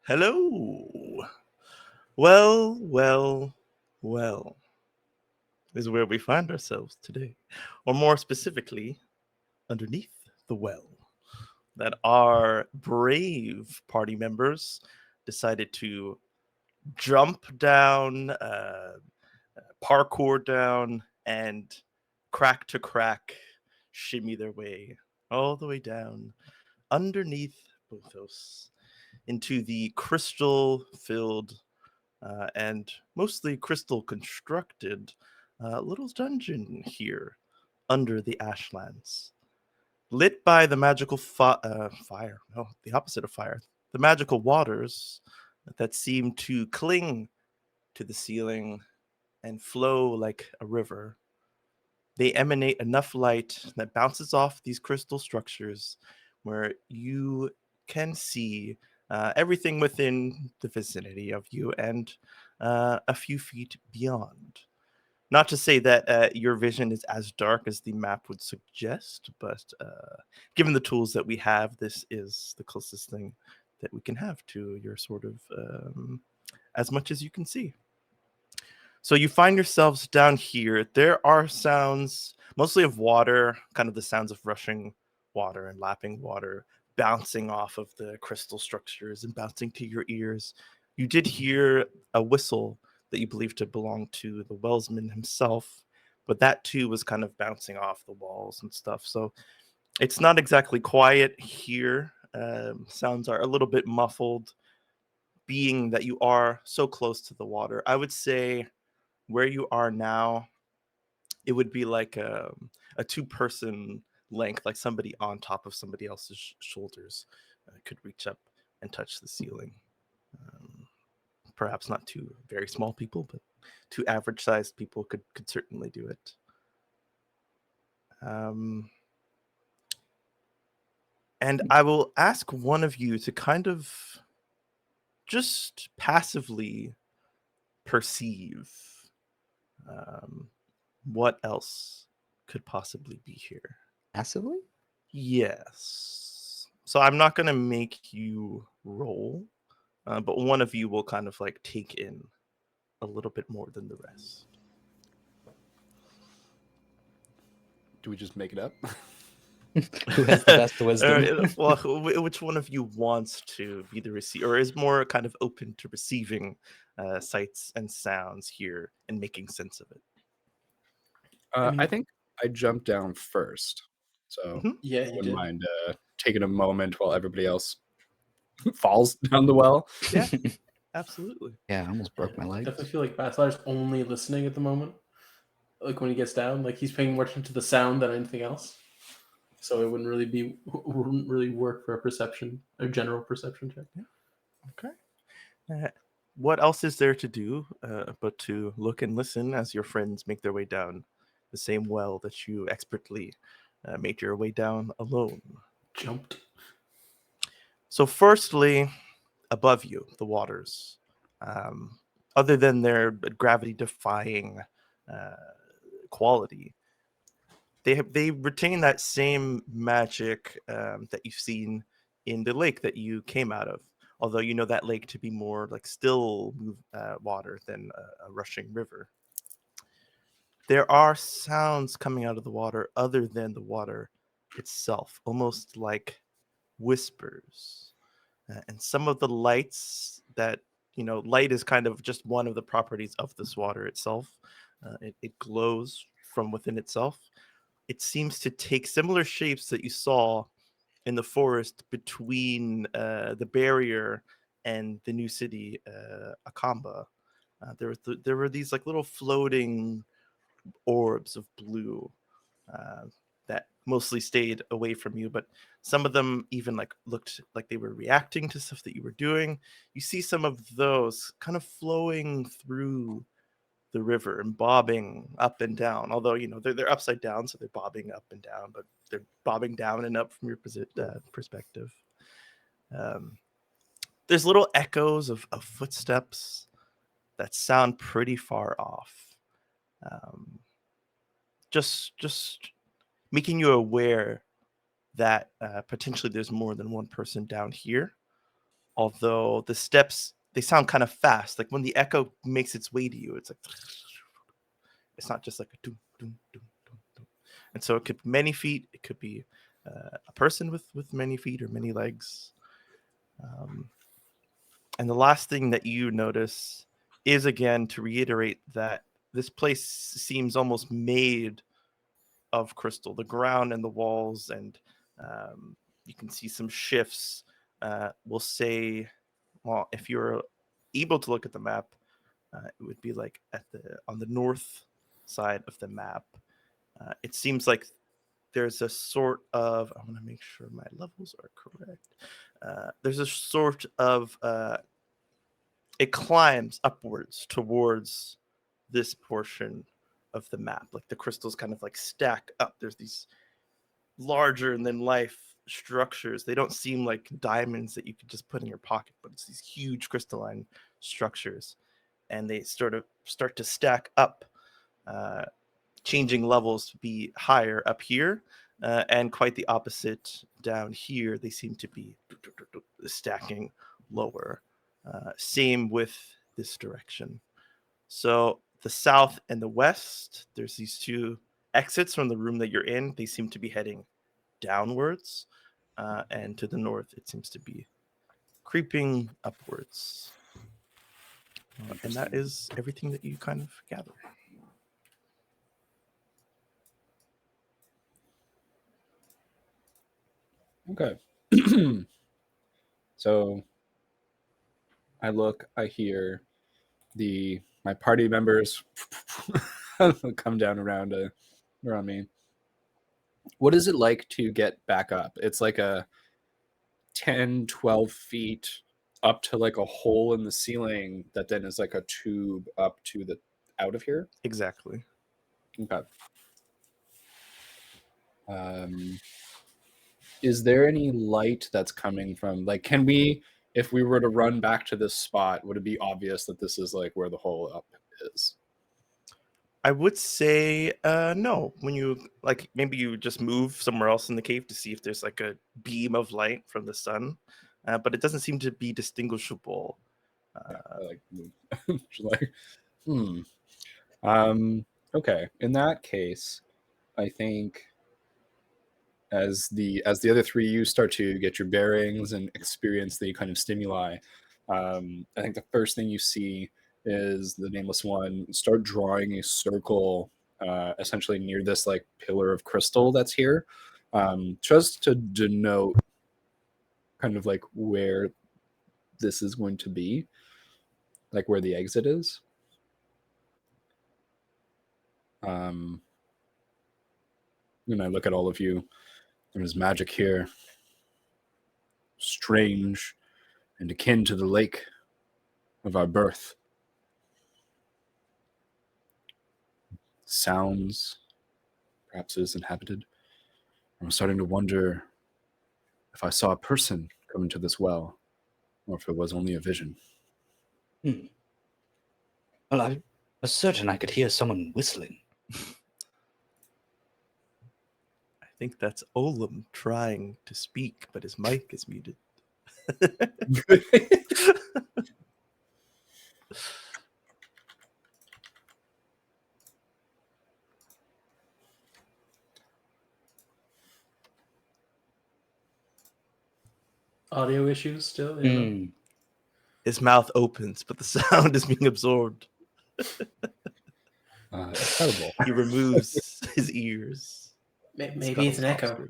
Hello. Well, is where we find ourselves today. Or more specifically, underneath the well. That our brave party members decided to jump down, parkour down, and crack to crack shimmy their way all the way down underneath Bothos into the crystal filled and mostly crystal constructed little dungeon here under the Ashlands, lit by the magical fire. No, the opposite of fire. The magical waters that seem to cling to the ceiling and flow like a river. They emanate enough light that bounces off these crystal structures where you can see everything within the vicinity of you and a few feet beyond. Not to say that your vision is as dark as the map would suggest, but given the tools that we have, this is the closest thing that we can have to your sort of as much as you can see. So you find yourselves down here. There are sounds, mostly of water, kind of the sounds of rushing water and lapping water, bouncing off of the crystal structures and bouncing to your ears. You did hear a whistle that you believe to belong to the Wellsman himself, but that too was kind of bouncing off the walls and stuff. So it's not exactly quiet here. Sounds are a little bit muffled, being that you are so close to the water. I would say where you are now, it would be like a two-person length, like somebody on top of somebody else's shoulders could reach up and touch the ceiling. Um, Perhaps not two very small people, but two average-sized people could certainly do it. And I will ask one of you to kind of just passively perceive what else could possibly be here. Passively? Yes. So I'm not going to make you roll, but one of you will kind of like take in a little bit more than the rest. Do we just make it up? Who has the best wisdom? Which one of you wants to be the receiver, or is more kind of open to receiving sights and sounds here and making sense of it? I think I jumped down first, so Yeah, I you wouldn't did. mind taking a moment while everybody else falls down the well. Yeah, absolutely. Yeah, I almost broke my I legs. definitely feel like Basilar's only listening at the moment. Like when he gets down, like he's paying more attention to the sound than anything else. So it wouldn't really work for a perception or general perception check. Okay. What else is there to do but to look and listen as your friends make their way down the same well that you expertly made your way down alone? Jumped. So, firstly, above you, the waters, other than their gravity-defying uh, quality, they retain that same magic that you've seen in the lake that you came out of. Although you know that lake to be more like still water than a rushing river. There are sounds coming out of the water other than the water itself, almost like whispers. And some of the lights that, light is kind of just one of the properties of this water itself. It glows from within itself. It seems to take similar shapes that you saw in the forest between the barrier and the new city, Akamba. There were these like little floating orbs of blue uh, that mostly stayed away from you, but some of them even like looked like they were reacting to stuff that you were doing. You see some of those kind of flowing through the river and bobbing up and down. Although they're upside down, so they're bobbing up and down, but they're bobbing down and up from your perspective. There's little echoes of footsteps that sound pretty far off. Um, just making you aware that potentially there's more than one person down here. although the steps, they sound kind of fast. Like when the echo makes its way to you, it's like, it's not just like a doom, doom, doom, doom, doom. And so it could be many feet. It could be a person with many feet or many legs. And the last thing that you notice is, again, to reiterate that this place seems almost made of crystal, the ground and the walls, and you can see some shifts. We'll say, well, if you're able to look at the map, it would be like on the north side of the map. It seems like there's a sort of, I want to make sure my levels are correct. There's a sort of it climbs upwards towards this portion of the map. Like the crystals kind of like stack up. There's these larger than life structures. They don't seem like diamonds that you could just put in your pocket, but it's these huge crystalline structures, and they sort of start to stack up, changing levels to be higher up here, and quite the opposite down here. They seem to be stacking lower. Same with this direction. So the south and the west, there's these two exits from the room that you're in. They seem to be heading downwards, and to the north, it seems to be creeping upwards. And that is everything that you kind of gather. Okay. So I look, I hear my party members come down around me. What is it like to get back up? It's like a 10, 12 feet up to like a hole in the ceiling that then is like a tube up to the out of here. Exactly. Okay. Is there any light that's coming from, like, can we, if we were to run back to this spot, would it be obvious that this is like where the hole up is? I would say no. When you, like, maybe you just move somewhere else in the cave to see if there's like a beam of light from the sun, but it doesn't seem to be distinguishable. I like move. Like, okay. In that case, I think as the other three, you start to get your bearings and experience the kind of stimuli. I think the first thing you see is the Nameless One start drawing a circle, essentially near this like pillar of crystal that's here, just to denote kind of like where this is going to be, like where the exit is. And I look at all of you. There's magic here, strange and akin to the lake of our birth. Sounds, perhaps it is inhabited. I'm starting to wonder if I saw a person come into this well, or if it was only a vision. Well, I was certain I could hear someone whistling. I think that's Olam trying to speak, but his mic is muted. Audio issues still. You know? His mouth opens, but the sound is being absorbed. Incredible. He removes his ears. Maybe it's an echo.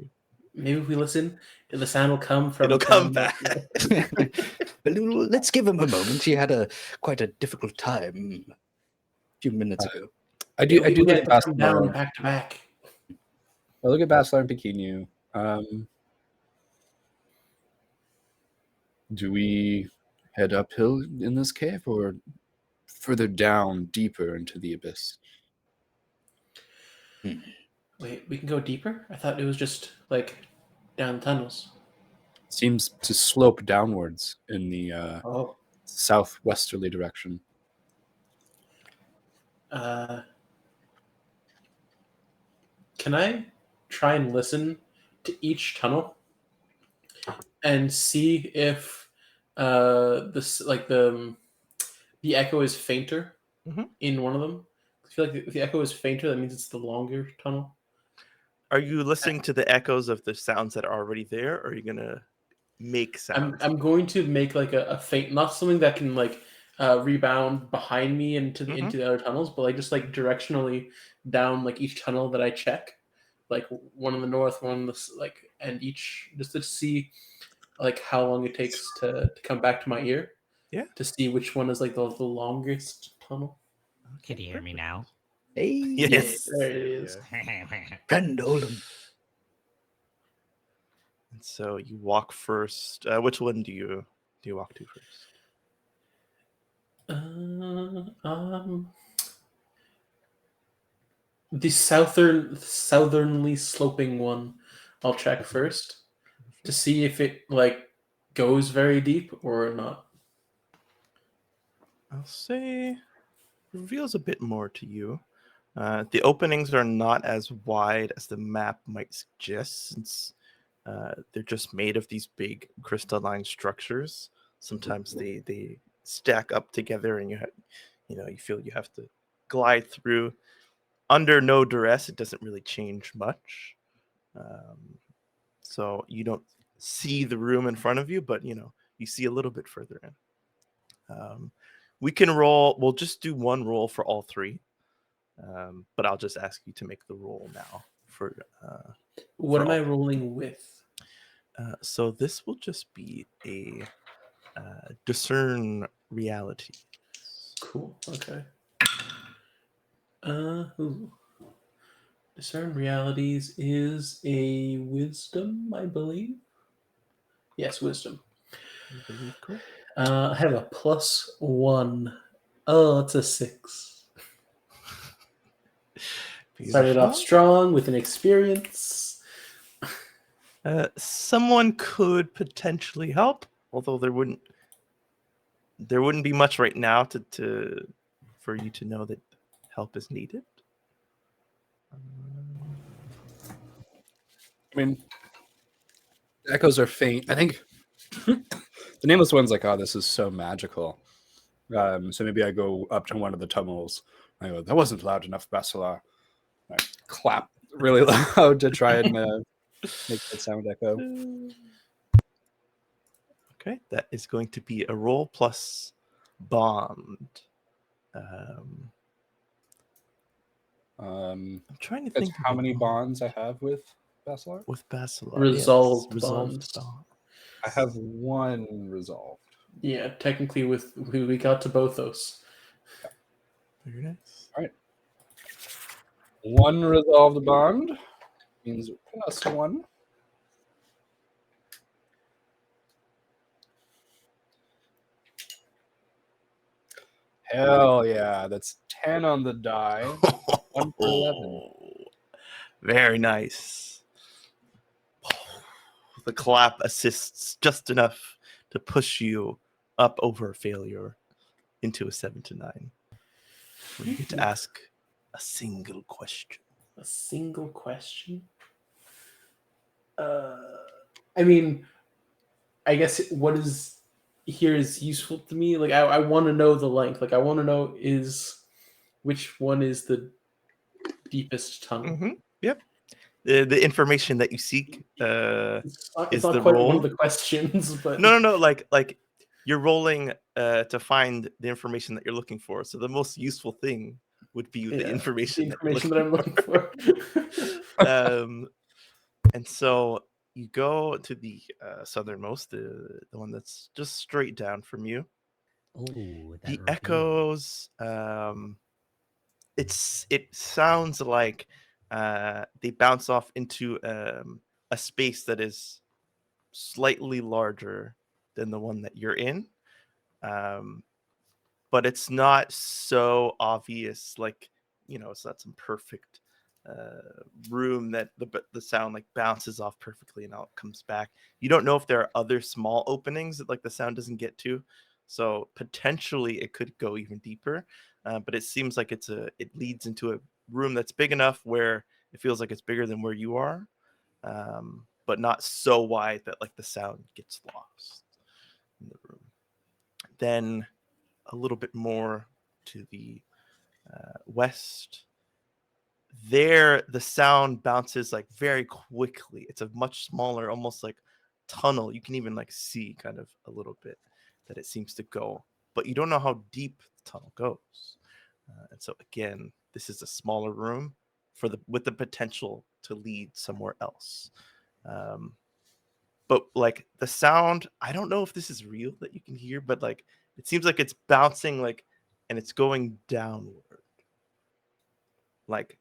Maybe if we listen, the sound will come from. It'll come back. But let's give him a moment. He had quite a difficult time a few minutes ago. I do look at come down Bastler. back to back. I look at Bastler and Pequenu. Do we head uphill in this cave or further down, deeper into the abyss? Wait, we can go deeper? I thought it was just like down the tunnels. Seems to slope downwards in the southwesterly direction. Can I try and listen to each tunnel and see if this like the echo is fainter Mhm. in one of them. I feel like if the echo is fainter, that means it's the longer tunnel. Are you listening to the echoes of the sounds that are already there, or are you gonna make sounds? I'm going to make like a faint, not something that can like rebound behind me into Mhm. into the other tunnels, but like just like directionally down like each tunnel that I check, like one in the north, one in the like, and each just to see like how long it takes to come back to my ear. Yeah. To see which one is like the longest tunnel. Can you hear me now? Hey, Yes. There it is. friend Olin. And so you walk first. Which one do you walk to first? The southernly sloping one, I'll check first to see if it like goes very deep or not. I'll say reveals a bit more to you. The openings are not as wide as the map might suggest, since they're just made of these big crystalline structures. Sometimes they stack up together, and you feel you have to glide through. Under no duress, it doesn't really change much. So you don't see the room in front of you, but you see a little bit further in. We can roll. We'll just do one roll for all three. But I'll just ask you to make the roll now for. What For am I all. rolling with? So this will just be a discern reality. Cool. Okay. Ooh. Discern realities is a wisdom, I believe. Yes, wisdom. You believe correct? I have a +1. Oh, it's a 6. Started off Beautiful. strong with an experience. Someone could potentially help, although there wouldn't be much right now for you to know that help is needed. I mean, the echoes are faint. I think the nameless one's like, oh, this is so magical. So maybe I go up to one of the tunnels. I go, that wasn't loud enough, Basilar. I clap really loud to try and make that sound echo. Okay, that is going to be a roll plus bond. I'm trying to That's think of how a many bond bonds I have with Basilar. with Basilar. Resolved resolved bond. bond. I have one resolved. Yeah, technically, we got to both those. Very nice. All right. One resolved bond means +1. Hell yeah, that's 10 on the die. 1 for 11. Very nice. The clap assists just enough to push you up over failure into a 7 to 9. Where you get to ask a single question. A single question. I mean, I guess what is here is useful to me. Like, I want to know the length. Like, I want to know which one is the deepest tunnel. Mm-hmm. Yep. The information that you seek It's is not the quite roll. one of the questions, but No. Like you're rolling to find the information that you're looking for. So the most useful thing would be the yeah, information, the information that I'm looking for. And so you go to the southernmost, the one that's just straight down from you. Oh, that The reveal. echoes, it sounds like they bounce off into a space that is slightly larger than the one that you're in. But it's not so obvious, like, it's not some perfect room that the sound like bounces off perfectly and out comes back. You don't know if there are other small openings that like the sound doesn't get to, so potentially it could go even deeper. But it seems like it leads into a room that's big enough where it feels like it's bigger than where you are, but not so wide that like the sound gets lost in the room. then a little bit more to the west. There, the sound bounces like very quickly. It's a much smaller, almost like tunnel. You can even like see kind of a little bit that it seems to go, but you don't know how deep the tunnel goes. And so again, this is a smaller room with the potential to lead somewhere else. But like the sound, I don't know if this is real that you can hear, but like it seems like it's bouncing like, and it's going downward. Like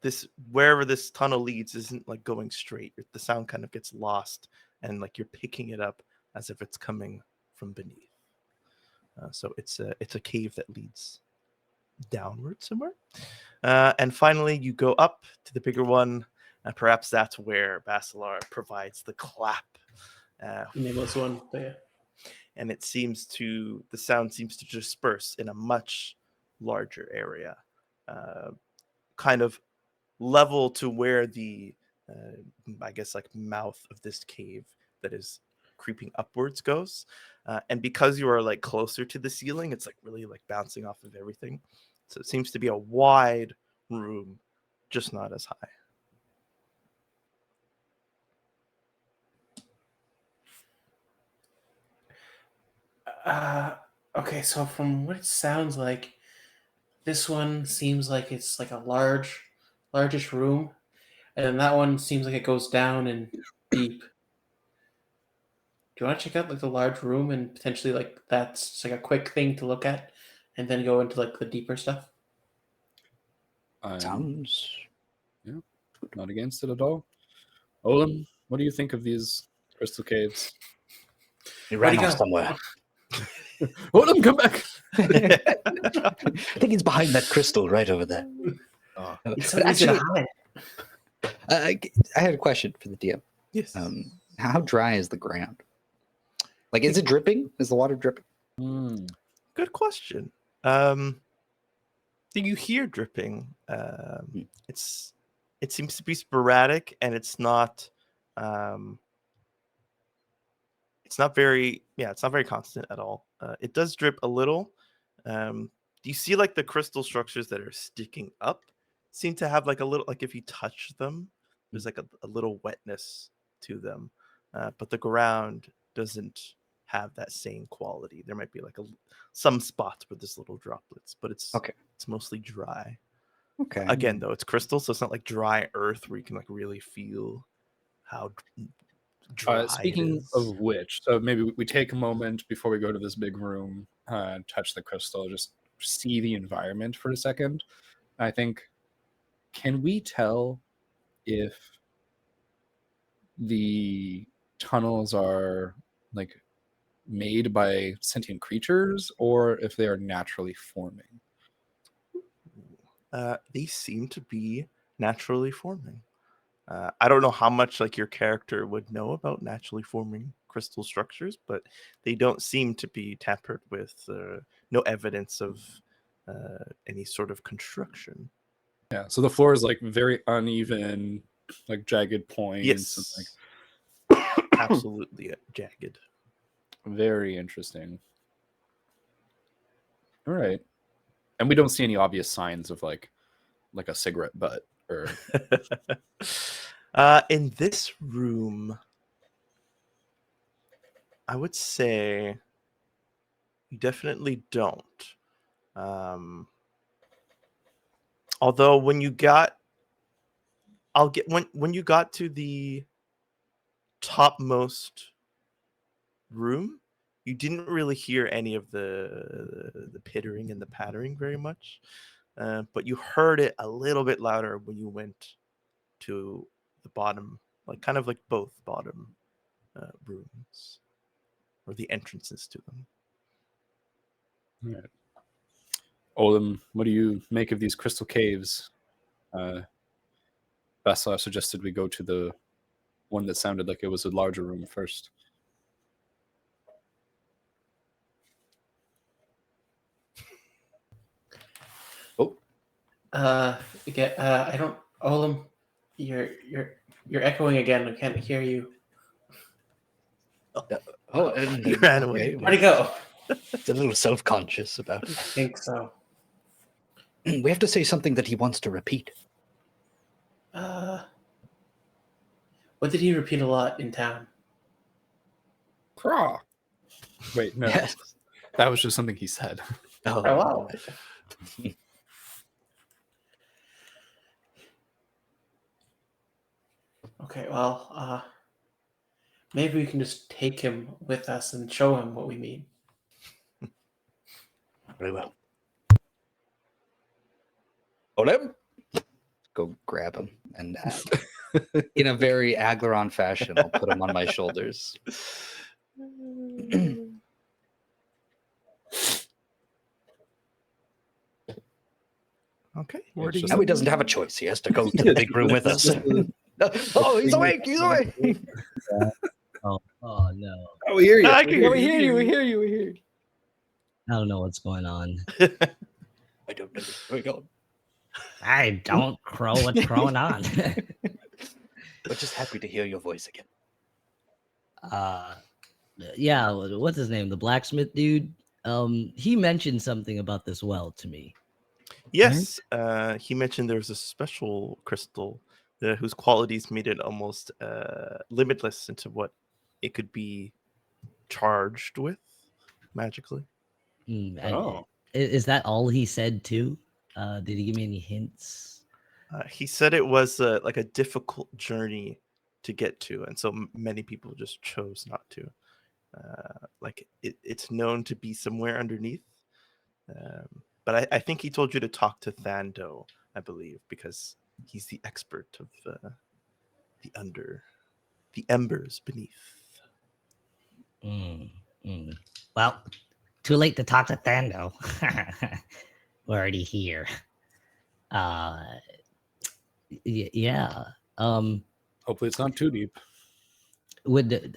this, wherever this tunnel leads isn't like going straight. The sound kind of gets lost, and like you're picking it up as if it's coming from beneath. So it's a cave that leads downward somewhere. And finally, you go up to the bigger one, and perhaps that's where Basilar provides the clap. Nameless one, but yeah. And the sound seems to disperse in a much larger area, kind of level to where the, I guess, like mouth of this cave that is creeping upwards goes. And because you are like closer to the ceiling, it's like really like bouncing off of everything. So it seems to be a wide room, just not as high. Okay, so from what it sounds like, this one seems like it's like a largish room, and then that one seems like it goes down and deep. Do you want to check out like the large room and potentially like that's just like a quick thing to look at, and then go into like the deeper stuff? Sounds Not against it at all. Olin, what do you think of these crystal caves? he Where'd ran he off go? somewhere. Olin, come back! I think he's behind that crystal right over there. He's But gonna actually, hide. I had a question for the DM. Yes. How dry is the ground? Like, is it dripping? Is the water dripping? Good question. Do you hear dripping? It seems to be sporadic, and it's not very constant at all. It does drip a little. Do you see like the crystal structures that are sticking up seem to have like a little, like if you touch them, there's like a little wetness to them, but the ground doesn't have that same quality. There might be like some spots with this little droplets, but it's mostly dry. Okay. Again, though, it's crystal, so it's not like dry earth where you can like really feel how dry Speaking it is. of which, so maybe we take a moment before we go to this big room, touch the crystal, just see the environment for a second. I think, can we tell if the tunnels are like made by sentient creatures or if they are naturally forming? They seem to be naturally forming. I don't know how much like your character would know about naturally forming crystal structures, but they don't seem to be tampered with. No evidence of any sort of construction. Yeah, so the floor is like very uneven, like jagged points. Yes, And, like, absolutely jagged. Very interesting. All right, and we don't see any obvious signs of like a cigarette butt or. In this room, I would say you definitely don't. Although when you got to the topmost room, you didn't really hear any of the pittering and the pattering very much, but you heard it a little bit louder when you went to the bottom, like kind of like both bottom rooms or the entrances to them. All right. Olin, what do you make of these crystal caves? Basilar suggested we go to the one that sounded like it was a larger room first. Again, I don't. Olim, you're echoing again. I can't hear you. And You ran away. Where'd he go? He's a little self-conscious about I think so. it. We have to say something that he wants to repeat. What did he repeat a lot in town? Craw. Wait, no, Yes. that was just something he said. Oh, wow. Okay, well, maybe we can just take him with us and show him what we mean. Very well. Hold him. Go grab him, and in a very Aglaron fashion, I'll put him on my shoulders. Okay. Where do you- Now he doesn't have a choice. He has to go to the big room with us. Oh, he's awake! He's awake! Oh no. Oh, we hear you. I can hear We hear you. We hear you. We hear you. I don't know what's going on. I don't know. Where we go? I don't crow what's going on. We're just happy to hear your voice again. Yeah, what's his name? The blacksmith dude. He mentioned something about this well to me. Yes, he mentioned there was a special crystal whose qualities made it almost limitless into what it could be charged with magically. And Oh. is that all he said too? Did he give me any hints? He said it was like a difficult journey to get to, and so many people just chose not to. Like it's known to be somewhere underneath. But I think he told you to talk to Thando, I believe, because he's the expert of the embers beneath. Well, too late to talk to Thando. We're already here. Yeah. Hopefully it's not too deep.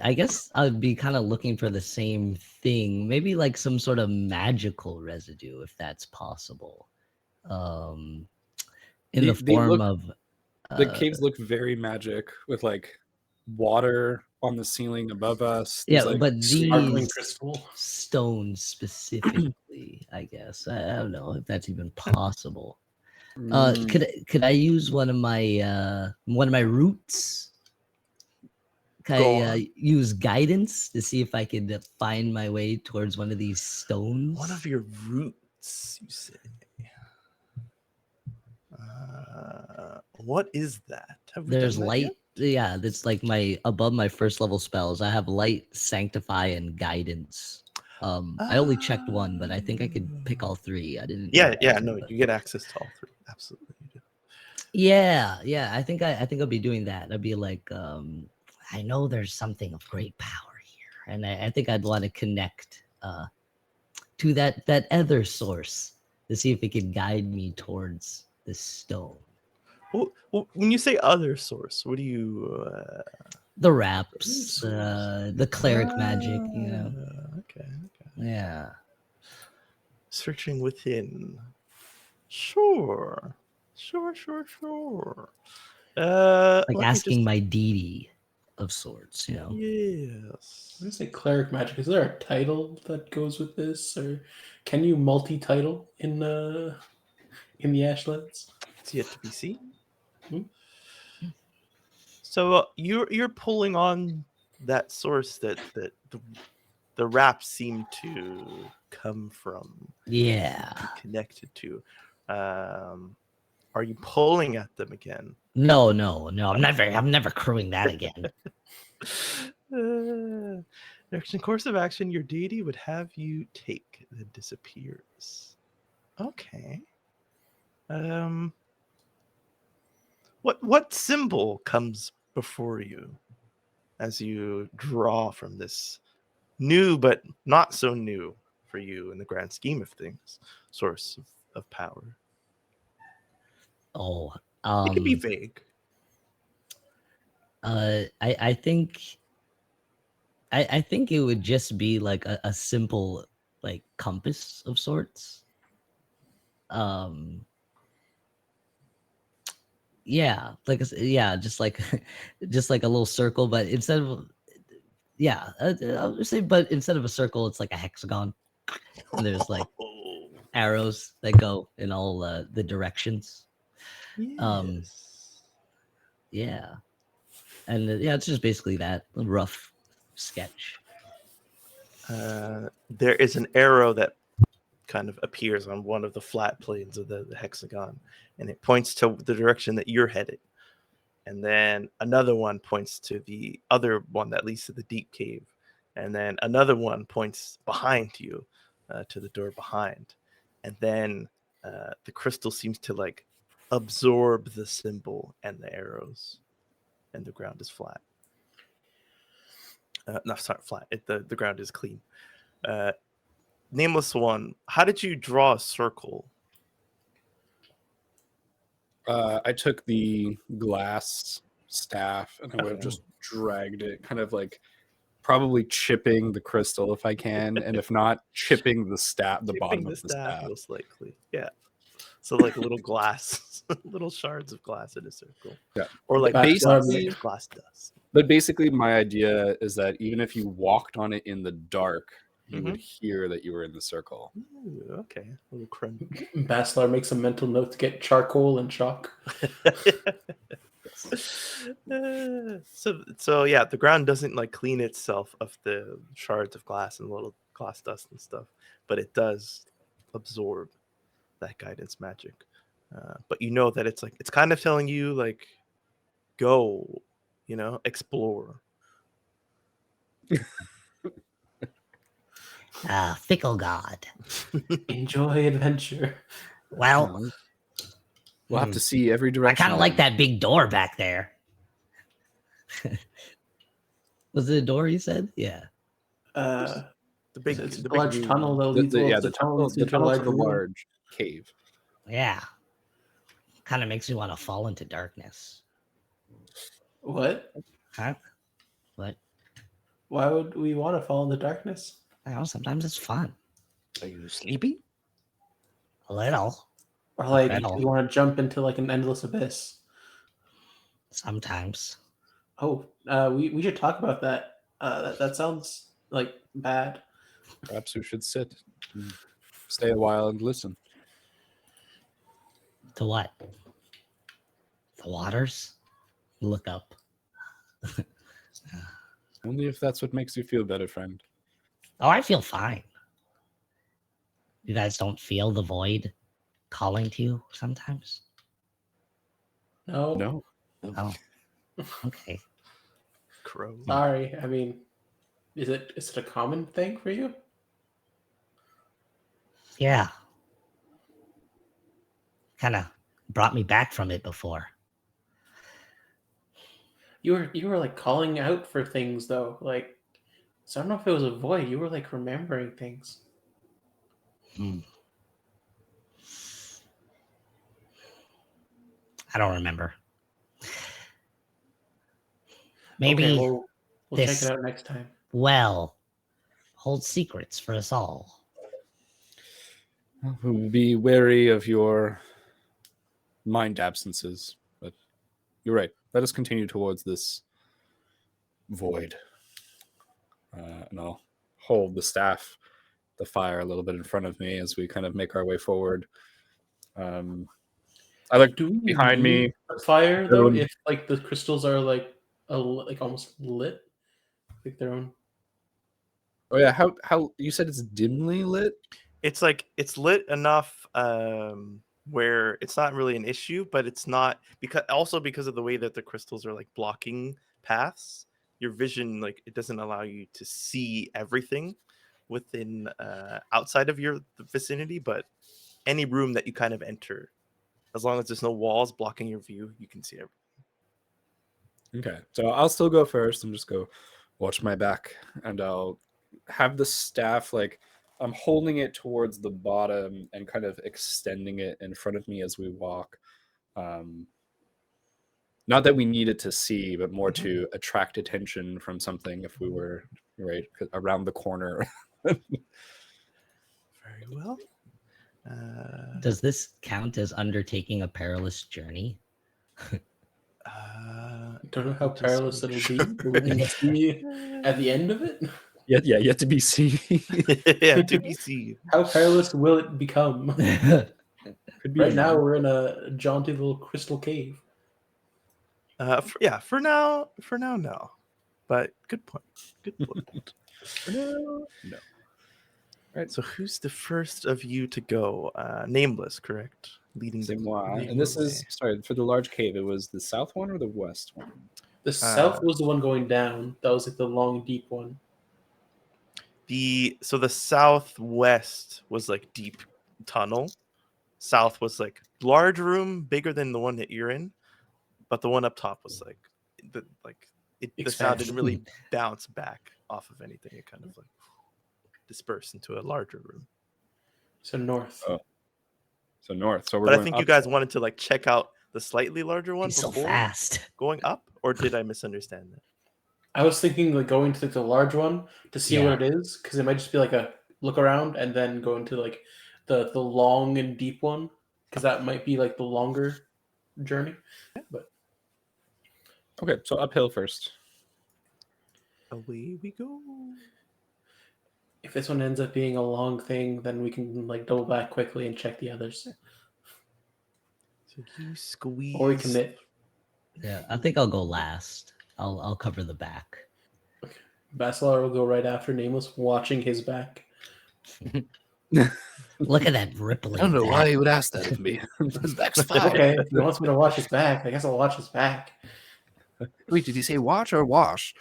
I guess I'd be kind of looking for the same thing, maybe like some sort of magical residue, if that's possible. In the form of The caves look very magic with like water on the ceiling above us. yeah, There's, like, but Sparkling these crystal. stones specifically, I guess I don't know if that's even possible. Mm, Could I use one of my roots? Can Go I on. use guidance to see if I could find my way towards one of these stones? One of your roots, you say. What is that? Have we There's done that light. yet? Yeah, that's like my above my first level spells. I have light, sanctify, and guidance. I only checked one, but I think I could pick all three. I didn't. Yeah, check yeah, them, no, but- you get access to all three. Absolutely, you do. Yeah. I think I'll be doing that. I'd be like, I know there's something of great power here, and I think I'd want to connect to that other source to see if it could guide me towards this stone. Well, when you say other source, what do you? The wraps, the cleric magic, you know. Okay. Yeah. Searching within. Sure. Like Let me asking just- my deity of sorts, you know. Yes. When I say cleric magic, is there a title that goes with this, or can you multi-title in the Ashlands? It's yet to be seen. Hmm. So you're pulling on that source that the raps seem to come from, Yeah. connected to. Are you pulling at them again? No. I'm never crewing that again. Next in course of action, your deity would have you take that disappears. Okay. What symbol comes before you as you draw from this new but not so new for you in the grand scheme of things source of power? Oh, It could be vague. I think it would just be like a simple like compass of sorts. Yeah, just like just like a little circle, but instead of I'll just say, but instead of a circle, it's like a hexagon. And there's like Oh, arrows that go in all the directions. yes. Yeah. And yeah, it's just basically that a rough sketch. There is an arrow that kind of appears on one of the flat planes of the hexagon, and it points to the direction that you're headed. And then another one points to the other one that leads to the deep cave. And then another one points behind you to the door behind. And then the crystal seems to like absorb the symbol and the arrows, and the ground is flat. No, sorry, flat. The ground is clean. Nameless One, how did you draw a circle? I took the glass staff and I would have Okay. just dragged it, kind of like probably chipping the crystal if I can, and if not, chipping the staff, the bottom of the staff. Most likely. Yeah. So like little glass, little shards of glass in a circle. Yeah. Or like Basically- glass dust. But basically, my idea is that even if you walked on it in the dark, you would hear that you were in the circle. Ooh, okay. A little crumb. Baslar makes a mental note to get charcoal and chalk. So yeah, the ground doesn't like clean itself of the shards of glass and little glass dust and stuff, but it does absorb that guidance magic. But you know that it's like it's kind of telling you like go, explore. Fickle god. Enjoy adventure. Well, We'll have to see every I direction. kind of like that big door back there. Was it a door you said? Yeah. The big, It's a the large big tunnel that leads The tunnel to the large cave. Yeah. Kind of makes me want to fall into darkness. What? Huh? What? Why would we want to fall in the darkness? I don't know, sometimes it's fun. Are you sleepy? A little. Or like Metal. you want to jump into like an endless abyss? Sometimes. Oh, we should talk about that. That sounds like bad. Perhaps we should sit, and stay a while, and listen. To what? The waters? Look up. Only if that's what makes you feel better, friend. Oh, I feel fine. You guys don't feel the void calling to you sometimes? No, No. Oh. Okay. crow. sorry. I mean, is it a common thing for you? Yeah. Kind of brought me back from it before. You were like calling out for things though, like so I don't know if it was a void. You were like remembering things. I don't remember. Maybe Okay, we'll check this- it out next time. well holds secrets for us all. We'll be wary of your mind absences, but you're right. Let us continue towards this void. And I'll hold the staff, the fire a little bit in front of me as we kind of make our way forward. I look behind me. The fire though, Everyone- if like the crystals are like like almost lit, like their own. Oh yeah, how you said it's dimly lit? It's like it's lit enough where it's not really an issue, but it's not because of the way that the crystals are like blocking paths. Your vision, like it doesn't allow you to see everything within outside of your vicinity, but any room that you kind of enter, as long as there's no walls blocking your view, you can see everything. Okay, so I'll still go first and just go watch my back, and I'll have the staff like I'm holding it towards the bottom and kind of extending it in front of me as we walk. Not that we need it to see, but more to attract attention from something if we were right around the corner. Very well. Does this count as undertaking a perilous journey? I don't know how perilous it'll be. But we can see at the end of it. Yet to be seen. Yeah, to be seen. How perilous will it become? Could be Right a now, man. we're in a jaunty little crystal cave. For now, no. But good point. Good point. No. Right. So who's the first of you to go? Nameless, correct? Leading C'est the moi. leading And this the is way. sorry for the large cave. It was the south one or the west one? The south was the one going down. That was like the long, deep one. the southwest was like deep tunnel. South was like large room, bigger than the one that you're in, but the one up top was like the sound didn't really bounce back off of anything. It kind of like dispersed into a larger room. So north. Oh. So north. So we're But I going think up. you guys wanted to like check out the slightly larger one He's so before fast. going up, or did I misunderstand that? I was thinking like going to like, the large one to see Yeah. what it is, because it might just be like a look around and then go into like the long and deep one, because that might be like the longer journey. But Okay, so uphill first. Away we go. if this one ends up being a long thing, then we can like double back quickly and check the others, So you squeeze. or we commit. Yeah, I think I'll go last. I'll cover the back. Basilar will go right after Nameless, watching his back. Look at that rippling. back. he would ask that of me. His back's fine. Okay, if he wants me to watch his back, I guess I'll watch his back. Wait, did he say watch or wash?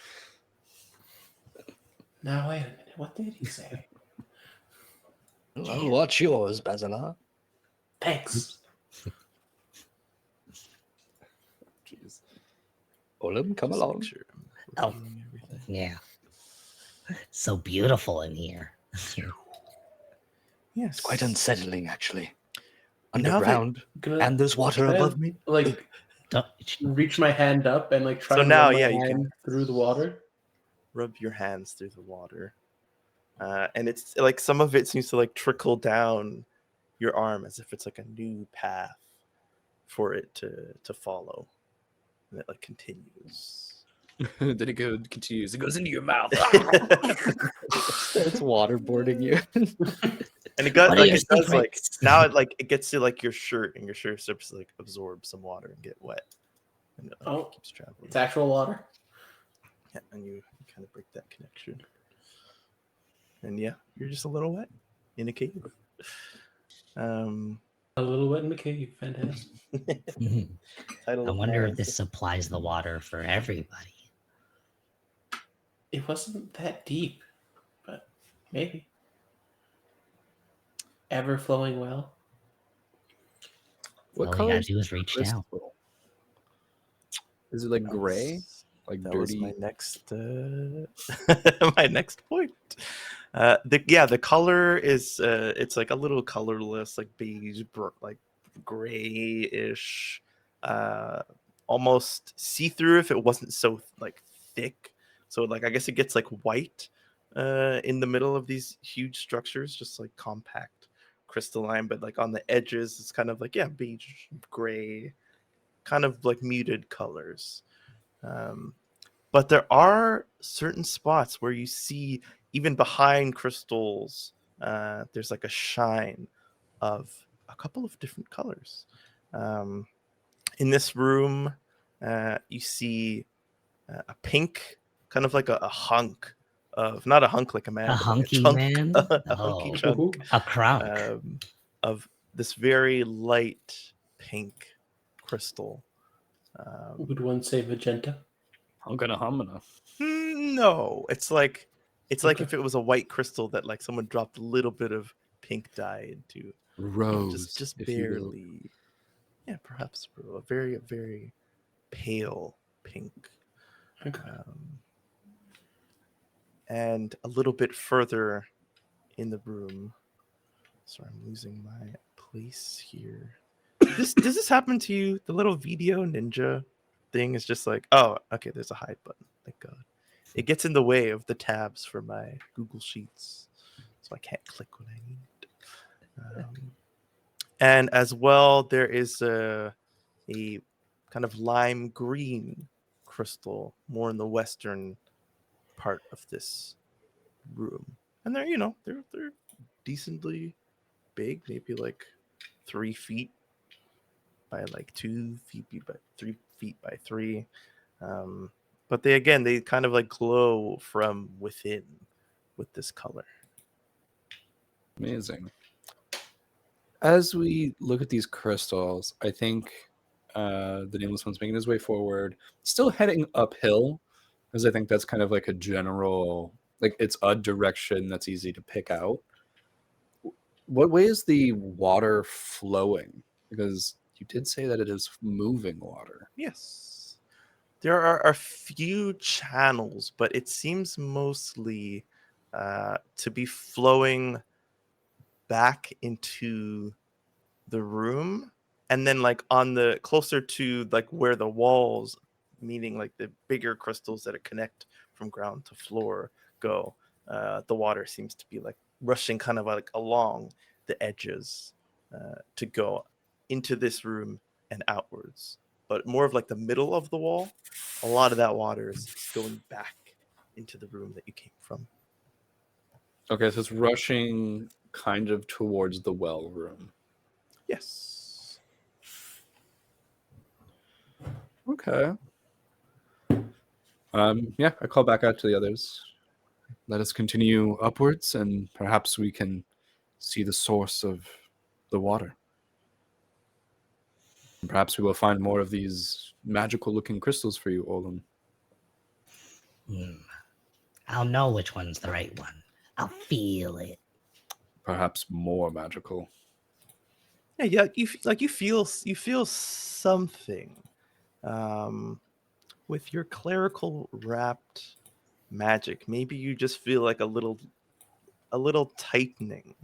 Now wait a minute, what did he say? I'll watch yours, Basilar. Thanks. Jeez. Olim, come Just along. make sure I'm Oh. reviewing everything. Yeah. So beautiful in here. Yes. It's quite unsettling, actually. Now that- Underground, Gonna, and there's water Can I, above me. like Don't- reach my hand up and like try So and now, run my yeah, you hand can- through the water. Rub your hands through the water, and it's like some of it seems to like trickle down your arm as if it's like a new path for it to follow, and it like continues. Then it continues. It goes into your mouth. It's waterboarding you. And it got What are like your it does like secrets? now it gets to like your shirt, and your shirt starts to like absorb some water and get wet, and it like, Oh, keeps traveling. It's actual water. Yeah, and you kind of break that connection, and yeah, you're just a little wet in a cave. A little wet in the cave. Fantastic. Title I of wonder my if this supplies the water for everybody. It wasn't that deep, but maybe. Ever flowing well. What All you color gotta is do is reach down. crystal? Is it like gray? Like That dirty? was my next my next point. The color is it's like a little colorless, like beige, like grayish, almost see-through if it wasn't so like thick. So like I guess it gets like white in the middle of these huge structures, just like compact crystalline, but like on the edges it's kind of like beige, gray, kind of like muted colors. But there are certain spots where you see, even behind crystals, there's like a shine of a couple of different colors. In this room, you see a pink, kind of like a hunk of, not a hunk like a man, A but like hunky chunk, man? a hunky Oh. chunk A crunk. of this very light pink crystal. Would one say magenta? Humana. No, it's like Okay. if it was a white crystal that like someone dropped a little bit of pink dye into, Rose. just if you will. barely. Yeah, perhaps a very pale pink. Okay. And a little bit further in the room. Sorry, I'm losing my place here. Does this happen to you? The little video ninja thing is just like, oh, okay, there's a hide button. Thank God. It gets in the way of the tabs for my Google Sheets, so I can't click what I need. And as well, there is a kind of lime green crystal more in the western part of this room, and they're they're decently big, maybe like 3 feet by like 2 feet by 3 feet by 3. But they kind of like glow from within with this color. Amazing. As we look at these crystals, I think the Nameless One's making his way forward, still heading uphill, because I think that's kind of like a general, like it's a direction that's easy to pick out. What way is the water flowing? Because you did say that it is moving water. Yes. There are a few channels, but it seems mostly to be flowing back into the room, and then like on the closer to like where the walls, meaning like the bigger crystals that connect from ground to floor, go. The water seems to be like rushing kind of like along the edges to go into this room and outwards. But more of like the middle of the wall, a lot of that water is going back into the room that you came from. Okay, so it's rushing kind of towards the well room. Yes. Okay. Yeah, I call back out to the others. Let us continue upwards, and perhaps we can see the source of the water. And perhaps we will find more of these magical-looking crystals for you, Olin. I'll know which one's the right one. I'll feel it. Perhaps more magical. Yeah. You feel something. With your clerical wrapped magic, maybe you just feel like a little tightening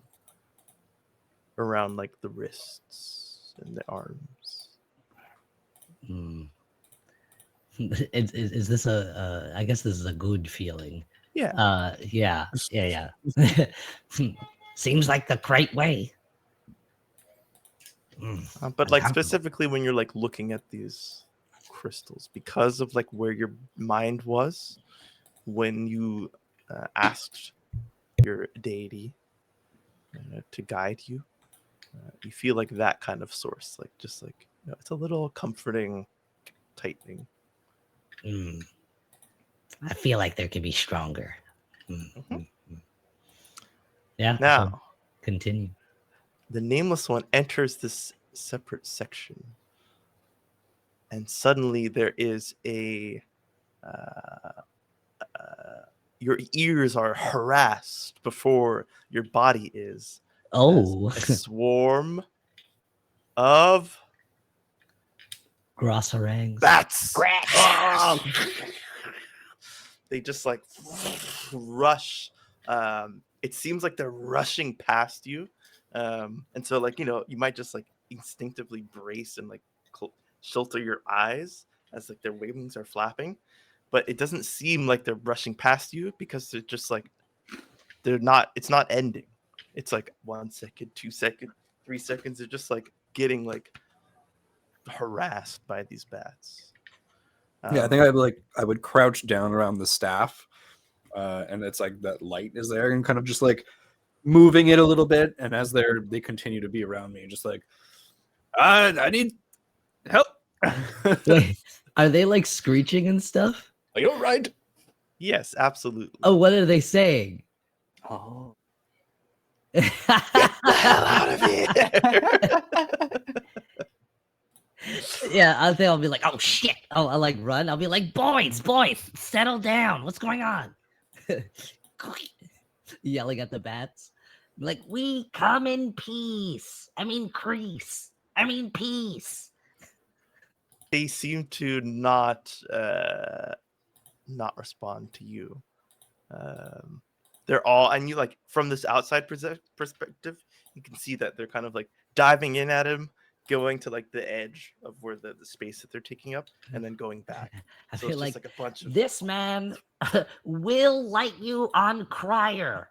around like the wrists and the arms. Is this a I guess this is a good feeling. Yeah. Yeah. Seems like the right way. But like Uncomfortable. specifically when you're like looking at these crystals, because of like where your mind was when you asked your deity to guide you, you feel like that kind of source, like just like it's a little comforting, tightening. I feel like there could be stronger. Yeah. Now, so continue. the Nameless One enters this separate section, and suddenly there is a your ears are harassed before your body is. Oh, A swarm of grossorangs. bats. Ah! They just like rush. It seems like they're rushing past you, and so like you might just like instinctively brace and like shelter your eyes as like their wings are flapping, but it doesn't seem like they're rushing past you because they're just like it's not ending. It's like 1 second, 2 seconds, 3 seconds. They're just like getting like harassed by these bats. Yeah, I think I would crouch down around the staff, and it's like that light is there and kind of just like moving it a little bit. And as they continue to be around me, just like I need help. Wait, are they like screeching and stuff? Are you all right? Yes, absolutely. Oh, what are they saying? Oh. Get the hell out of here! Yeah, I think I'll be like, oh shit. I'll like run. I'll be like, boys, settle down. What's going on? Yelling at the bats. Like, we come in peace. I mean, crease. I mean, peace. They seem to not respond to you. They're all, and you like from this outside perspective, you can see that they're kind of like diving in at him, going to like the edge of where the space that they're taking up, and then going back. I So feel it's just like like a bunch of this man will light you on crier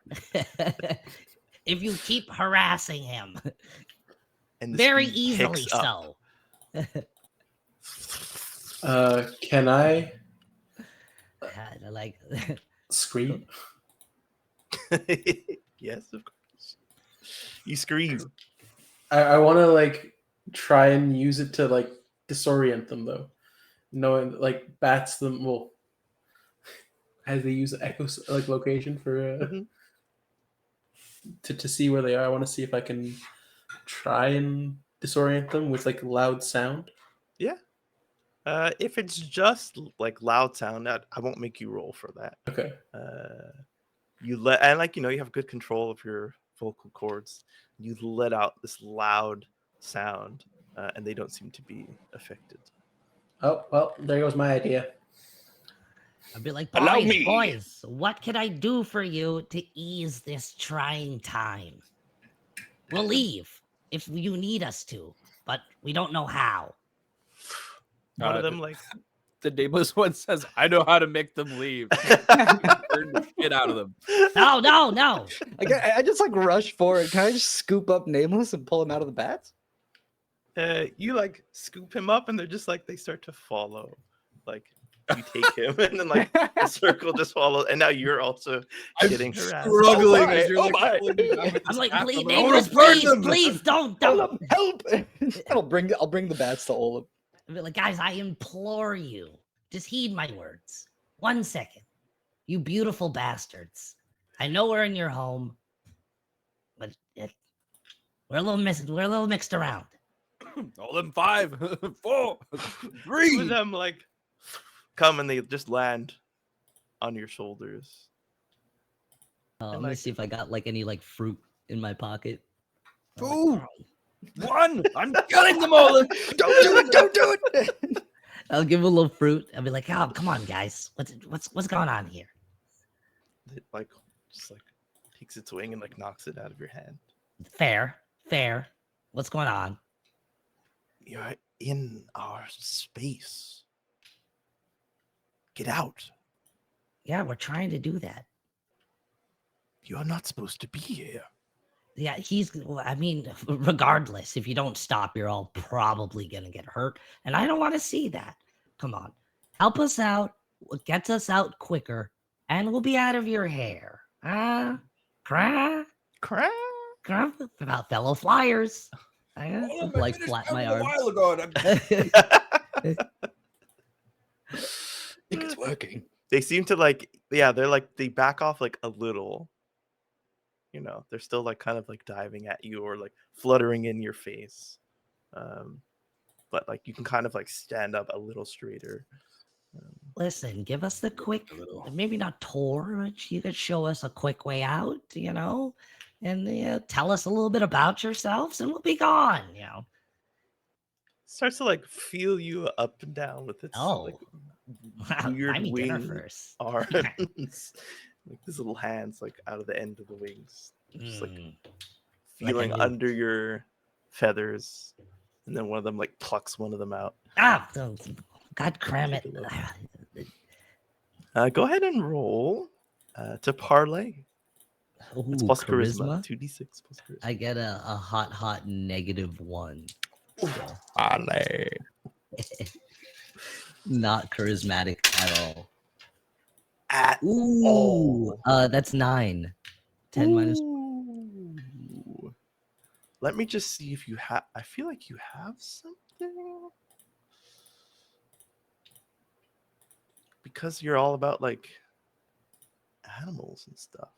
if you keep harassing him. and the Very speed easily picks up. so. Can I I like scream? Yes, of course. You scream. I want to like try and use it to like disorient them though, knowing like bats them. Well, as they use echo like location for Mhm. to see where they are. I want to see if I can try and disorient them with like loud sound. Yeah. If it's just like loud sound, I won't make you roll for that. Okay. You let and like you have good control of your vocal cords. You let out this loud sound, and they don't seem to be affected. Oh well, there goes my idea. I'd be like, Allow boys, me." boys, what can I do for you to ease this trying time? We'll leave if you need us to, but we don't know how. One of them like The nameless one says, "I know how to make them leave." Burn the shit out of them. No, no, no. I just like rush forward. Can I just scoop up Nameless and pull him out of the bats? you like scoop him up, and they're just like they start to follow. Like you take him, and then like the circle just follows, and now you're also getting harassed. Struggling my, as you're oh like, my. pulling me back with I'm this like, axe. please, I'm like, I wanna Nameless, burn please, them. please, don't. Olam, help! I'll bring the bats to Olam. I'd be like, guys, I implore you, just heed my words. 1 second. You beautiful bastards. I know we're in your home, but we're a little mixed around. All them 5, 4, Two 3. of them like come and they just land on your shoulders. Let And, me like- see if I got like any like fruit in my pocket. I'm 2, like, 1. I'm killing them all. Don't do it! Don't do it! I'll give him a little fruit. I'll be like, oh, come on, guys. What's going on here? It like just like takes its wing and like knocks it out of your hand. Fair. What's going on? You're in our space. Get out. Yeah, we're trying to do that. You're not supposed to be here. Yeah, I mean, regardless, if you don't stop, you're all probably going to get hurt. And I don't want to see that. Come on. Help us out. Get us out quicker. And we'll be out of your hair. Cry. Crap. About fellow flyers. Like flap my arm. while ago. And I think it's working. They seem to like, yeah, they're like, they back off like a little. They're still like kind of like diving at you or like fluttering in your face. But like you can kind of like stand up a little straighter. Listen, give us the quick, little. maybe not tour, but you could show us a quick way out, and tell us a little bit about yourselves, and we'll be gone. Starts to like feel you up and down with its like Buy weird me dinner wing first. arms. Like these little hands like out of the end of the wings. Just like Mm. feeling newt. under your feathers. And then one of them like plucks one of them out. God cram it. Take a look. Go ahead and roll to parlay. It's Ooh, plus charisma. 2d6 plus charisma. I get a hot -1. Parlay. Not charismatic at all. At Ooh, that's 9. 10 minus. Ooh. Let me just see if you have. I feel like you have something. Because you're all about like animals and stuff.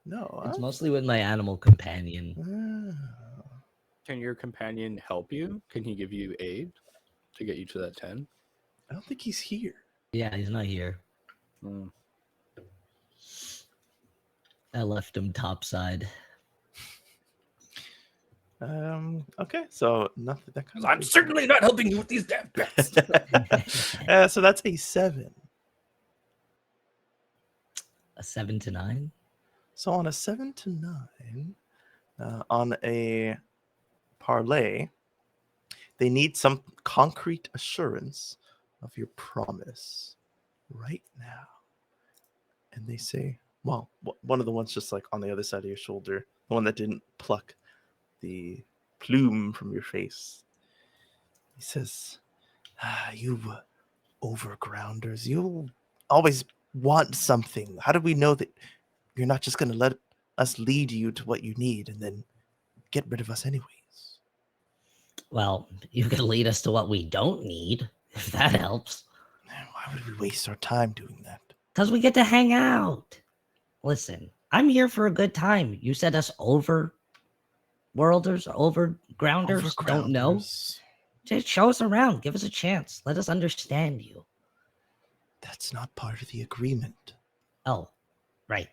No. It's huh? mostly with my animal companion. Ah. Can your companion help you? Can he give you aid to get you to that 10? I don't think he's here. Yeah, he's not here. Hmm. I left him topside. Okay, so nothing. That kind of. I'm certainly not helping you with these damn pets. So that's a 7. A 7 to 9. So on a 7 to 9, on a parlay, they need some concrete assurance of your promise right now. And they say, well, one of the ones just like on the other side of your shoulder, the one that didn't pluck the plume from your face. He says, you overgrounders, you always want something. How do we know that you're not just going to let us lead you to what you need and then get rid of us anyways. Well, you can lead us to what we don't need, if that helps. Why would we waste our time doing that? Because we get to hang out. Listen, I'm here for a good time. You said us overworlders, overgrounders, don't know. Overgrounders. Just show us around. Give us a chance. Let us understand you. That's not part of the agreement. Oh, right.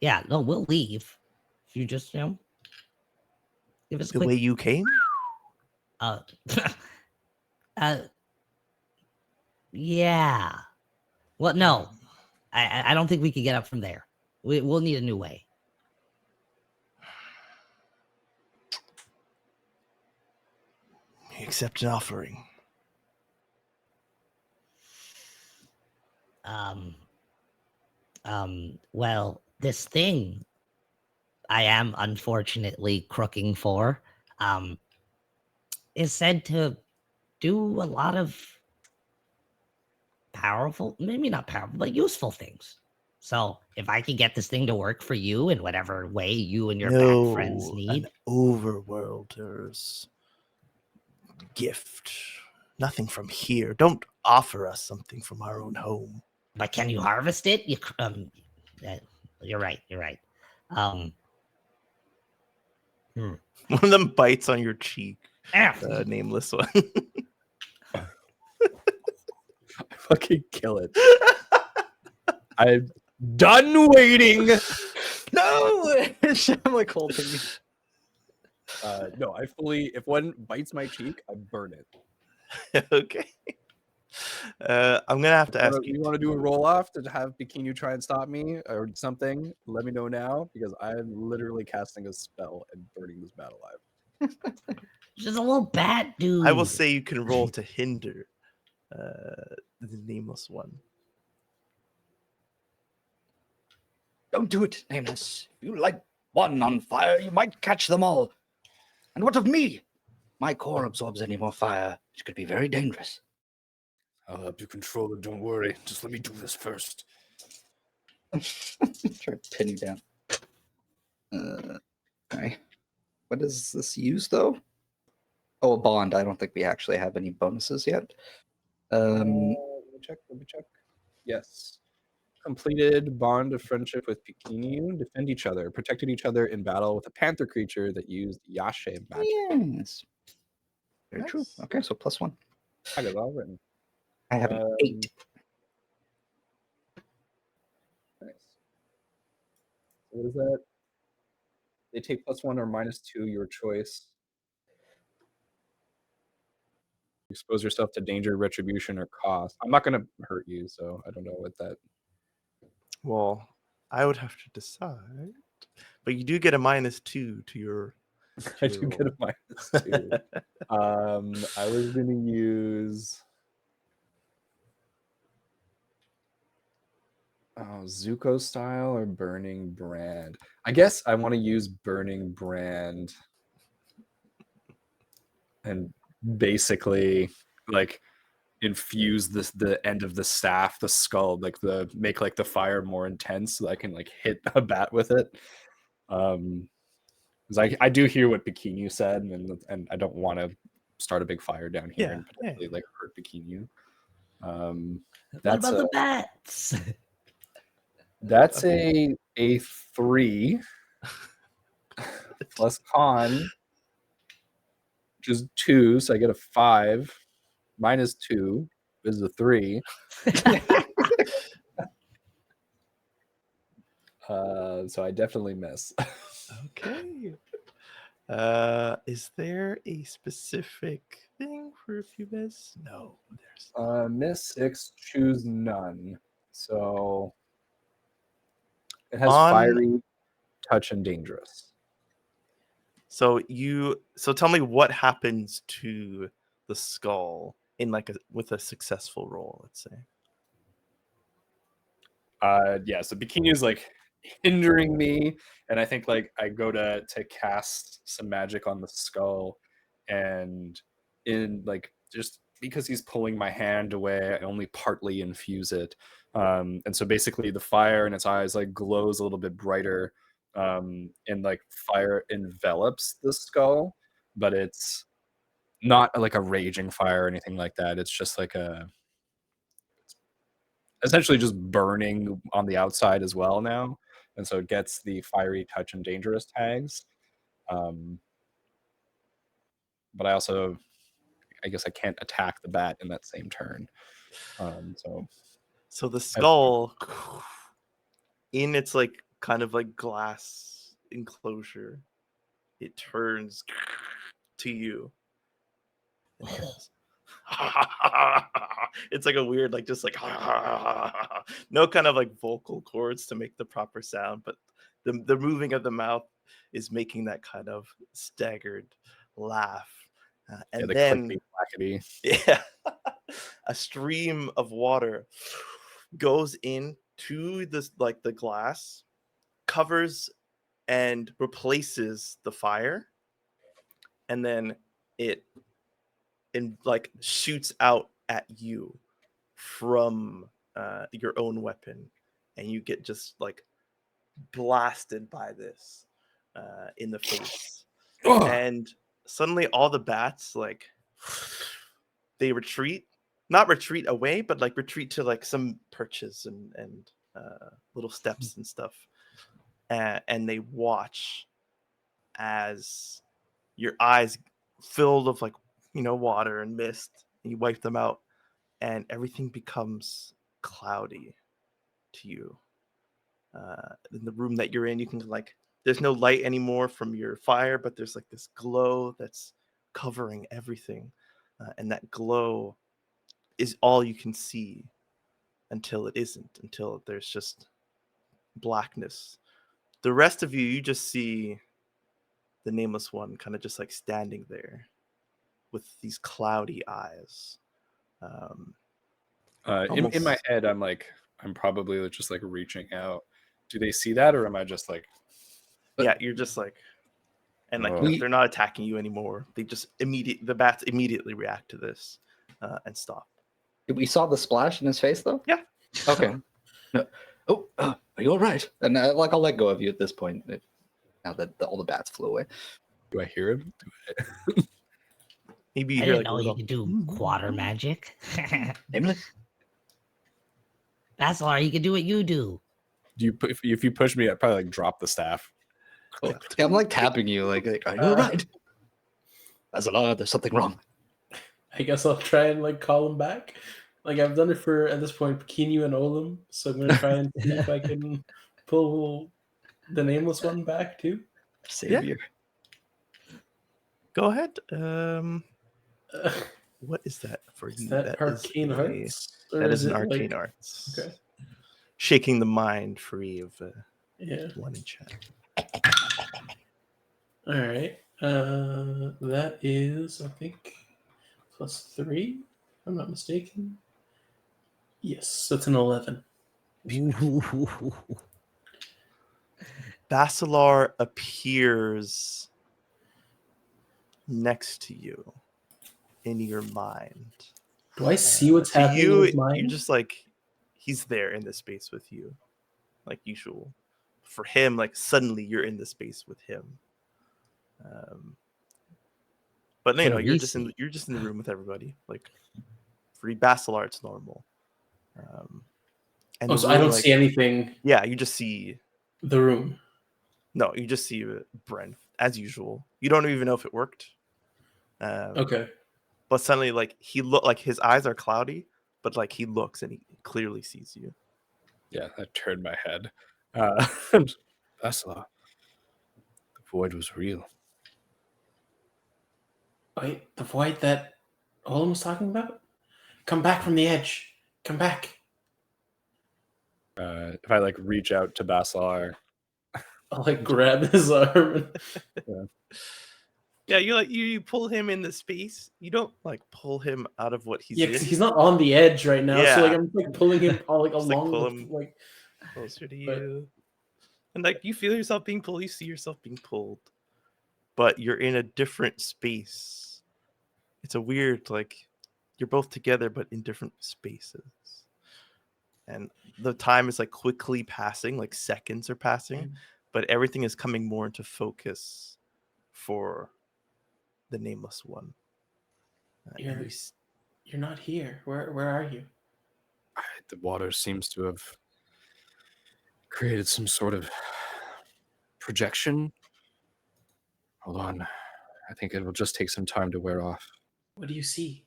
Yeah, no, we'll leave. If you just, give us a The quick way you came? uh yeah. Well, no. I don't think we could get up from there. We'll need a new way. Accept an offering. Well, this thing I am unfortunately crooking for, is said to do a lot of powerful, maybe not powerful, but useful things. So if I can get this thing to work for you in whatever way you and your back friends need, an overworlder's gift. Nothing from here. Don't offer us something from our own home. but can you harvest it? You're right. You're right. One of them bites on your cheek. Ah, The nameless one. I fucking kill it. I'm done waiting. No, I'm like holding. No, I fully. If one bites my cheek, I burn it. Okay. I'm gonna have to ask You you. want to do a roll off to have Bikini try and stop me or something? Let me know now because I'm literally casting a spell and burning this bat alive. just a little bat dude. I will say you can roll to hinder the nameless one. Don't do it, Nameless. If you light one on fire, you might catch them all. And what of me? My core absorbs any more fire, which could be very dangerous. I'll help you control it. Don't worry. Just let me do this first. Try to pin you down. Okay. What does this use, though? Oh, a bond. I don't think we actually have any bonuses yet. Let me check. Yes. Completed bond of friendship with Pikinu. Defend each other. Protected each other in battle with a panther creature that used Yashe magic. Yes. Very true. Nice. Okay, so +1. I got it all written. I have an 8. Nice. What is that? They take +1 or -2, your choice. Expose yourself to danger, retribution, or cost. I'm not going to hurt you, so I don't know what that. Well, I would have to decide. But you do get a -2 to your. I do get a -2. I was going to use. Zuko style or Burning Brand? I guess I want to use Burning Brand and basically like infuse the end of the staff, the skull, make the fire more intense so that I can like hit a bat with it. Because I do hear what Bikini said, and I don't want to start a big fire down here and potentially like hurt Bikini. What about the bats? That's a 3 plus con, which is 2, so I get a 5. -2 is a 3. So I definitely miss. Okay. Is there a specific thing for if you miss? No, there's Miss 6, choose none. So it has On- fiery, touch, and dangerous. So tell me what happens to the skull in with a successful roll, let's say. Yeah, so Bikini is like hindering me, and I think like I go to cast some magic on the skull, and in like just because he's pulling my hand away, I only partly infuse it. And so basically the fire in its eyes like glows a little bit brighter, and like fire envelops the skull, but it's not like a raging fire or anything like that. It's just like essentially just burning on the outside as well now, and so it gets the fiery touch and dangerous tags. But I guess I can't attack the bat in that same turn. So the skull, in its like kind of like glass enclosure, it turns to you. And it goes, it's like a weird, like just like no kind of like vocal cords to make the proper sound, but the moving of the mouth is making that kind of staggered laugh. And the then clickety clackety. yeah, a stream of water goes into this like the glass, covers and replaces the fire, and then it like shoots out at you from your own weapon, and you get just like blasted by this in the face. And suddenly all the bats like they not retreat away, but like retreat to like some perches and little steps and stuff, and they watch as your eyes filled of like water and mist, and you wipe them out, and everything becomes cloudy to you. In the room that you're in, you can like there's no light anymore from your fire, but there's like this glow that's covering everything, and that glow is all you can see until it isn't, until there's just blackness. The rest of you just see the nameless one kind of just like standing there with these cloudy eyes. In my head, I'm probably just like reaching out. Do they see that, or am I just like? Yeah, you're just like, and like they're not attacking you anymore. They just the bats immediately react to this and stop. We saw the splash in his face, though. Yeah. Okay. No. Oh, are you all right? And like I'll let go of you at this point. Now that all the bats flew away. Do I hear him? Maybe you I hear didn't like know you could do quarter magic. Namely, Basilar, you can do what you do. If you push me, I'd probably like drop the staff. yeah, I'm like tapping you. Like are you all right? Basilard, there's something wrong. I guess I'll try and like call him back. Like I've done it for at this point Kinu and Olim, so I'm gonna try and see if I can pull the nameless one back too. Savior. Go ahead. What is that for you? That arcane arts? That is an arcane arts. Okay. Shaking the mind free of one enchantment. All right. That is, I think, +3. If I'm not mistaken. Yes, that's an 11. Basilar appears next to you in your mind. Do I see what's happening in his mind? You're just like, he's there in the space with you, like usual. For him, like suddenly you're in the space with him. But you're just in the room with everybody. Like for Basilar, it's normal. And so I don't see anything. Yeah, you just see the room. No, you just see Bren as usual. You don't even know if it worked. Okay. But suddenly, like his eyes are cloudy, but like he looks and he clearly sees you. Yeah, that turned my head. Basilar, the void was real. Wait, the void that Olim was talking about? Come back from the edge. Come back. If I like reach out to Basilar, I'll like grab his arm. Yeah, you pull him in the space. You don't like pull him out of what he's in. Because he's not on the edge right now. Yeah. So like I'm like pulling him all like Just, along pull the, him like closer to you. And like you feel yourself being pulled, you see yourself being pulled. But you're in a different space. It's a weird, like you're both together but in different spaces. and the time is like quickly passing, like seconds are passing, but everything is coming more into focus for the nameless one. And You're not here. Where are you? The water seems to have created some sort of projection. Hold on. I think it will just take some time to wear off. What do you see?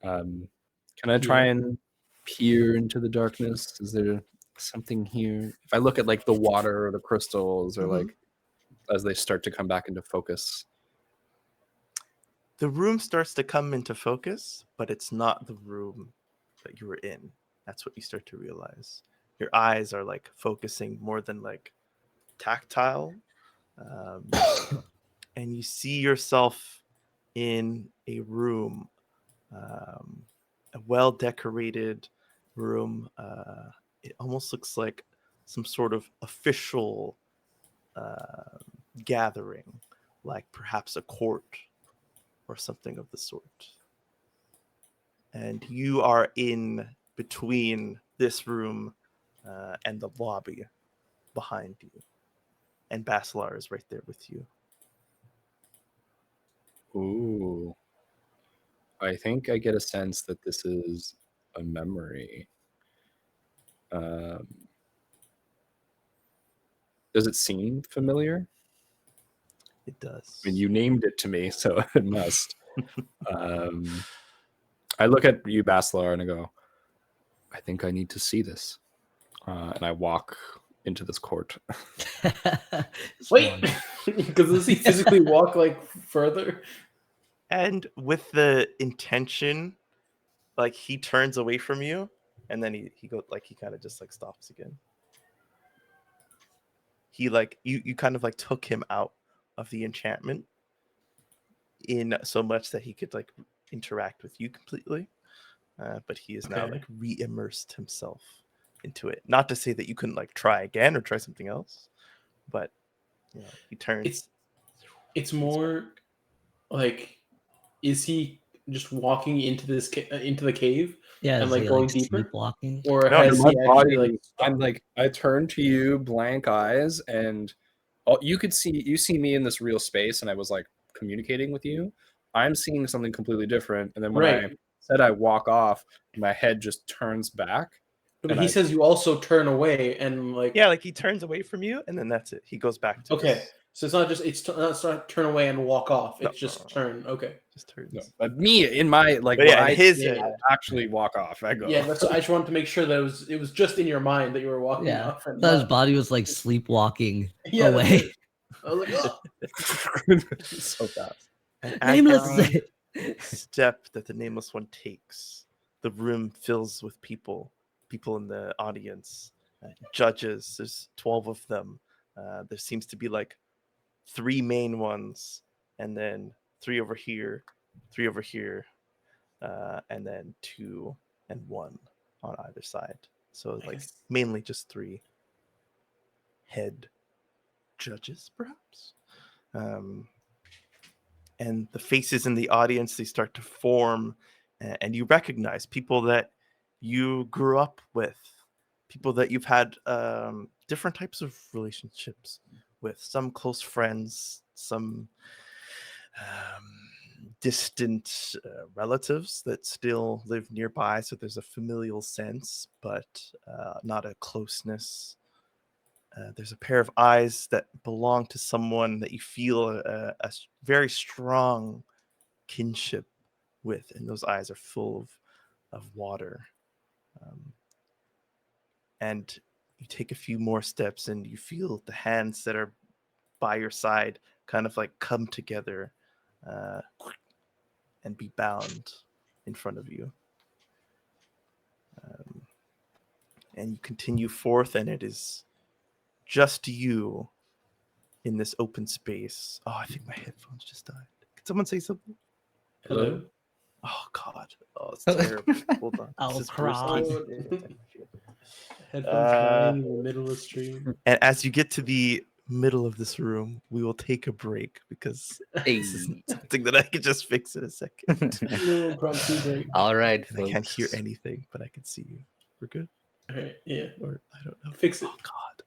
Can I try Yeah. and peer into the darkness? Is there something here? If I look at like the water or the crystals or like as they start to come back into focus. the room starts to come into focus, but it's not the room that you were in. That's what you start to realize. Your eyes are like focusing more than like tactile. And you see yourself in a room, a well decorated room. It almost looks like some sort of official gathering, like perhaps a court or something of the sort. And you are in between this room and the lobby behind you. And Basilar is right there with you. Ooh. I think I get a sense that this is a memory. Does it seem familiar? It does. I mean, you named it to me, so it must. I look at you, Basilar, and I go, I think I need to see this. And I walk into this court. Wait, because does he physically walk like further? And with the intention, like he turns away from you, and then he goes like he kind of just like stops again. He like you kind of like took him out of the enchantment in so much that he could like interact with you completely, but he is now Okay. like re-immersed himself into it. Not to say that you couldn't like try again or try something else, but you know, he turns. It's more like, is he just walking into this into the cave Yeah, and is like he going like deeper, sleepwalking? or No, has My he body, actually like? I'm like, I turn to you, blank eyes, and you see me in this real space, and I was like communicating with you. I'm seeing something completely different, and then when I Right. said I walk off, my head just turns back. But and he I- says you also turn away and like. Yeah, like he turns away from you, and then that's it. He goes back to Okay, his- so it's not just it's not turn away and walk off. No, It's just no. turn. Okay. just turns. No, but me in my like, But what yeah, I in his yeah. head. I actually walk off. I go. Yeah, that's. I just wanted to make sure that it was just in your mind that you were walking Yeah, off. And thought his not- body was like sleepwalking Yeah, that's away. it. I was like, oh. So fast. And Nameless. every step that the nameless one takes, the room fills with people in the audience, judges. There's 12 of them. There seems to be like 3 main ones, and then 3 over here, 3 over here, and then 2 and 1 on either side. So I like guess- mainly just 3 head judges, perhaps. And the faces in the audience, they start to form, and you recognize people that you grew up with, people that you've had different types of relationships with, some close friends, some distant relatives that still live nearby, so there's a familial sense, but not a closeness. There's a pair of eyes that belong to someone that you feel a very strong kinship with, and those eyes are full of water. And you take a few more steps, and you feel the hands that are by your side kind of like come together and be bound in front of you. And you continue forth, and it is just you in this open space. Oh, I think my headphones just died. Could someone say something? Hello. Oh God! Oh, it's terrible. Hold on. Oh, This is cry. Brewski. Headphones dying in the middle of the stream. And as you get to the middle of this room, we will take a break because this isn't something that I can just fix in a second. Little impromptu break. All right, And I can't folks. hear anything, but I can see you. We're good. All right, yeah, Or I don't know. fix it. Oh God.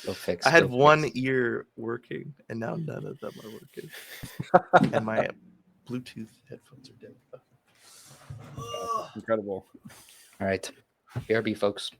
Go fix. I had go one fix. ear working, and now none of them are working. And my Bluetooth headphones are dead. Incredible. All right. BRB, folks.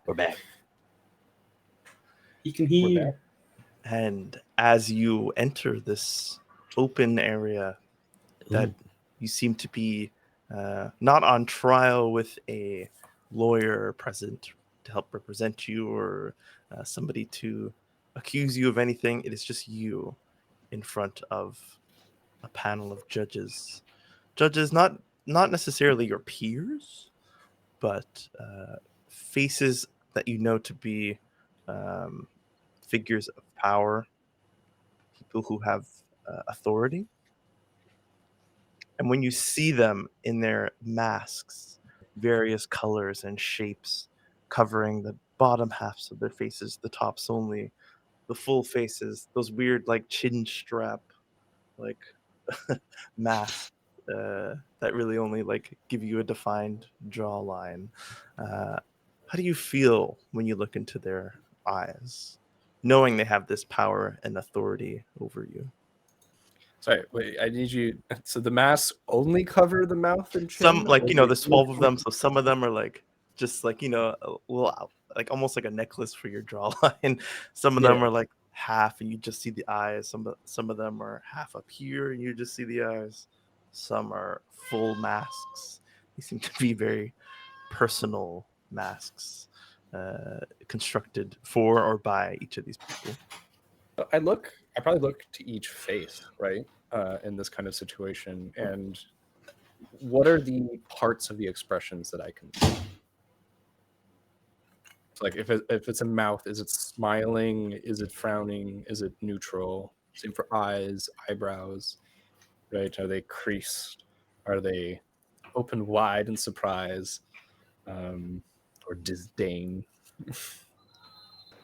We're back. He can We're hear. back. And as you enter this open area that Ooh. you seem to be not on trial with a lawyer present to help represent you or somebody to accuse you of anything. It is just you in front of a panel of judges. Judges not necessarily your peers, but faces that you know to be um, figures of power, people who have authority. And when you see them in their masks, various colors and shapes, covering the bottom halves of their faces, the tops only, the full faces, those weird like chin strap, like masks that really only like give you a defined jawline. How do you feel when you look into their eyes, knowing they have this power and authority over you? Sorry, wait. I need you. So the masks only cover the mouth and Some chin. like or there's 12 of them, so some of them are like just like a little like almost like a necklace for your jawline. Some of them Yeah. are like half and you just see the eyes. Some of them are half up here and you just see the eyes. Some are full masks. They seem to be very personal masks, constructed for or by each of these people. I probably look to each face, right, in this kind of situation, and what are the parts of the expressions that I can see? So like if it's a mouth, is it smiling? Is it frowning? Is it neutral? Same for eyes, eyebrows, right? Are they creased? Are they open wide in surprise, or disdain?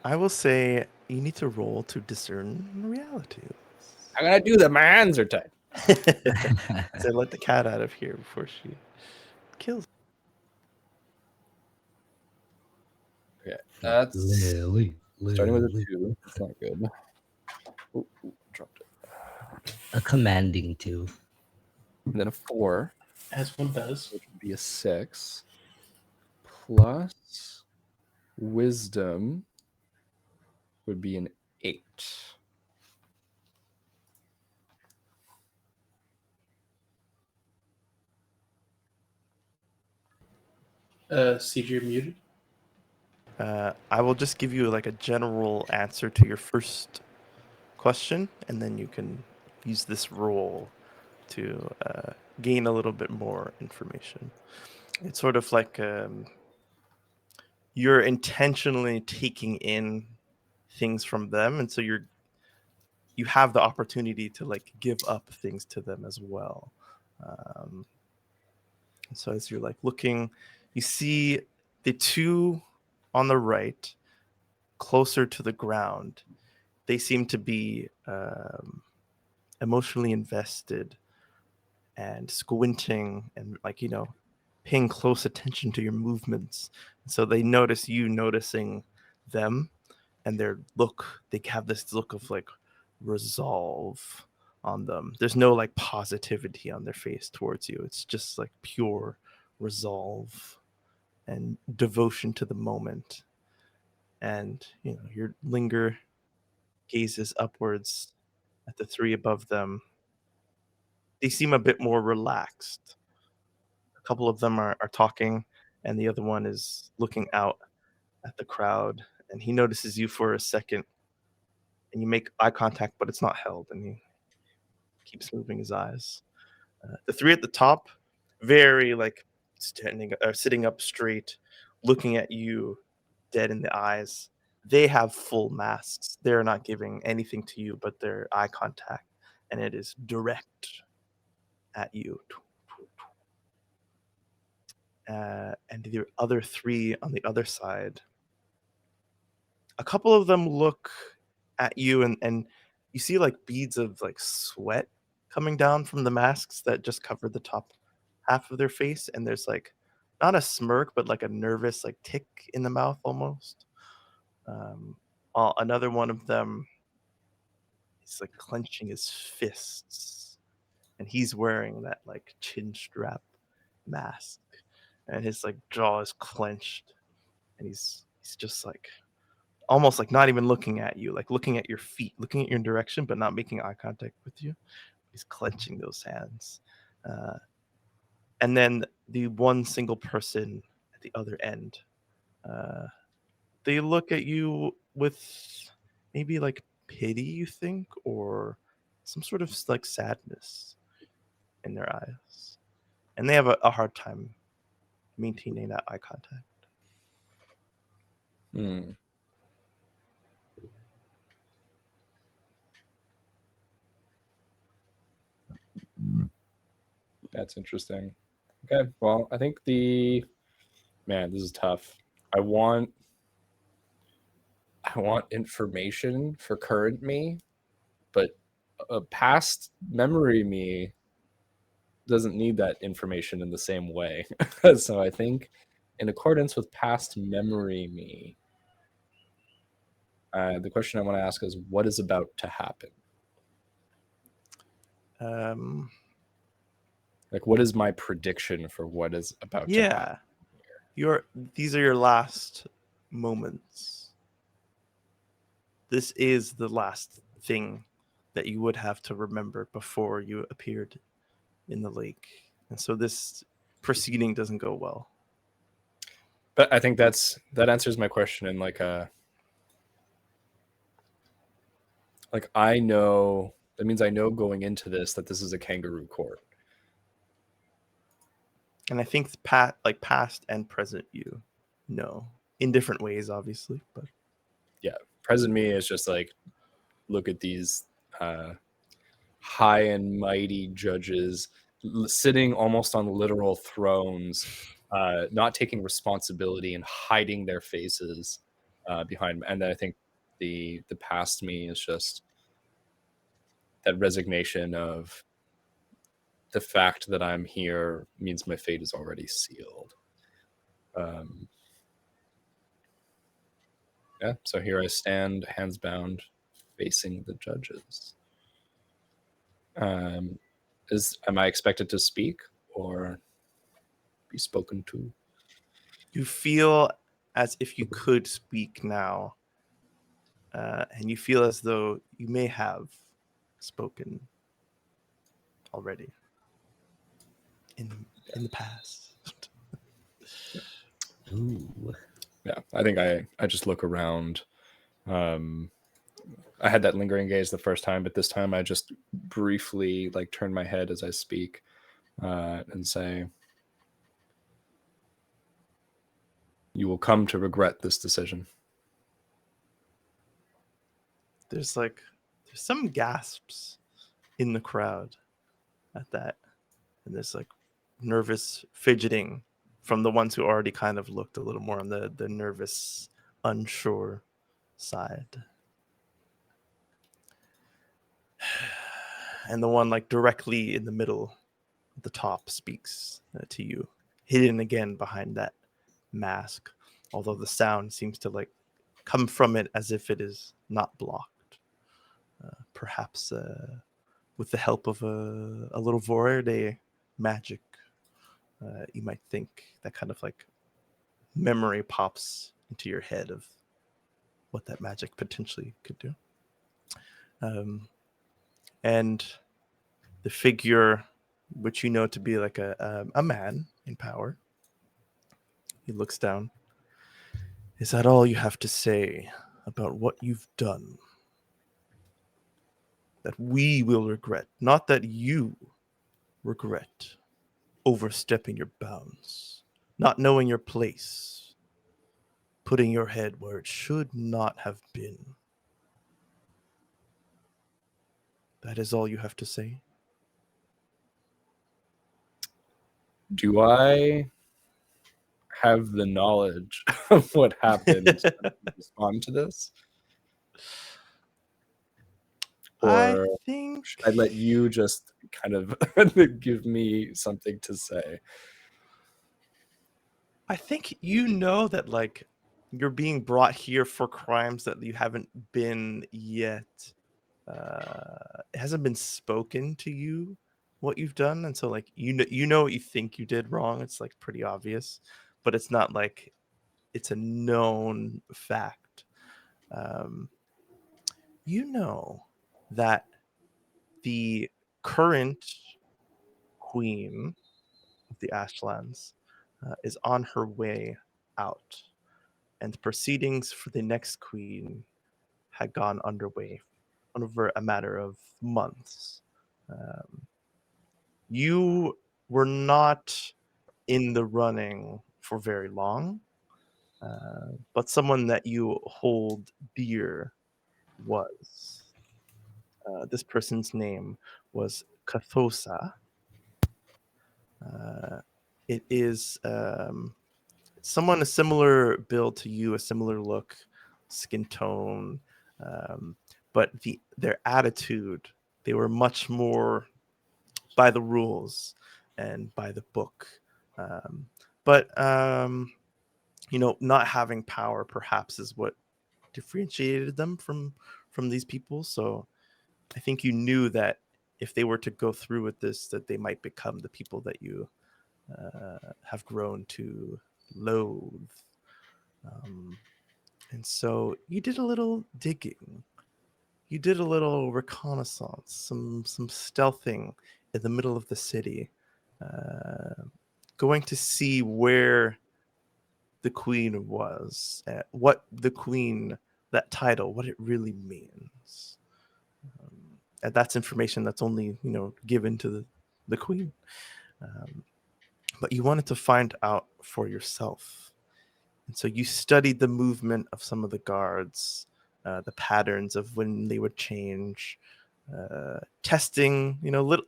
I will say you need to roll to discern reality. I'm gonna do that. My hands are tied. So let the cat out of here before she kills. Okay, that's Lily, starting with a Lily. 2. That's not good. Ooh, dropped it. A commanding 2. And then a 4, As one does. which would be a 6, plus wisdom would be an 8. CG, you're muted. I will just give you like a general answer to your first question, and then you can use this roll to gain a little bit more information. It's sort of like you're intentionally taking in things from them, and so you have the opportunity to like give up things to them as well. So as you're like looking, you see the two on the right, closer to the ground. They seem to be emotionally invested and squinting and like paying close attention to your movements. So they notice you noticing them, and they have this look of like resolve on them. There's no like positivity on their face towards you. It's just like pure resolve and devotion to the moment. And your linger gazes upwards at the three above them. They seem a bit more relaxed. A couple of them are talking, and the other one is looking out at the crowd. And he notices you for a second, and you make eye contact, but it's not held, and he keeps moving his eyes. The three at the top, very like sitting up straight, looking at you dead in the eyes. They have full masks. They're not giving anything to you but their eye contact, and it is direct at you. And the other three on the other side, a couple of them look at you, and you see like beads of like sweat coming down from the masks that just cover the top half of their face, and there's like not a smirk but like a nervous like tick in the mouth almost. While another one of them is like clenching his fists, and he's wearing that like chin strap mask, and his like jaw is clenched, and he's just like almost like not even looking at you, like looking at your feet, looking at your direction, but not making eye contact with you. He's clenching those hands. And then the one single person at the other end, they look at you with maybe like pity, you think, or some sort of like sadness in their eyes. And they have a hard time maintaining that eye contact. Hmm. That's interesting. Okay, well, I think man, this is tough. I want information for current me, but a past memory me doesn't need that information in the same way. So I think in accordance with past memory me, the question I want to ask is what is about to happen? Like, what is my prediction for what is about to happen? Yeah, these are your last moments. This is the last thing that you would have to remember before you appeared in the lake. And so this proceeding doesn't go well. But I think that answers my question in like I know, that means I know going into this that this is a kangaroo court. And I think past and present you know, in different ways, obviously, but Yeah, present me is just like, look at these high and mighty judges sitting almost on literal thrones, not taking responsibility and hiding their faces behind. And then I think the past me is just that resignation of the fact that I'm here means my fate is already sealed. Yeah, so here I stand, hands bound, facing the judges. Am I expected to speak or be spoken to? you feel as if you could speak now. And you feel as though you may have spoken already in the past. Ooh. Yeah, I think I just look around. I had that lingering gaze the first time, but this time I just briefly like turn my head as I speak and say, "You will come to regret this decision." There's some gasps in the crowd at that, and there's like nervous fidgeting from the ones who already kind of looked a little more on the nervous, unsure side. And the one like directly in the middle, at the top, speaks to you, hidden again behind that mask, although the sound seems to like come from it as if it is not blocked. Perhaps with the help of a little Vorerde magic, you might think that kind of like memory pops into your head of what that magic potentially could do. And the figure, which you know to be like a man in power, he looks down. Is that all you have to say about what you've done? That we will regret, not that you regret overstepping your bounds, not knowing your place, putting your head where it should not have been. That is all you have to say? Do I have the knowledge of what happened to respond to this? I Or think should I let you just kind of give me something to say? you know that like you're being brought here for crimes that you haven't been yet. It hasn't been spoken to you what you've done, and so like you know what you think you did wrong. It's like pretty obvious, but it's not like it's a known fact. You know that the current queen of the Ashlands is on her way out, and proceedings for the next queen had gone underway over a matter of months. You were not in the running for very long, but someone that you hold dear was. This person's name was Kathosa, It is someone a similar build to you, a similar look, skin tone, but their attitude, they were much more by the rules and by the book. But not having power perhaps is what differentiated them from these people. So I think you knew that if they were to go through with this, that they might become the people that you have grown to loathe. And so you did a little digging. You did a little reconnaissance, some stealthing in the middle of the city, going to see where the queen was, what the queen, that title, what it really means. And that's information that's only given to the queen. But you wanted to find out for yourself. And so you studied the movement of some of the guards, the patterns of when they would change, testing,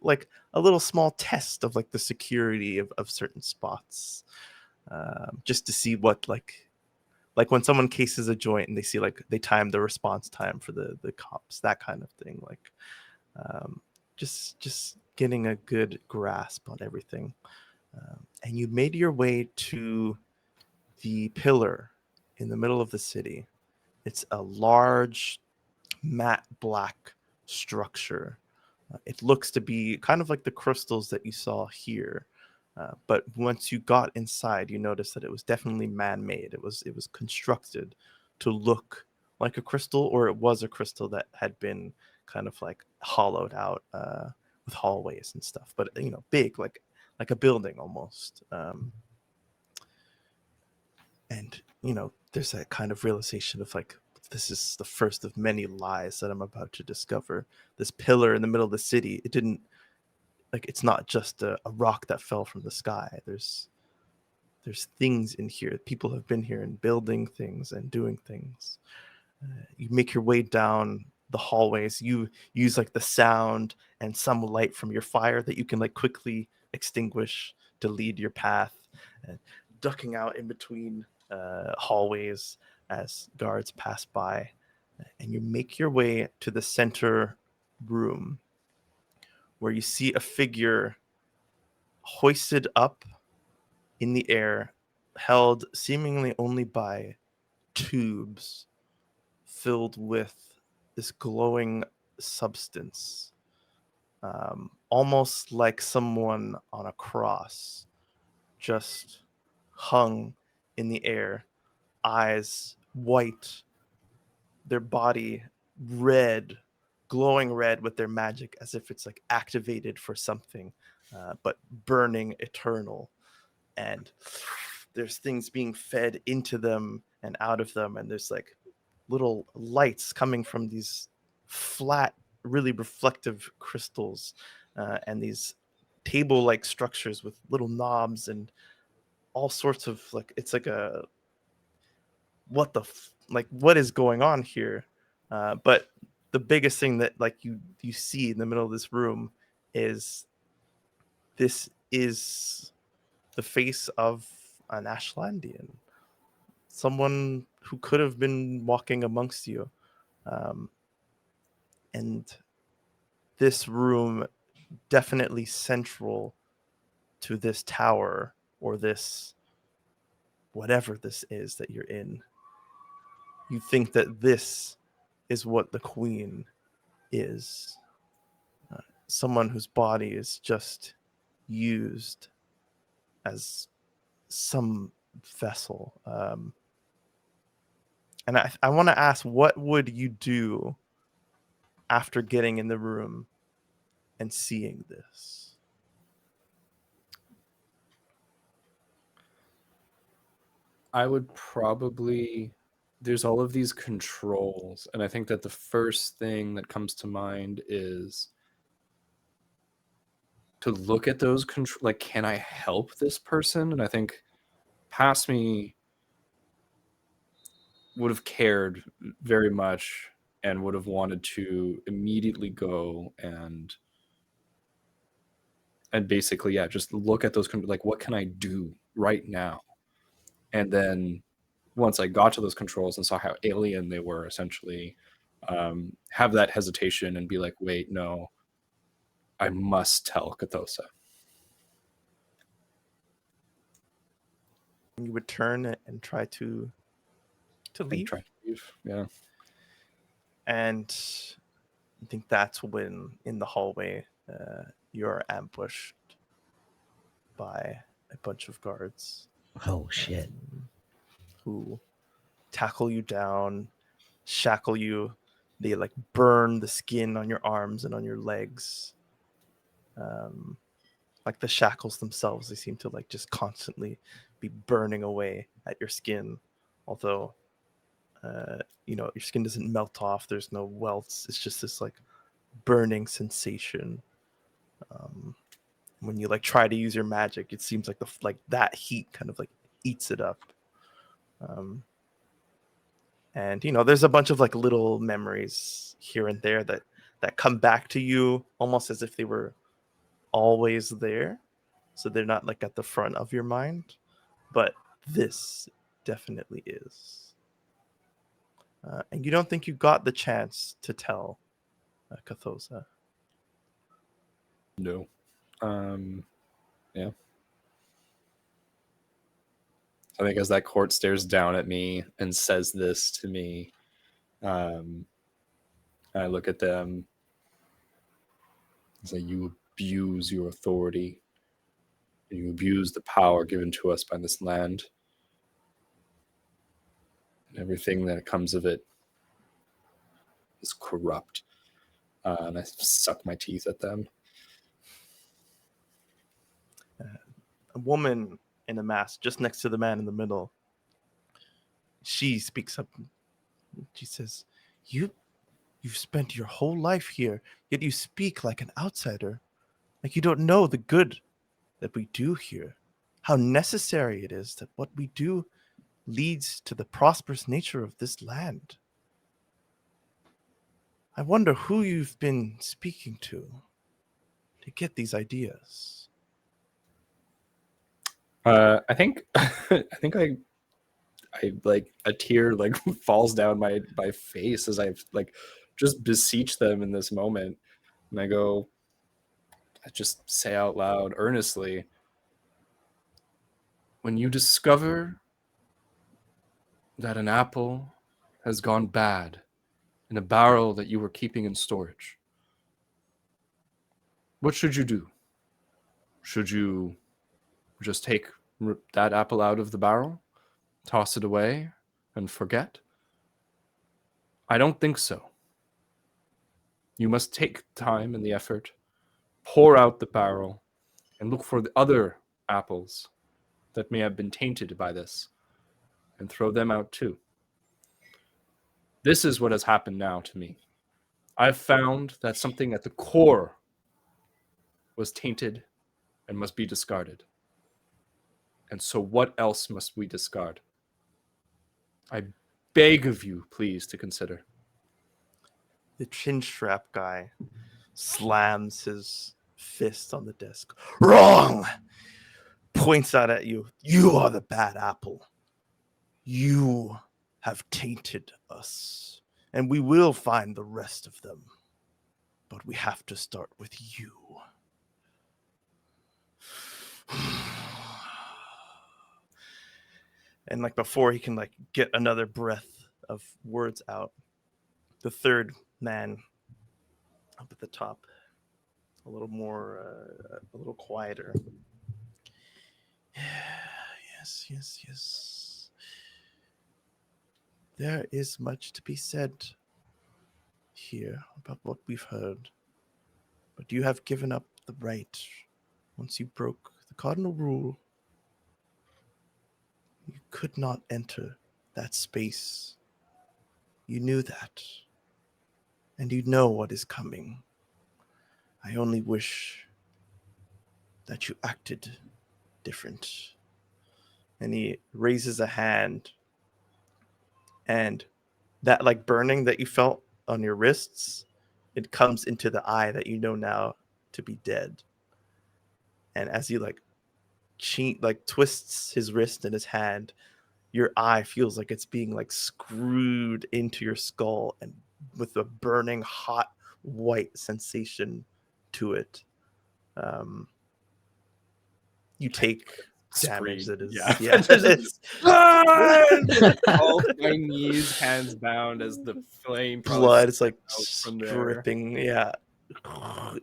like a little small test of like the security of certain spots, just to see what like when someone cases a joint and they see like they time the response time for the cops, that kind of thing, like just getting a good grasp on everything. And you made your way to the pillar in the middle of the city. It's a large matte black structure. It looks to be kind of like the crystals that you saw here. But once you got inside, you noticed that it was definitely man-made. It was constructed to look like a crystal, or it was a crystal that had been kind of like hollowed out with hallways and stuff. But big, like a building almost. And there's that kind of realization of like, this is the first of many lies that I'm about to discover. This pillar in the middle of the city, it's not just a rock that fell from the sky. There's things in here. People have been here and building things and doing things. You make your way down the hallways. You use like the sound and some light from your fire that you can like quickly extinguish to lead your path, ducking out in between hallways as guards pass by, and you make your way to the center room, where you see a figure hoisted up in the air, held seemingly only by tubes filled with this glowing substance, almost like someone on a cross, just hung in the air, eyes white, their body red, glowing red with their magic, as if it's like activated for something, but burning eternal. And there's things being fed into them and out of them, and there's like little lights coming from these flat, really reflective crystals, and these table-like structures with little knobs and all sorts of like, it's like a what is going on here? But the biggest thing that like you see in the middle of this room is this is the face of an Ashlandian, someone who could have been walking amongst you. And this room, definitely central to this tower, or this whatever this is that you're in. You think that this is what the queen is, someone whose body is just used as some vessel. And I want to ask, what would you do after getting in the room and seeing this? I would probably, there's all of these controls, and I think that the first thing that comes to mind is to look at those control, like, can I help this person? And I think past me would have cared very much and would have wanted to immediately go and and basically, yeah, just look at those like, what can I do right now? And then once I got to those controls and saw how alien they were, essentially, have that hesitation and be like, wait, no, I must tell Kathosa. You would turn and try to leave. Try to leave. Yeah. And I think that's when in the hallway you're ambushed by a bunch of guards Oh shit. who tackle you down, shackle you. They like burn the skin on your arms and on your legs. Like the shackles themselves, they seem to like just constantly be burning away at your skin. Although, your skin doesn't melt off. There's no welts. It's just this like burning sensation. When you like try to use your magic, it seems like that heat kind of like eats it up. And there's a bunch of like little memories here and there that come back to you almost as if they were always there, so they're not like at the front of your mind, but this definitely is. And you don't think you got the chance to tell Kathosa? No. Yeah. I think as that court stares down at me and says this to me, I look at them and say, you abuse your authority. You abuse the power given to us by this land. And everything that comes of it is corrupt. And I suck my teeth at them. A woman in a mask just next to the man in the middle, she speaks up. She says, you've spent your whole life here, yet you speak like an outsider, like you don't know the good that we do here, how necessary it is that what we do leads to the prosperous nature of this land. I wonder who you've been speaking to get these ideas. I think I like a tear like falls down my face as I like just beseech them in this moment, and I just say out loud earnestly, when you discover that an apple has gone bad in a barrel that you were keeping in storage, what should you do? Should you just take that apple out of the barrel, toss it away, and forget? I don't think so. You must take time and the effort, pour out the barrel, and look for the other apples that may have been tainted by this, and throw them out too. This is what has happened now to me. I've found that something at the core was tainted and must be discarded. And so what else must we discard? I beg of you, please, to consider. The chin strap guy slams his fist on the desk. Wrong! Points out at you. You are the bad apple. You have tainted us, and we will find the rest of them. But we have to start with you. And like before he can like get another breath of words out, the third man up at the top, a little more, quieter. Yes. There is much to be said here about what we've heard, but you have given up the right once you broke the cardinal rule. You could not enter that space. You knew that, and you know what is coming. I only wish that you acted different. And he raises a hand, and that like burning that you felt on your wrists, it comes into the eye that you know now to be dead. And as he like twists his wrist in his hand, your eye feels like it's being like screwed into your skull, and with a burning hot white sensation to it. You take damage Scream. that is Yeah. it's All my knees, hands bound as the flame blood. It's like out from there. dripping,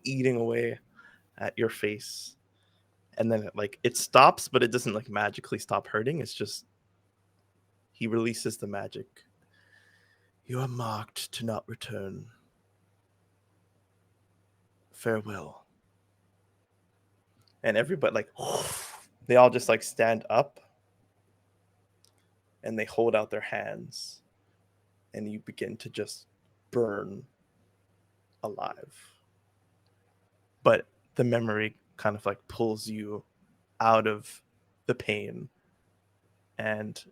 eating away at your face. And then it stops, but it doesn't like magically stop hurting. It's just he releases the magic. You are marked to not return. Farewell. And everybody they all just stand up and they hold out their hands, and you begin to just burn alive. But the memory kind of pulls you out of the pain, and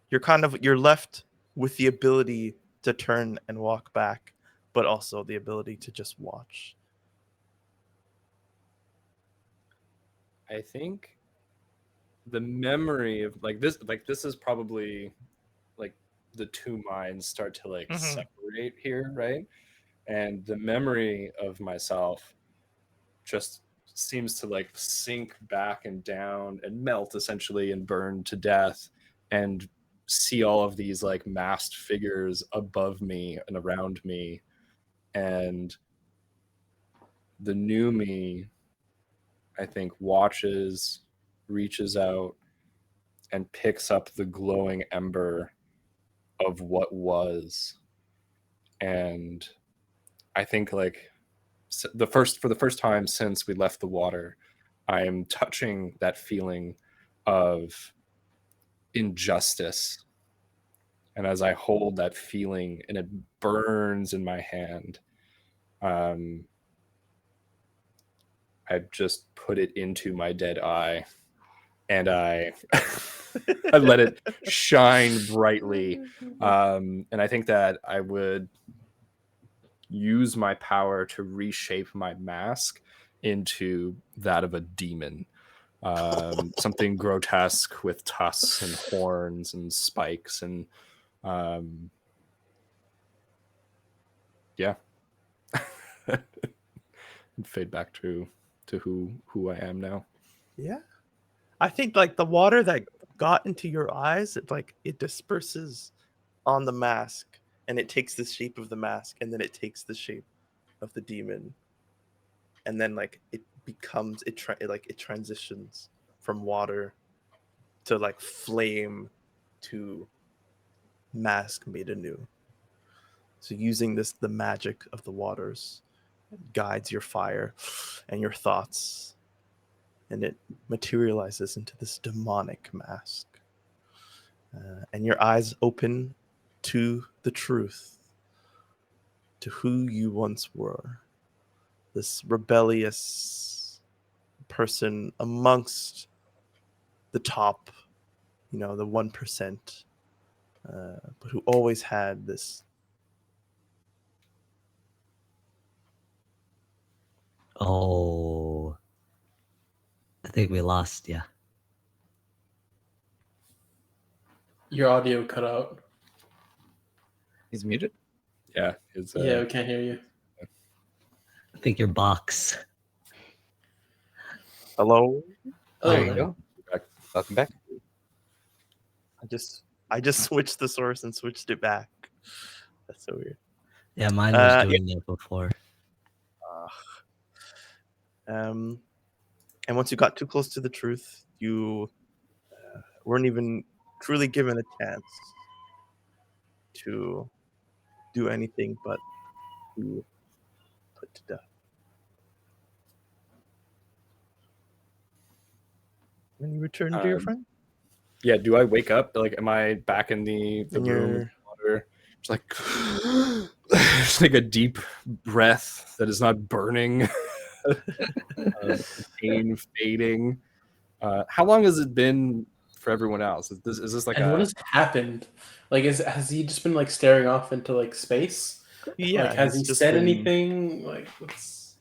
you're left with the ability to turn and walk back, but also the ability to just watch. I think the memory of this is probably the two minds start to separate here, right? And the memory of myself just seems to sink back and down and melt essentially and burn to death, and see all of these masked figures above me and around me. And the new me, I think, watches, reaches out, and picks up the glowing ember of what was. And I think for the first time since we left the water, I am touching that feeling of injustice. And as I hold that feeling and it burns in my hand, I just put it into my dead eye, and I I let it shine brightly. And I think that I would use my power to reshape my mask into that of a demon. Something grotesque with tusks and horns and spikes, and yeah. Fade back to who I am now. Yeah. I think the water that got into your eyes, it disperses on the mask, and it takes the shape of the mask, and then it takes the shape of the demon. And then it becomes it transitions from water to flame to mask made anew. So using the magic of the waters guides your fire and your thoughts, and it materializes into this demonic mask. And your eyes open to the truth, to who you once were. This rebellious person amongst the top, the 1%, but who always had this. Oh, I think we lost you. Your audio cut out. He's muted. Yeah, it's Yeah, we can't hear you. I think your box. Hello? Oh, There you go. Welcome back. I just switched the source and switched it back. That's so weird. Yeah, mine was doing it before. And once you got too close to the truth, you weren't even truly given a chance to do anything but to put to death. When you return to your friend? Yeah, do I wake up? Am I back in the In room your- with water? It's like a deep breath that is not burning. Pain fading. How long has it been for everyone else? Is this and what has happened? Has he just been staring off into space? Yeah. Has he he's just said been- anything? What's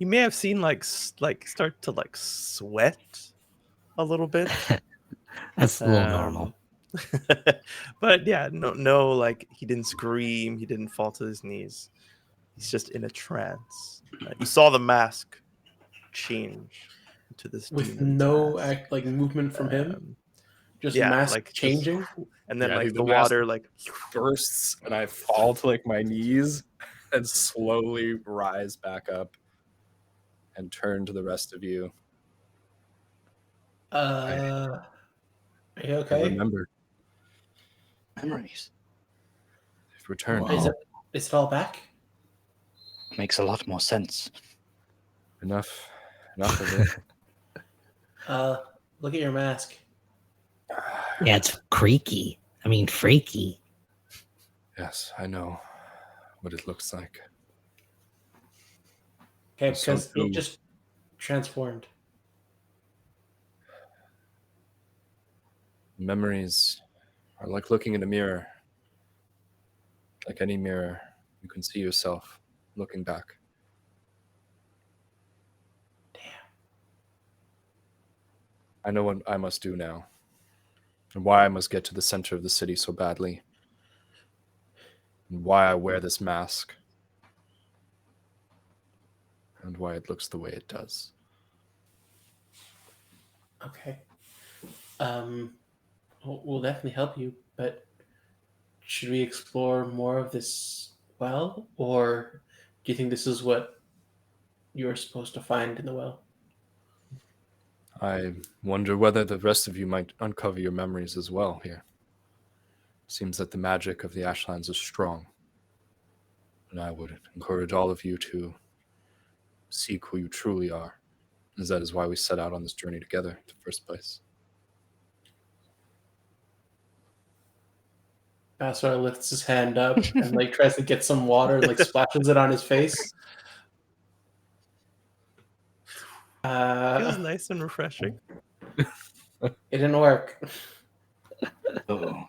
You may have seen like start to like sweat a little bit. That's a little normal. But yeah, no, like he didn't scream, he didn't fall to his knees. He's just in a trance. You saw the mask change to this With demon's no mask. like movement from him, just Yeah, mask like just- changing. and then Yeah, like dude, the the mask- water like bursts, and I fall to like my knees and slowly rise back up and turn to the rest of you. Are you I okay? remember. Memories. They've returned. Whoa. Is it all back? Makes a lot more sense. Enough of it. Look at your mask. Yeah, it's creaky. I mean, freaky. Yes, I know what it looks like. Okay, So because too. it just transformed. Memories are like looking in a mirror. Like any mirror, you can see yourself looking back. Damn. I know what I must do now, and why I must get to the center of the city so badly, and why I wear this mask, and why it looks the way it does. Okay. We'll definitely help you, but should we explore more of this well, or do you think this is what you're supposed to find in the well? I wonder whether the rest of you might uncover your memories as well here. Seems that the magic of the Ashlands is strong, and I would encourage all of you to seek who you truly are, as that is why we set out on this journey together in the first place. Basra lifts his hand up and like tries to get some water, like splashes it on his face. feels nice and refreshing. It didn't work. Oh,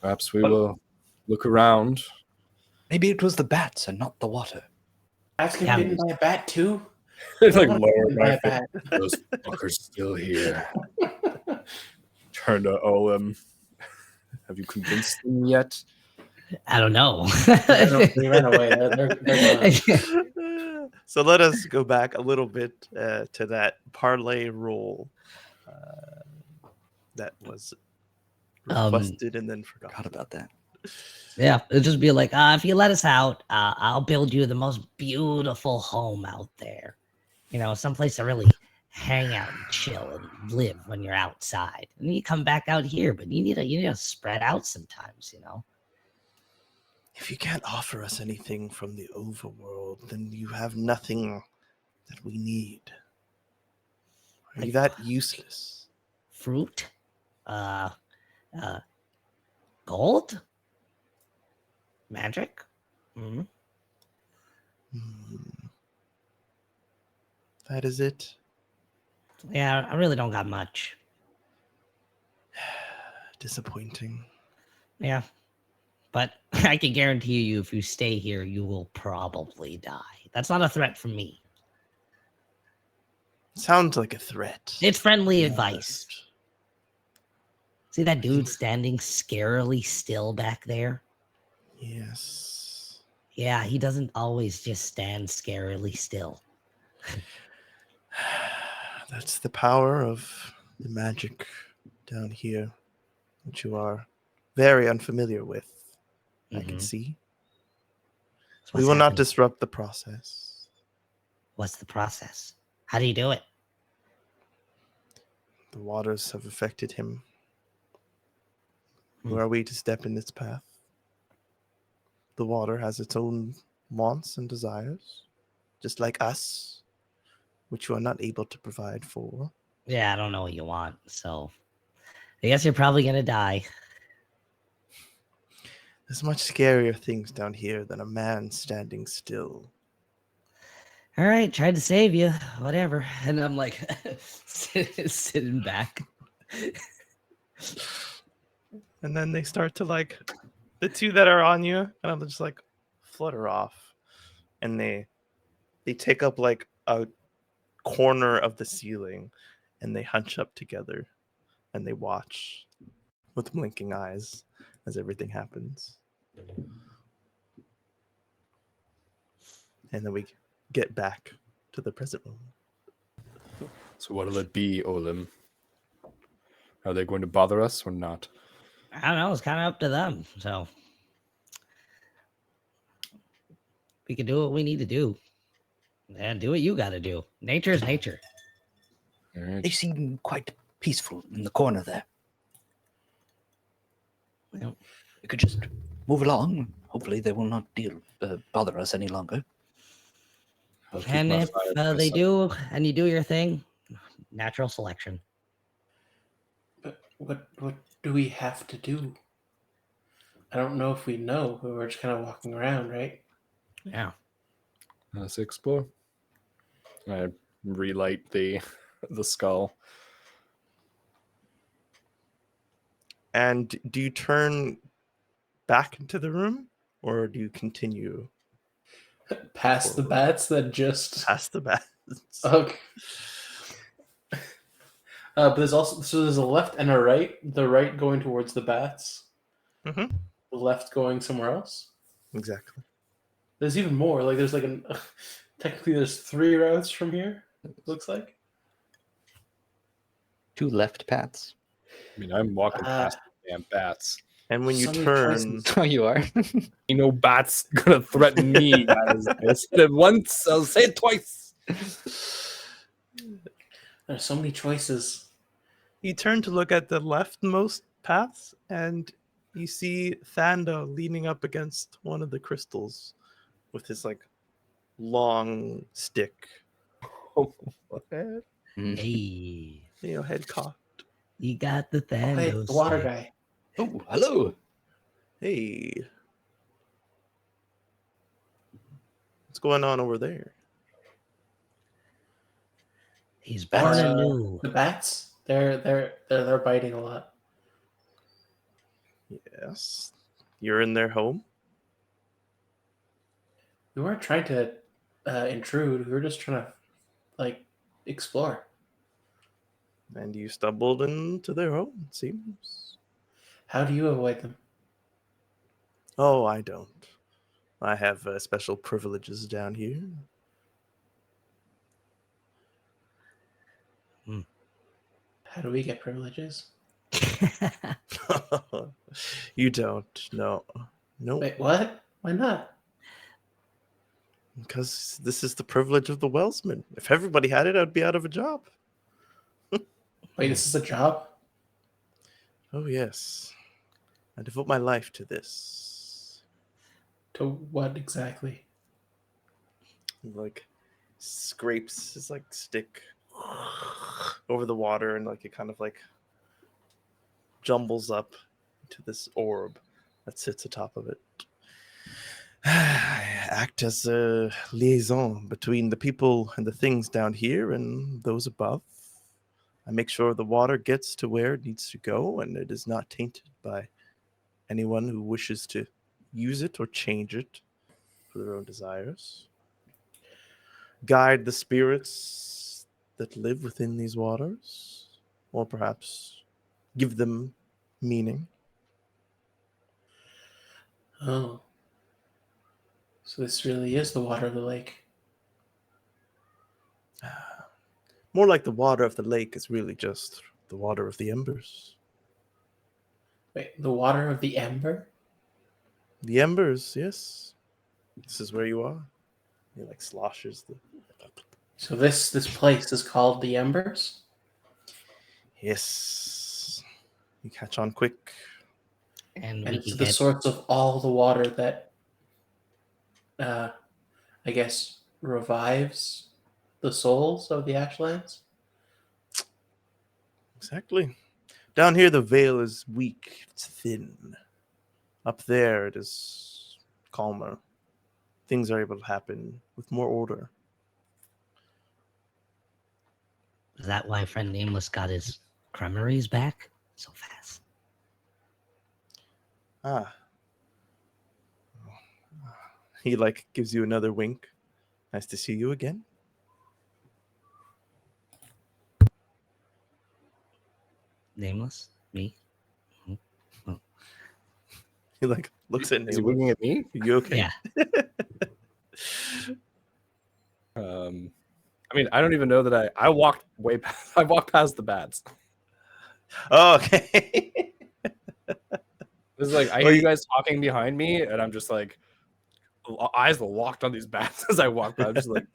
Perhaps we will look around. maybe it was the bats and not the water. Bats get Yeah. bitten by a bat too. It's I like wanna lower get bitten by my a bat. face. Those fuckers still here. Turn to Olim. Have you convinced them yet? I don't know. They ran away. They're gone. So let us go back a little bit to that parlay roll that was requested and then Forgot forgotten. about that. Yeah, it'll just be like, if you let us out, I'll build you the most beautiful home out there. You know, someplace to really hang out and chill and live when you're outside. And you come back out here, but you need to spread out sometimes, you know. If you can't offer us anything from the overworld, then you have nothing that we need. Are you that useless? Fruit, gold, magic. Mhm. That is it. Yeah, I really don't got much. Disappointing. Yeah. But I can guarantee you, if you stay here, you will probably die. That's not a threat from me. Sounds like a threat. It's friendly to be advice. honest. See that dude standing scarily still back there? Yes. Yeah, he doesn't always just stand scarily still. That's the power of the magic down here, which you are very unfamiliar with. I can Mhm. see. So We what's will not happening? disrupt the process. What's the process? How do you do it? The waters have affected him. Hmm. Who are we to step in its path? The water has its own wants and desires, just like us, which you are not able to provide for. Yeah, I don't know what you want, so I guess you're probably gonna die. There's much scarier things down here than a man standing still. All right, tried to save you, whatever. And I'm like sitting back. And then they start to like, the two that are on you, kind of just like flutter off, and they take up like a corner of the ceiling, and they hunch up together and they watch with blinking eyes as everything happens. And then we get back to the present moment. So what'll it be, Olim? Are they going to bother us or not? I don't know. It's kind of up to them. So we can do what we need to do, and do what you got to do. Nature is nature. All right. They seem quite peaceful in the corner there. Well, We could just move along. Hopefully, they will not bother us any longer. I'll keep and my if fire to they myself. do, and you do your thing, natural selection. But what do we have to do? I don't know if we know, but we're just kind of walking around, right? Yeah. Let's explore. I relight the skull. And do you turn back into the room, or do you continue Past the Forward. bats that just. past the bats? Okay. But there's a left and a right. The right going towards the bats. Mhm. The left going somewhere else. Exactly. There's even more. Like there's technically there's 3 routes from here. Looks like. 2 left paths. I mean, I'm walking Uh, past the damn bats. And when you So many turn, choices. Oh, you are. Ain't no bats gonna threaten me, guys. I said it once, I'll say it twice. There's so many choices. you turn to look at the leftmost paths, and you see Thanda leaning up against one of the crystals with his like long stick. Head, Hey, head cocked. you got the Oh, hey, Thanos. the water stick. guy. Oh, hello. Hey, what's going on over there? He's born Bats. anew. The bats. They're biting a lot. Yes, you're in their home. We weren't trying to intrude. We were just trying to like explore. And you stumbled into their home, it seems. How do you avoid them? Oh, I don't. I have special privileges down here. How do we get privileges? You don't. No. Nope. Wait, what? Why not? Because this is the privilege of the Wellsman. If everybody had it, I'd be out of a job. Wait, this is a job? Oh, yes. I devote my life to this. To what exactly? He, like, scrapes his, like, stick over the water, and, like, it kind of, like, jumbles up to this orb that sits atop of it. I act as a liaison between the people and the things down here and those above. I make sure the water gets to where it needs to go and it is not tainted by anyone who wishes to use it or change it for their own desires. Guide the spirits that live within these waters, or perhaps give them meaning. Oh. So this really is the water of the lake. More like the water of the lake is really just the water of the embers. Wait, the water of the ember? The embers, yes. This is where you are. He like sloshes the. So this place is called the Embers? Yes. You catch on quick. And And we it's can the get source of all the water that I guess revives the souls of the Ashlands? Exactly. Down here, the veil is weak. It's thin. Up there, it is calmer. Things are able to happen with more order. Is that why friend Nameless got his cremeries back so fast? Ah. He like gives you another wink. Nice to see you again. Nameless? Me? He like looks at Is he Nameless. looking at me? You okay? Yeah. I mean, I don't even know that I walked way past. I walked past the bats. Oh, okay. This is like I hear you guys talking behind me, and I'm just like eyes locked on these bats as I walk by. I'm just like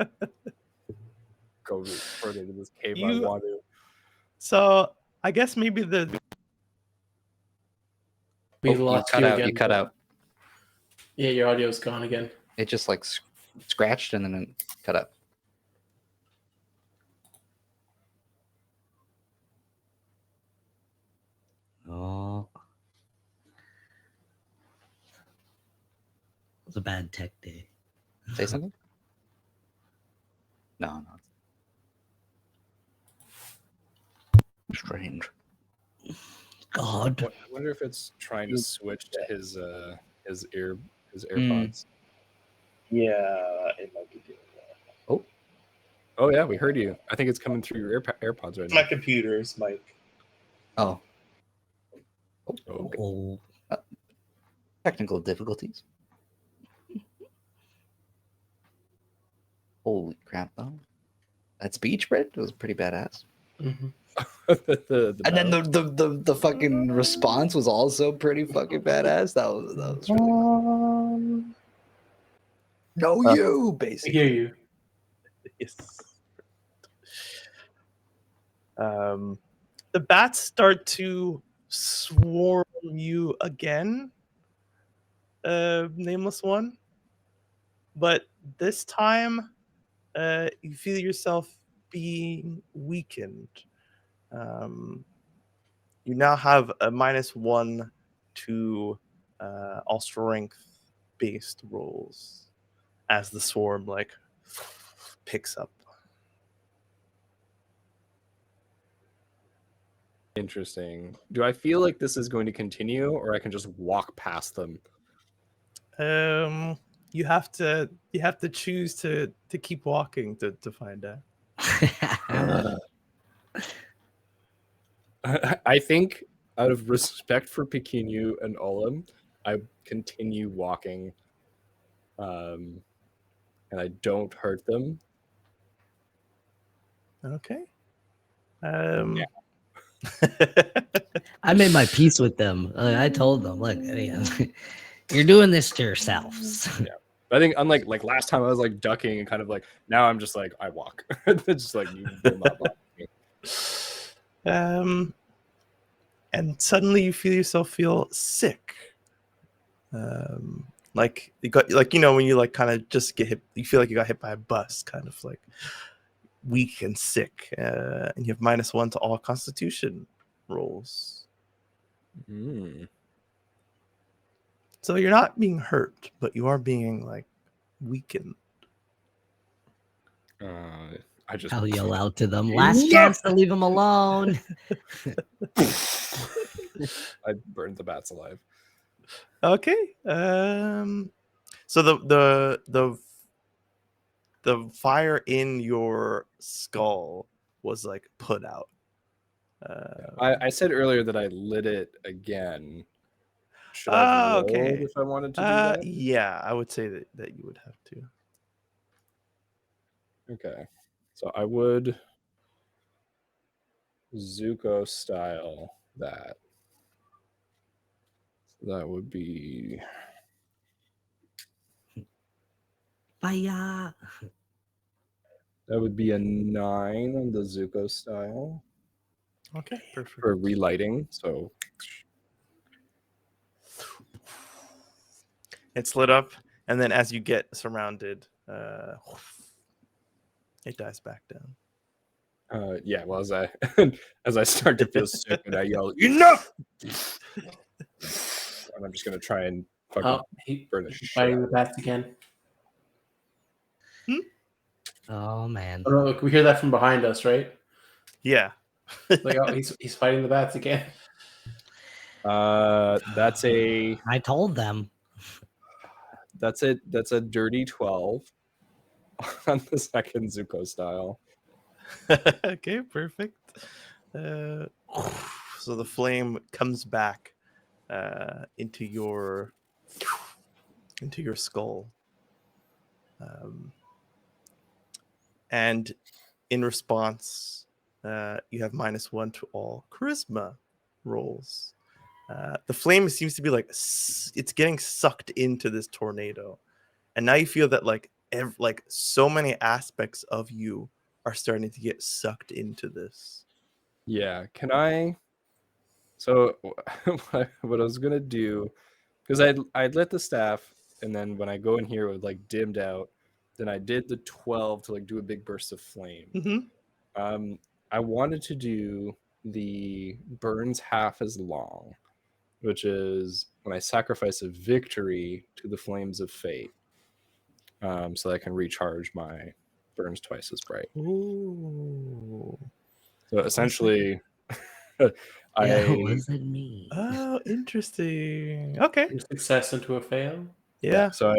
go further into this cave if I You- want to. So I guess maybe the We Oh, you lost cut you out. again. You cut out. Yeah, your audio's gone again. It just like scratched and then it cut out. Oh. It was a bad tech day. Say something? No. Strange. God. I wonder if it's trying to switch to his AirPods. yeah, it might be doing that. Oh yeah, we heard you. I think it's coming through your AirPods right now. My computer's mic. Oh. Okay. Oh. Technical difficulties. Holy crap, though. That speech, Brett, was pretty badass. Mm-hmm. And then the fucking response was also pretty fucking badass. That was really cool. No, you, I basically. hear you. Yes. The bats start to swarm you again, Nameless One. But this time, you feel yourself being weakened. You now have a -1 to all strength-based rolls as the swarm like picks up. Interesting. Do I feel like this is going to continue, or I can just walk past them? You have to choose to keep walking to find out. I think, out of respect for Pekinu and Olam, I continue walking, and I don't hurt them. Okay. Yeah. I made my peace with them. I told them, look, you're doing this to yourselves. Yeah. But I think unlike like last time I was like ducking and kind of like now I'm just like I walk. It's just like you will not bother me. And suddenly you feel sick. Like you got like when you like kind of just get hit, you feel like you got hit by a bus, kind of like weak and sick. And you have -1 to all Constitution rolls. So you're not being hurt, but you are being like weakened. I just I'll yell out to them, last chance to leave them alone. I burned the bats alive. Okay. So the fire in your skull was like put out. I said earlier that I lit it again. Should I roll okay. if I wanted to do that? Yeah, I would say that you would have to. Okay. So I would Zuko style that. So that would be Fire. that would be a 9 on the Zuko style Okay, perfect. for relighting. So It's lit up, and then as you get surrounded, it dies back down. yeah, well as I start to feel sick and I yell, enough! And I'm just gonna try and fucking He burn the shit fighting out the of it. bats again. Oh, man. Oh, no, look, we hear that from behind us, right? Yeah. Like, oh, he's fighting the bats again. That's a I told them. that's a dirty 12 on the second Zuko style. Okay, perfect. So the flame comes back into your skull, and in response, you have -1 to all charisma rolls. The flame seems to be like it's getting sucked into this tornado, and now you feel that like so many aspects of you are starting to get sucked into this. Yeah. Can I? So what I was gonna do, because I'd lit the staff, and then when I go in here, it would like dimmed out. Then I did the 12 to like do a big burst of flame. Mm-hmm. I wanted to do the burns half as long, which is when I sacrifice a victory to the flames of fate, so that I can recharge my burns twice as bright. Ooh. So essentially, Yeah, I what does that mean? Oh, interesting. Okay. From success into a fail. Yeah. So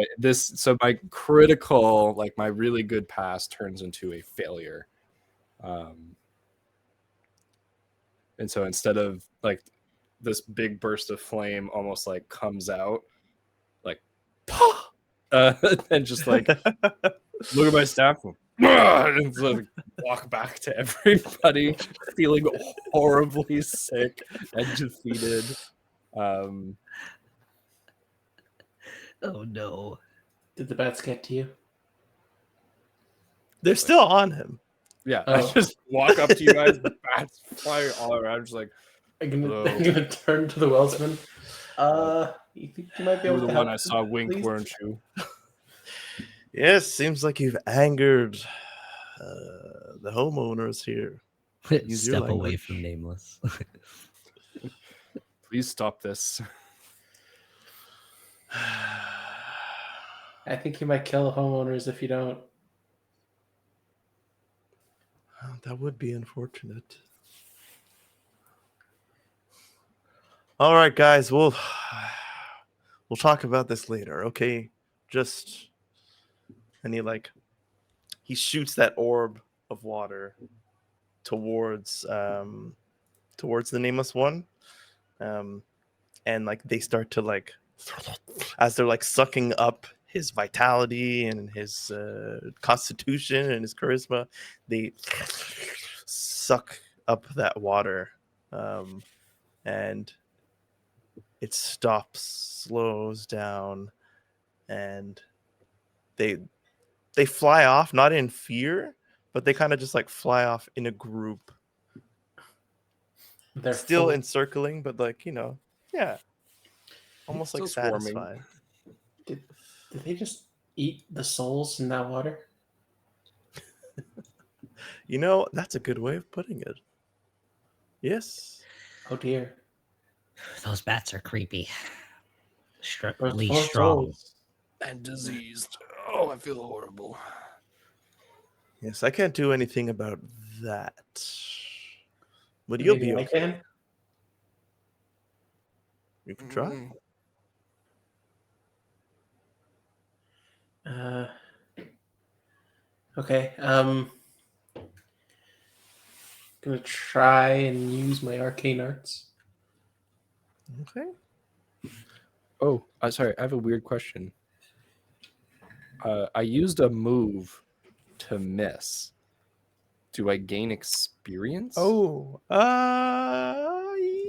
my critical, like my really good pass, turns into a failure, and so instead of like this big burst of flame, almost like comes out, like, and just like look at my staff, and so, like, walk back to everybody, feeling horribly sick and defeated. Oh no. Did the bats get to you? They're still on him. Yeah, Oh. I just walk up to you guys, bats fly all around, just like, I'm hello. gonna turn to the Welsman. You think you might be You were able the to one help I saw wink, please? weren't you? Yes, seems like you've angered the homeowners here. Use your Step away language. from Nameless. Please stop this. I think you might kill the homeowners if you don't. That would be unfortunate. All right, guys, we'll talk about this later, okay? And he shoots that orb of water towards the nameless one, and like they start to like, as they're like sucking up his vitality and his constitution and his charisma, they suck up that water, and it stops, slows down, and they fly off, not in fear, but they kind of just like fly off in a group. They're Still full. encircling, but like, yeah, almost like Still swarming. satisfied. Did they just eat the souls in that water? That's a good way of putting it. Yes. Oh dear. Those bats are creepy. Those Really poor strong. souls. And diseased. Oh, I feel horrible. Yes, I can't do anything about that. But you'll Maybe be I okay. can. You can try. Okay. Gonna try and use my arcane arts. Okay. Oh, sorry. I have a weird question. I used a move to miss. Do I gain experience? Oh,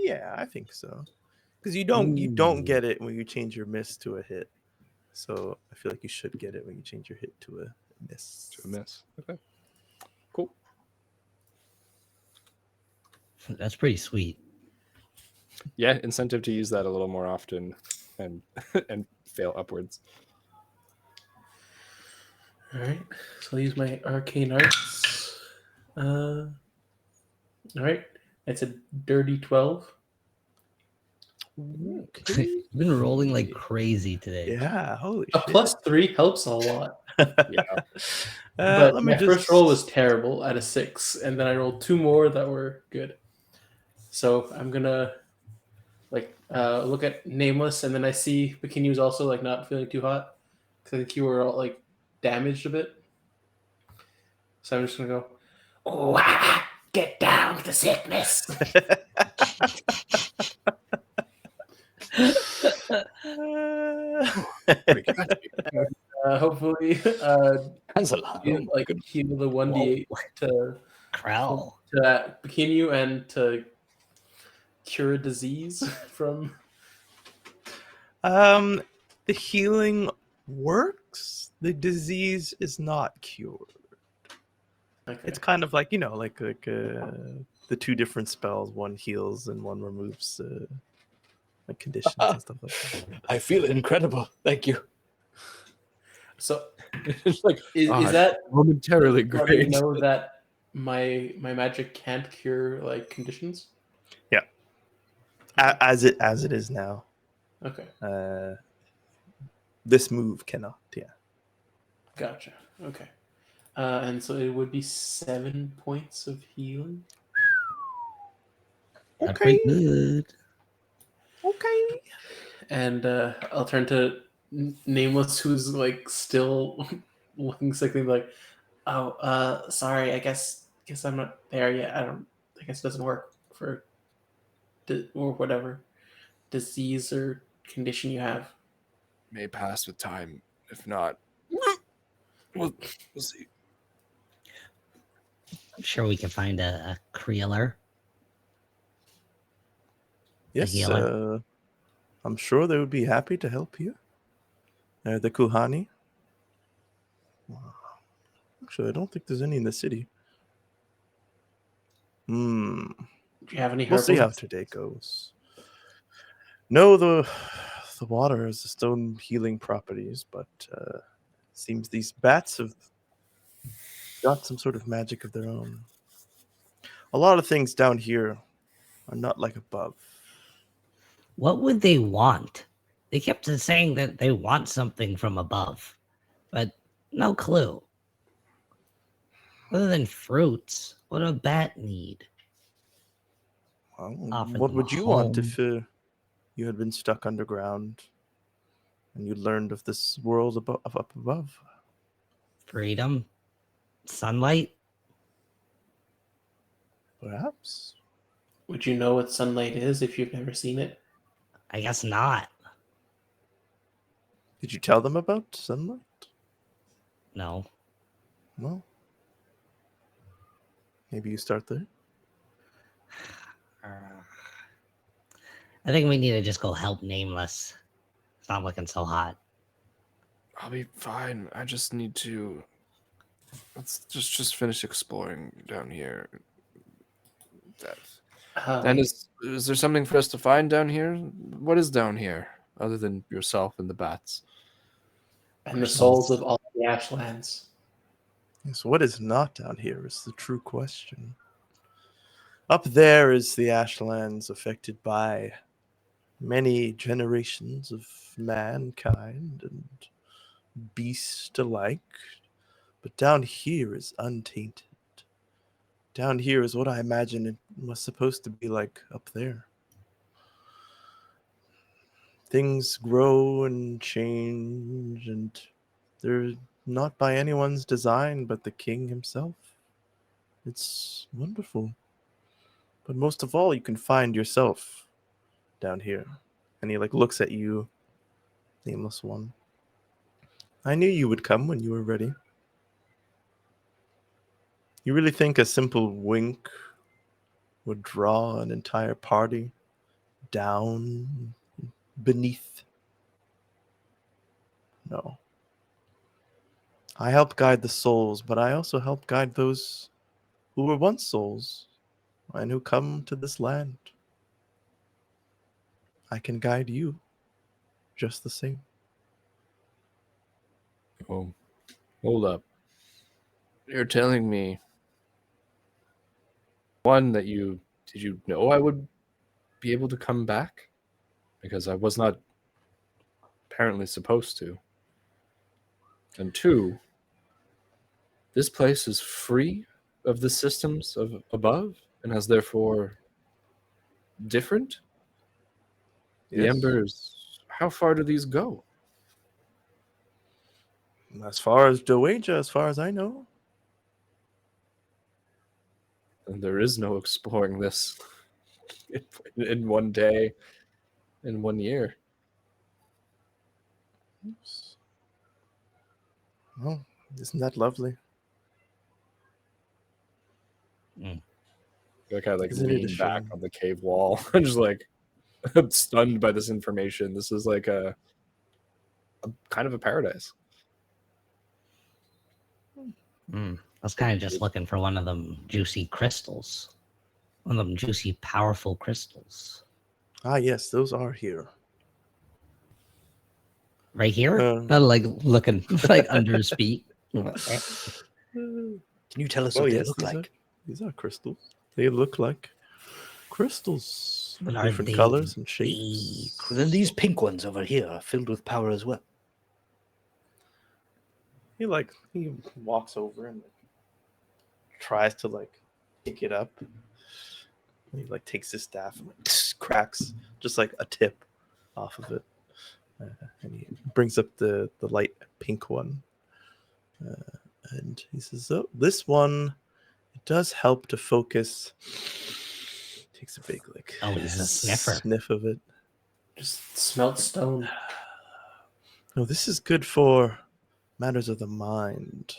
yeah, I think so. Because you don't get it when you change your miss to a hit. So I feel like you should get it when you change your hit to a miss. To a miss. Okay. Cool. That's pretty sweet. Yeah, incentive to use that a little more often and and fail upwards. All right. So I'll use my arcane arts. All right. It's a dirty 12. Okay. You've been rolling like crazy today. Yeah, holy A shit. +3 helps a lot. Yeah. But Let me my first roll was terrible at a 6, and then I rolled 2 more that were good. So I'm gonna look at Nameless, and then I see Bikinu's also like not feeling too hot. Because I think you were all like damaged a bit. So I'm just gonna go, oh, get down with the sickness. Pretty catchy. Hopefully, That's a lot. you, like heal the 1d8 to Krell. begin you and to cure a disease from. The healing works. The disease is not cured. Okay. It's kind of like the two different spells. One heals and one removes like conditions and stuff like that. I feel incredible. Thank you. So It's like is that momentarily do I great. know that my magic can't cure like conditions? Yeah. As it is now. Okay, This move cannot. Yeah. gotcha. Okay, and so it would be 7 points of healing. That's pretty good. Okay. And I'll turn to Nameless, who's like still looking sickly, like, oh, sorry, I guess I'm not there yet. I guess it doesn't work for or whatever disease or condition you have. May pass with time. If not, we'll see. I'm sure we can find a Creeler. Yes. healer. I'm sure they would be happy to help you. The Kuhani. Actually, I don't think there's any in the city. Do you have any We'll see how herbals? today goes. No, the water has its own healing properties, but seems these bats have got some sort of magic of their own. A lot of things down here are not like above. What would they want? They kept saying that they want something from above, but no clue. Other than fruits, what do a bat need? Well, Offer what them would a you want home. if you had been stuck underground and you learned of this world up above? Freedom? Sunlight? Perhaps. Would you know what sunlight is if you've never seen it? I guess not. Did you tell them about sunlight? No. Well, maybe you start there. I think we need to just go help Nameless. It's not looking so hot. I'll be fine. I just need to. Let's just finish exploring down here. And is there something for us to find down here? What is down here other than yourself and the bats? And the souls of all the Ashlands. Yes, what is not down here is the true question. Up there is the Ashlands, affected by many generations of mankind and beast alike. But down here is untainted. Down here is what I imagine it was supposed to be like up there. Things grow and change, and they're not by anyone's design but the king himself. It's wonderful. But most of all, you can find yourself down here. And he looks at you, Nameless One. I knew you would come when you were ready. You really think a simple wink would draw an entire party down beneath? No. I help guide the souls, but I also help guide those who were once souls and who come to this land. I can guide you just the same. Oh, hold up. You're telling me that did you know I would be able to come back? Because I was not apparently supposed to. And 2, this place is free of the systems of above and has therefore different? The Yes. Embers, how far do these go? As far as Doaja, as far as I know. And there is no exploring this in one day, in 1 year. Oops. Oh, isn't that lovely? Like I Isn't it a lean back shame? on the cave wall. I'm just like I'm stunned by this information. This is like a kind of a paradise. I was kind of just looking for one of them juicy crystals. One of them juicy, powerful crystals. Ah, yes, those are here. Right here? Um, Not like looking like under his feet. Can you tell us Oh what they yes, look like? these are crystals. They look like crystals, But are different they colors and the shapes. Then these pink ones over here are filled with power as well. He walks over and tries to pick it up. And he takes his staff and cracks just like a tip off of it, and he brings up the light pink one, and he says, "Oh, this one, it does help to focus." Takes a big Oh, he's a sniffer. sniff of it. Just smelt stone. No, this is good for matters of the mind,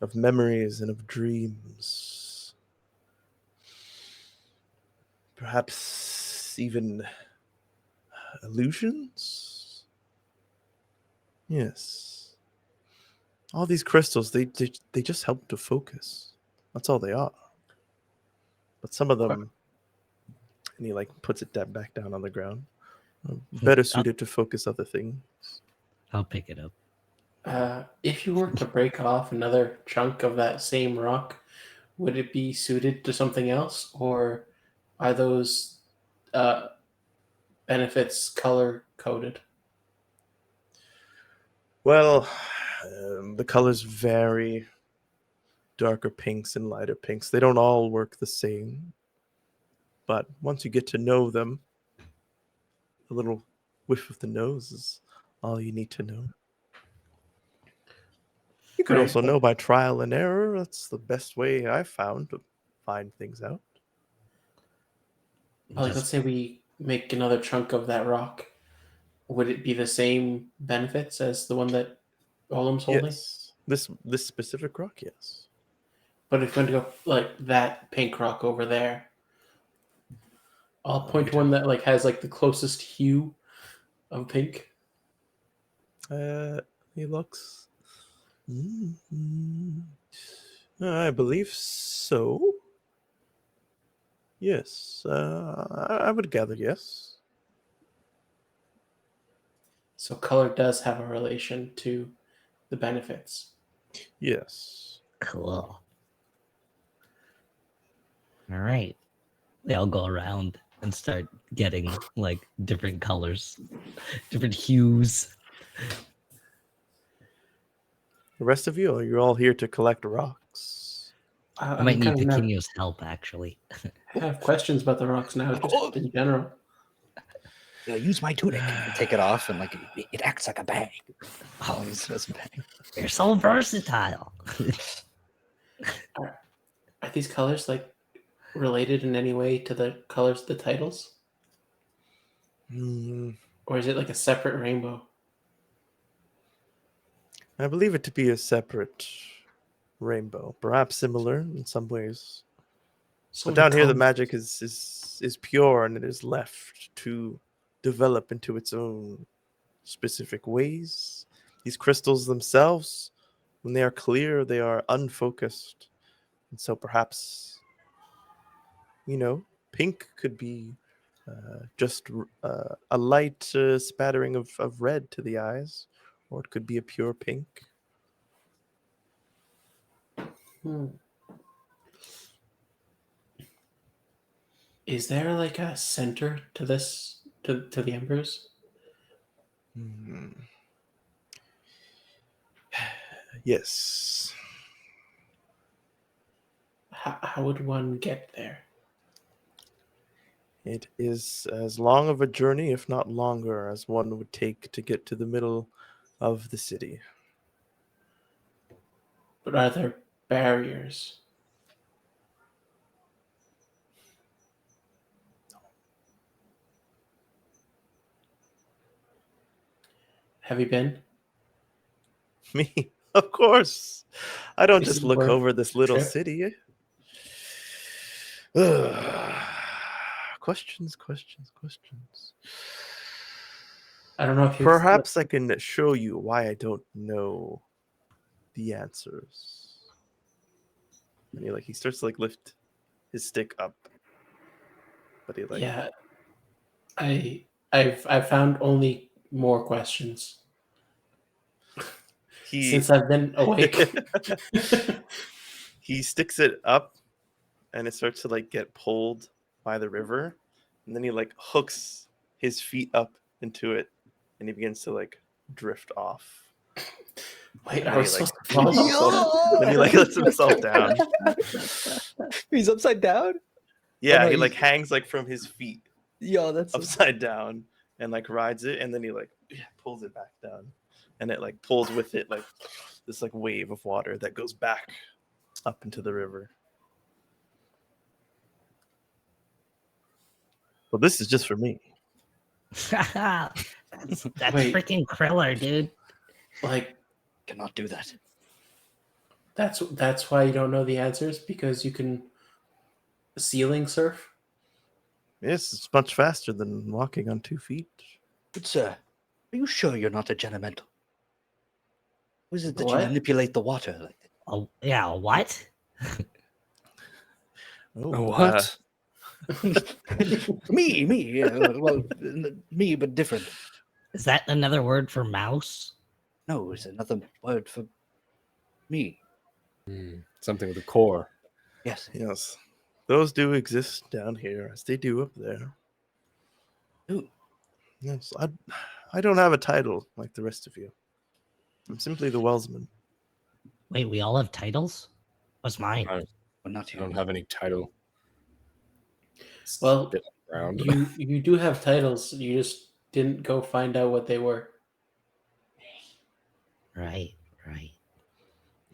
of memories and of dreams. Perhaps even illusions? Yes. All these crystals, they just help to focus. That's all they are. But some of them, and he puts it back down on the ground, are better suited to focus other things. I'll pick it up. If you were to break off another chunk of that same rock, would it be suited to something else, or are those benefits color coded? Well, the colors vary. Darker pinks and lighter pinks. They don't all work the same. But once you get to know them, a little whiff of the nose is all you need to know. You could Right, also but- know by trial and error. That's the best way I've found to find things out. Let's say we make another chunk of that rock. Would it be the same benefits as the one that Golem's holding? Yes. This specific rock, yes. But if we go that pink rock over there, I'll point to one that has the closest hue of pink. He looks. I believe so. Yes, I would gather yes. So color does have a relation to the benefits. Yes. Cool. All right. They all go around and start getting different colors, different hues. The rest of you, you're all here to collect rocks. I might need kind of Pequeño's help, actually. have questions about the rocks now, just in general. Use my tunic. I take it off and it acts like a bag. Oh, it's just a bag. You're so versatile. Are these colors related in any way to the colors of the titles? Or is it a separate rainbow? I believe it to be a separate rainbow, perhaps similar in some ways. So But down here, the magic is pure, and it is left to develop into its own specific ways. These crystals themselves, when they are clear, they are unfocused, and so perhaps, pink could be just a light spattering of red to the eyes, or it could be a pure pink. Is there a center to this to the embers? Yes. How would one get there? It is as long of a journey, if not longer, as one would take to get to the middle of the city. But are there barriers? Have you been? Me, of course. I don't Is just it look worth over this little trip? city. Questions. I don't know if you. Perhaps I can show you why I don't know the answers. And he starts to lift his stick up, but he Yeah, I've found only more questions since I've been awake. he sticks it up, and it starts to get pulled by the river, and then he hooks his feet up into it, and he begins to drift off. Wait, And I then was he, supposed to fall off? then he lets himself down. He's upside down. Yeah, no, he he's- hangs from his feet Yo, that's upside down and rides it, and then he pulls it back down, and it pulls with it this wave of water that goes back up into the river. Well, this is just for me. that's Wait. freaking Kriller, dude. cannot do that. That's why you don't know the answers, because you can ceiling surf. Yes, it's much faster than walking on 2 feet. Good sir, are you sure you're not a gentlemental? Who is it that What? you manipulate the water like that? Oh, yeah, what? Oh, What? Me, well, me, but different. Is that another word for mouse? No, it's another word for me. Something with a core. Yes. Yes, those do exist down here, as they do up there. Ooh. Yes, I don't have a title like the rest of you. I'm simply the Wellsman. Wait, we all have titles? What's mine? I Well, not I you. don't have any title. It's Well, a bit around. you do have titles. You just didn't go find out what they were. Right.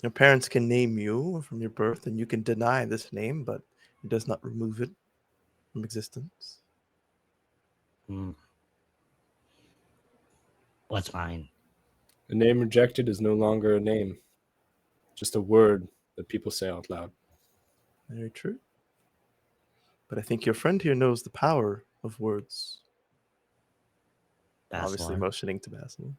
Your parents can name you from your birth, and you can deny this name, but it does not remove it from existence. What's mine? A name rejected is no longer a name, just a word that people say out loud. Very true. But I think your friend here knows the power of words. Obviously, Basilor. motioning to Basil.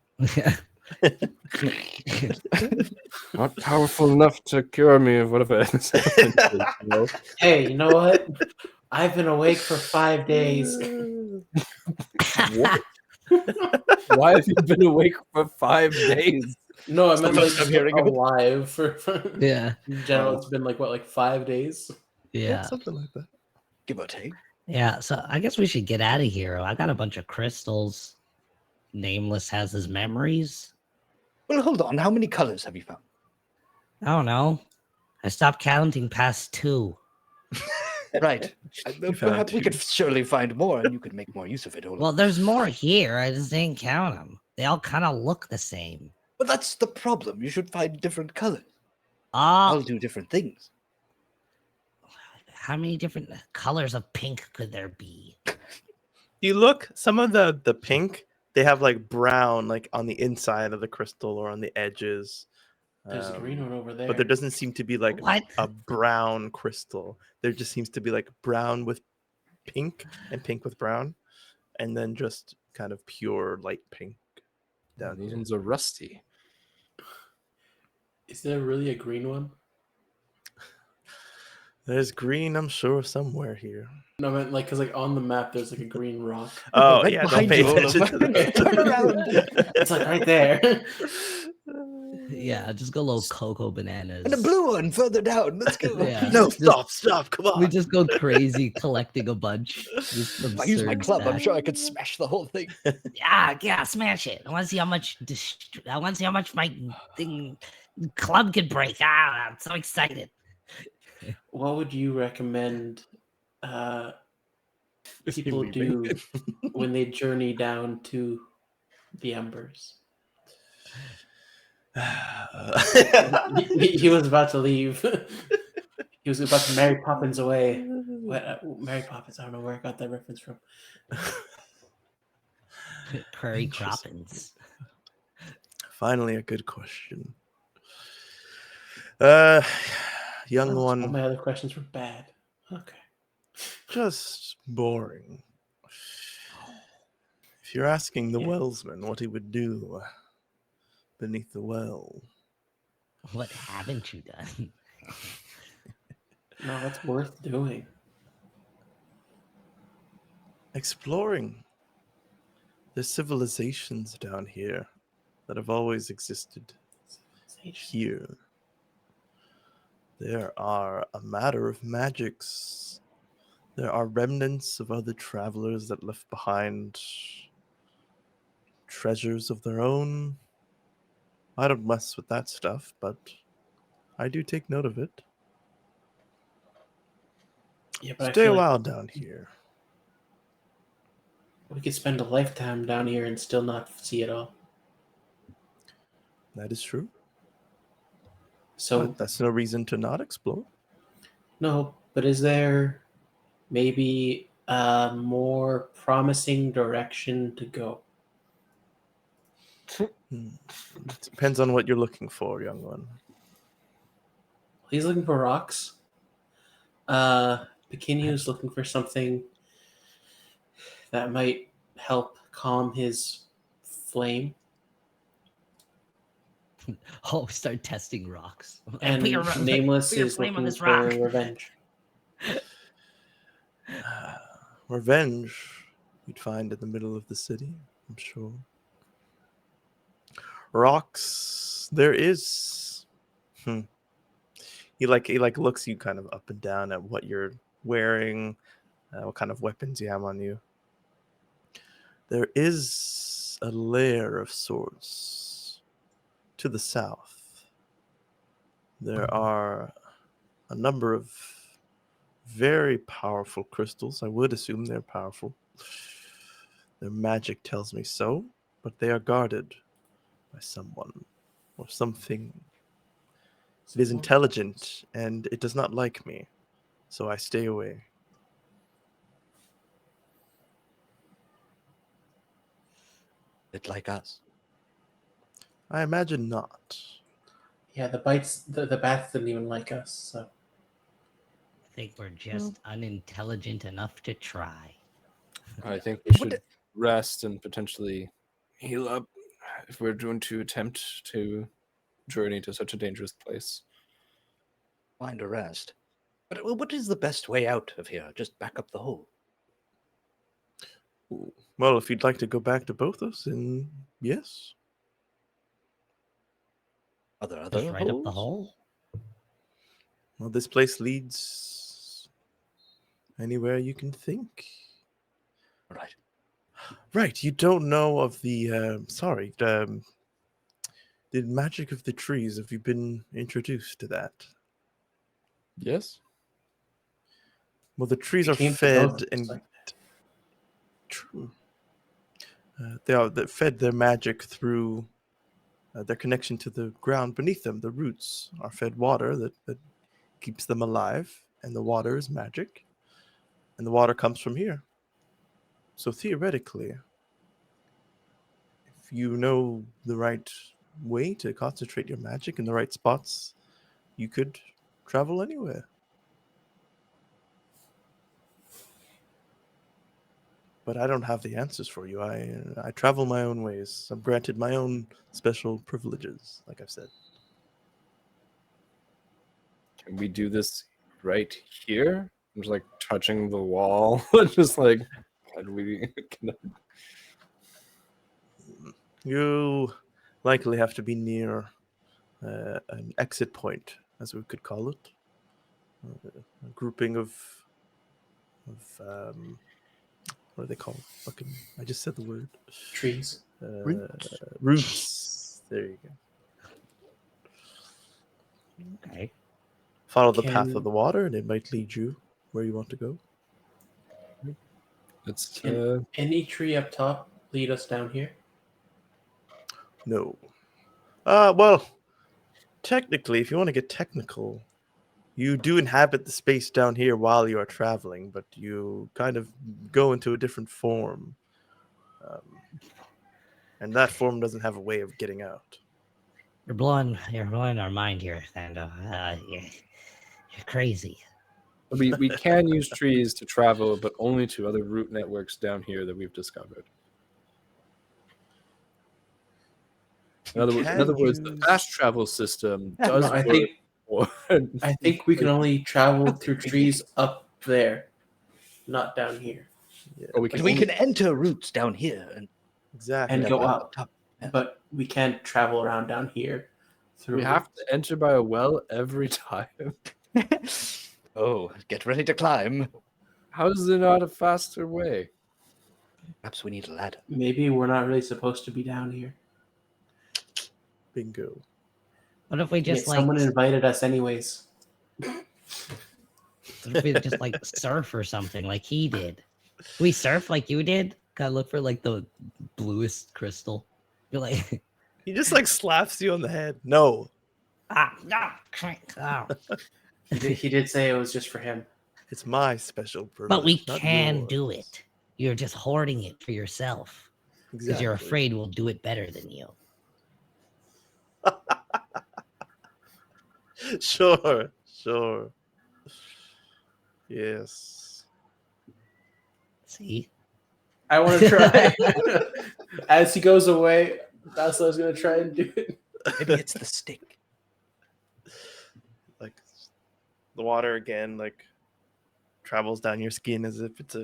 Not powerful enough to cure me of whatever has happened. Hey, you know what? I've been awake for 5 days. What? Why have you been awake for 5 days? No, I meant I'm hearing of it. alive for Yeah. in general. It's been 5 days. Yeah. Something like that. Give or take. Yeah. So I guess we should get out of here. I got a bunch of crystals. Nameless has his memories. Well, hold on. How many colors have you found? I don't know. I stopped counting past 2. Right. found Perhaps we two. could surely find more, and you could make more use of it. Well, there's more here. I just didn't count them. They all kind of look the same. But that's the problem. You should find different colors. I'll Oh, do different things. how many different colors of pink could there be? You look, some of the pink, they have brown on the inside of the crystal or on the edges. There's a green one over there. But there doesn't seem to be What? a brown crystal. There just seems to be brown with pink and pink with brown, and then just kind of pure light pink down These here. ones are rusty. Is there really a green one? There's green, I'm sure, somewhere here. No, I meant because on the map there's a green rock. Oh, Right yeah, don't behind pay you, Olaf. attention to that. Turn around. It's right there. Yeah, just go little cocoa bananas. And a blue one further down. Let's go. Yeah. No, Just- stop, come on. We just go crazy collecting a bunch. Just If I use my absurd club, I'm stash. sure I could smash the whole thing. Yeah, smash it. I want to see how much. I want to see how much my thing club can break. I'm so excited. What would you recommend people do when they journey down to the Embers? He was about to leave. He was about to Mary Poppins away. What, Mary Poppins? I don't know where I got that reference from. Curry Interesting. Croppins. Finally, a good question. Young All one, my other questions were bad. Okay. just boring. If you're asking the Yeah. wellsman what he would do beneath the well, What haven't you done? No, what's worth doing? exploring. There's civilizations down here that have always existed here. There are a matter of magics. There are remnants of other travelers that left behind treasures of their own. I don't mess with that stuff, but I do take note of it. Yeah, but I Stay a feel while like down here. we could spend a lifetime down here and still not see it all. That is true. So But that's no reason to not explore. no, but is there maybe a more promising direction to go? It depends on what you're looking for, young one. He's looking for rocks. Pekinu's looking for something that might help calm his flame. Oh, start testing rocks. And Put your Nameless put your is flame on looking this for rock. revenge. Revenge you'd find in the middle of the city, I'm sure. Rocks, there is. He looks you kind of up and down at what you're wearing, what kind of weapons you have on you. There is a lair of sorts to the south. There are a number of very powerful crystals. I would assume they're powerful. Their magic tells me so, but they are guarded by someone or something. It is intelligent and it does not like me, so I stay away. Bit like us. I imagine not. Yeah, the bats didn't even like us. So I think we're just unintelligent enough to try. I think we What should rest and potentially heal up if we're going to attempt to journey to such a dangerous place. Find a rest. But what is the best way out of here? Just back up the hole. Well, if you'd like to go back to Bothos, then yes. Are there other Just right up the holes? hole. Well, this place leads anywhere you can think. Right. Right, you don't know of the, the magic of the trees. Have you been introduced to that? Yes. Well, the trees we are came to fed both and like true. They're fed their magic through their connection to the ground beneath them. The roots are fed water that keeps them alive, and the water is magic, and the water comes from here. So theoretically, if you know the right way to concentrate your magic in the right spots, you could travel anywhere. But I don't have the answers for you. I travel my own ways. I'm granted my own special privileges, like I've said. Can we do this right here? I'm just like touching the wall. Just like, how do we connect? You likely have to be near an exit point, as we could call it. A grouping of what are they called? Fucking, I just said the word. trees. Roots. Roots. There you go. Okay. Follow the path Can- of the water, and it might lead you where you want to go. It's Can any tree up top lead us down here? No. Well, technically, if you want to get technical, you do inhabit the space down here while you are traveling, but you kind of go into a different form. And that form doesn't have a way of getting out. You're blowing our mind here, Thando. You're crazy. We can use trees to travel, but only to other route networks down here that we've discovered. In other words, the fast travel system Yeah, does no, I work. think for- I think we can only travel through trees up there, not down here, or we But can we only- can enter routes down here and Exactly. and go up up. top. Yeah. But we can't travel around down here. Through we have to enter by a well every time. Oh, get ready to climb. How is there not a faster way? Perhaps we need a ladder. Maybe we're not really supposed to be down here. Bingo. What if we just Yet someone invited us anyways. what if we just like surf or something like he did? We surf like you did? Gotta look for like the bluest crystal. You're like, He just like slaps you on the head. No, crank. Oh. He did say it was just for him. it's my special privilege. But we not can do yours. it. You're just hoarding it for yourself because you're Exactly. afraid we'll do it better than you. Sure. Yes. See? I want to try. As he goes away, Basilar's going to try and do it. Maybe it's the stick. Like the water again, like travels down your skin as if it's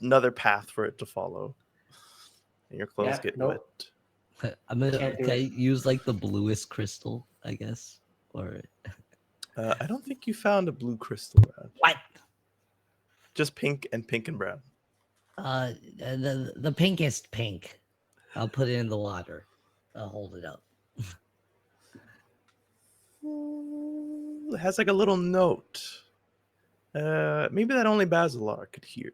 another path for it to follow, and your clothes Yeah, get nope. wet. I'm gonna Can't do can I it. use like the bluest crystal, I guess. Or I don't think you found a blue crystal, Rad. what? Just pink and brown. The pinkest pink. I'll put it in the water. I'll hold it up. It has like a little note. Maybe that only Basilar could hear.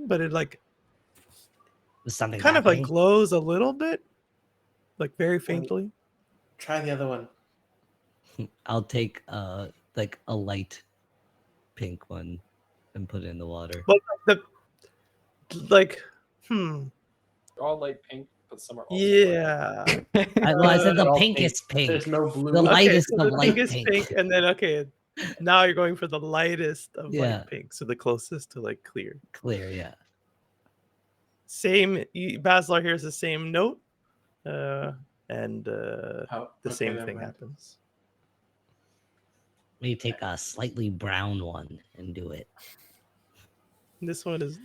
But it like Was something kind of like happening? glows a little bit, like very faintly. Try the other one. I'll take like a light pink one and put it in the water. But like All light pink, but some are also yeah. I said the They're all pinkest pink. There's no blue. The lightest so of the light biggest pink. and then now you're going for the lightest of Yeah. light pink, so the closest to like clear. Clear, yeah. Same. Basilar hears the same note, and Oh, the okay, same never thing mind. happens. Maybe take a slightly brown one and do it. This one is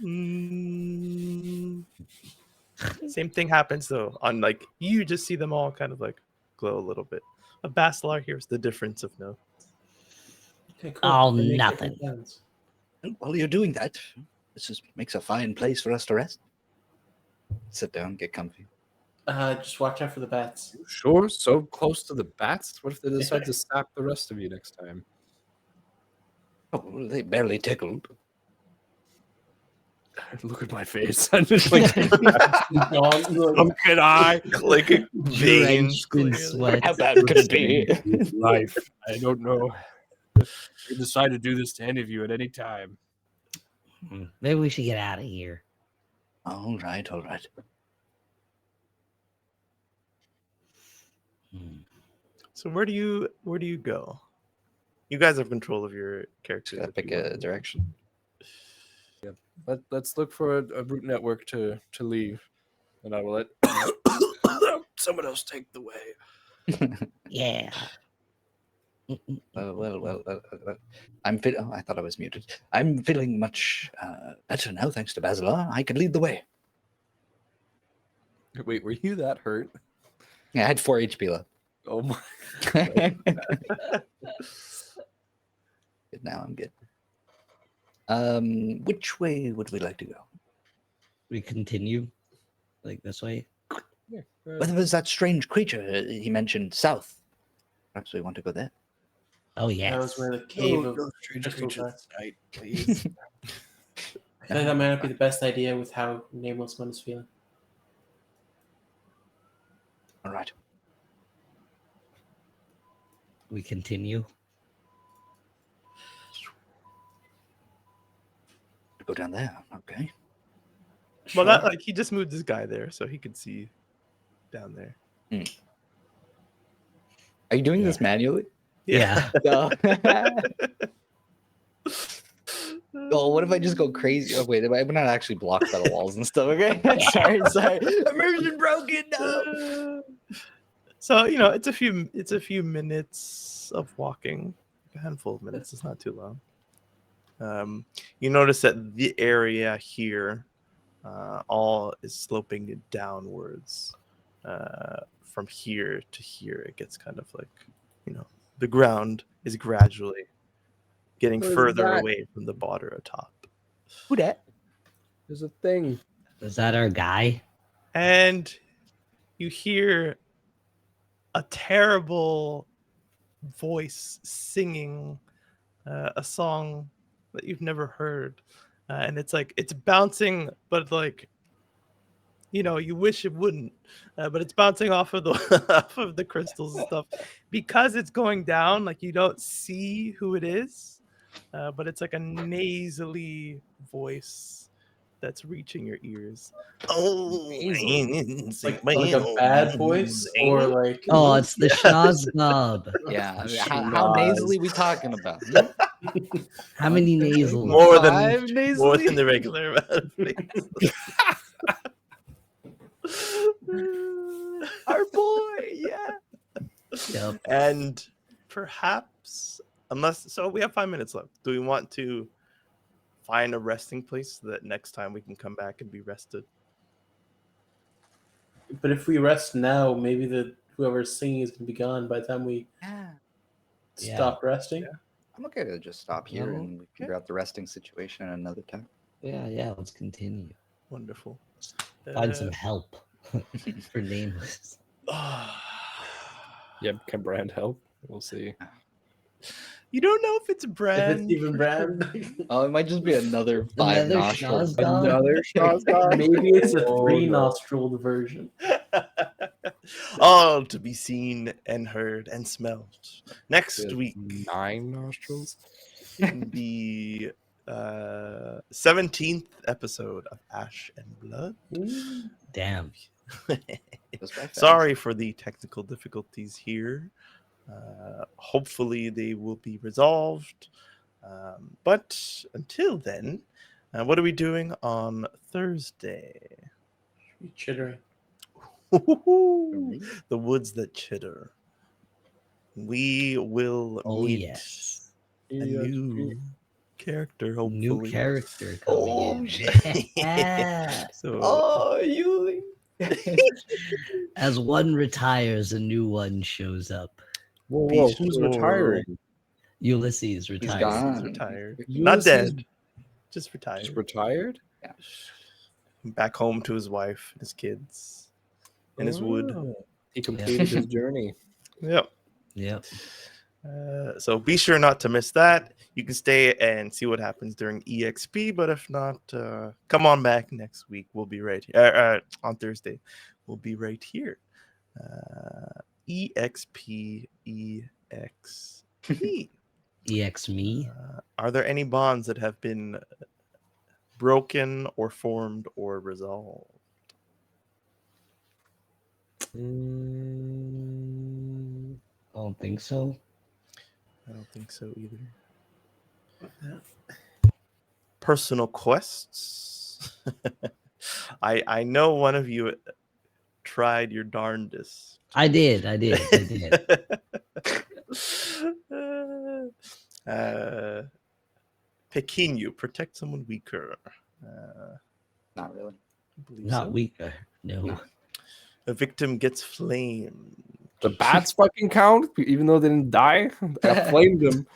same thing happens though. On like you just see them all kind of like glow a little bit. A Basilar hears the difference of note. Okay, cool. Oh, They make nothing. different sounds. While you're doing that, this makes a fine place for us to rest. Sit down, get comfy. Just watch out for the bats. Sure, so close to the bats. What if they decide to sap the rest of you next time? Oh, well, they barely tickled. Look at my face. I'm just like, Dog, can I? Clicking veins. Drenched in clearly. sweat. How bad could it be? Life. I don't know. You can decide to do this to any of you at any time. Maybe we should get out of here. All right, all right. So where do you go? You guys have control of your characters. Gotta if you pick want a to. direction. Let's look for a route network to leave, and I will let someone else take the way. Yeah. Well. I'm oh, I thought I was muted. I'm feeling much better now, thanks to Basilar. I can lead the way. Wait, were you that hurt? Yeah, I had 4 HP left. Oh my! But now I'm good. Which way would we like to go? We continue like this way. Yeah, Whether there's that strange creature he mentioned south. Perhaps we want to go there. Oh That yes. was where the cave of crystals are. please. I think that might not be the best idea with how Nameless One is feeling. All right. We continue. Go down there. Okay. Well, that like he just moved this guy there, so he could see down there. Are you doing this manually? Yeah. No. Oh, what if I just go crazy? Oh, wait, I'm not actually blocked by the walls and stuff. Okay, sorry. Immersion broken. No. So it's a few minutes of walking, a handful of minutes. It's not too long. You notice that the area here, all is sloping downwards. From here to here, it gets kind of like, the ground is gradually getting What is further that? away from the border atop. Who that? There's a thing. Is that our guy? And you hear a terrible voice singing a song that you've never heard. And it's like, it's bouncing, but like, you wish it wouldn't, but it's bouncing off of the off of the crystals and stuff. Because it's going down, like you don't see who it is, but it's like a nasally voice that's reaching your ears. Oh, Like a bad voice, or like Oh, it's the Shazgob. Yeah. How nasally we talking about? How many nasals? more than Five more nasally? than the regular amount of things. Our boy, yeah. Yep. And perhaps, so we have 5 minutes left. Do we want to find a resting place so that next time we can come back and be rested? But if we rest now, maybe whoever's singing is gonna be gone by the time we stop resting. I'm okay to just stop here No, and we figure out the resting situation another time. Yeah. Let's continue. Wonderful. Find some help for nameless. Yep, can Brand help? We'll see. You don't know if it's If Brand. it's even brand, Oh, it might just be another 5 Another nostrils. Shazgob? Another Shazgob? maybe it's a Oh, 3-nostriled version. All to be seen and heard and smelled next week 9 nostrils? in the 17th episode of Ash and Blood. Damn. Goes by fast. Sorry for the technical difficulties here. Hopefully they will be resolved. But until then, what are we doing on Thursday? Chittering. The woods that chitter. We will Oh, meet yes. a new character, hopefully. New character coming Oh, in. shit. Yeah. So, Oh, Yuli. As one retires, a new one shows up. Whoa, Be who's sure- retiring? Ulysses retires. gone. he's retired. Not Ulysses dead, just retired. Just retired? Back home to his wife, his kids, and his wood. Oh, he completed his journey. Yep. Yep. So be sure not to miss that. You can stay and see what happens during EXP, but if not, come on back next week. We'll be right here on Thursday. We'll be right here. EXP. EX me. Are there any bonds that have been broken or formed or resolved? I don't think so. I don't think so either. Personal quests. I know one of you tried your darndest. I did. Pequeno, protect someone weaker. Not really. I believe Not so. weaker. No. A victim gets flamed. The bats fucking count, even though they didn't die. I flamed them.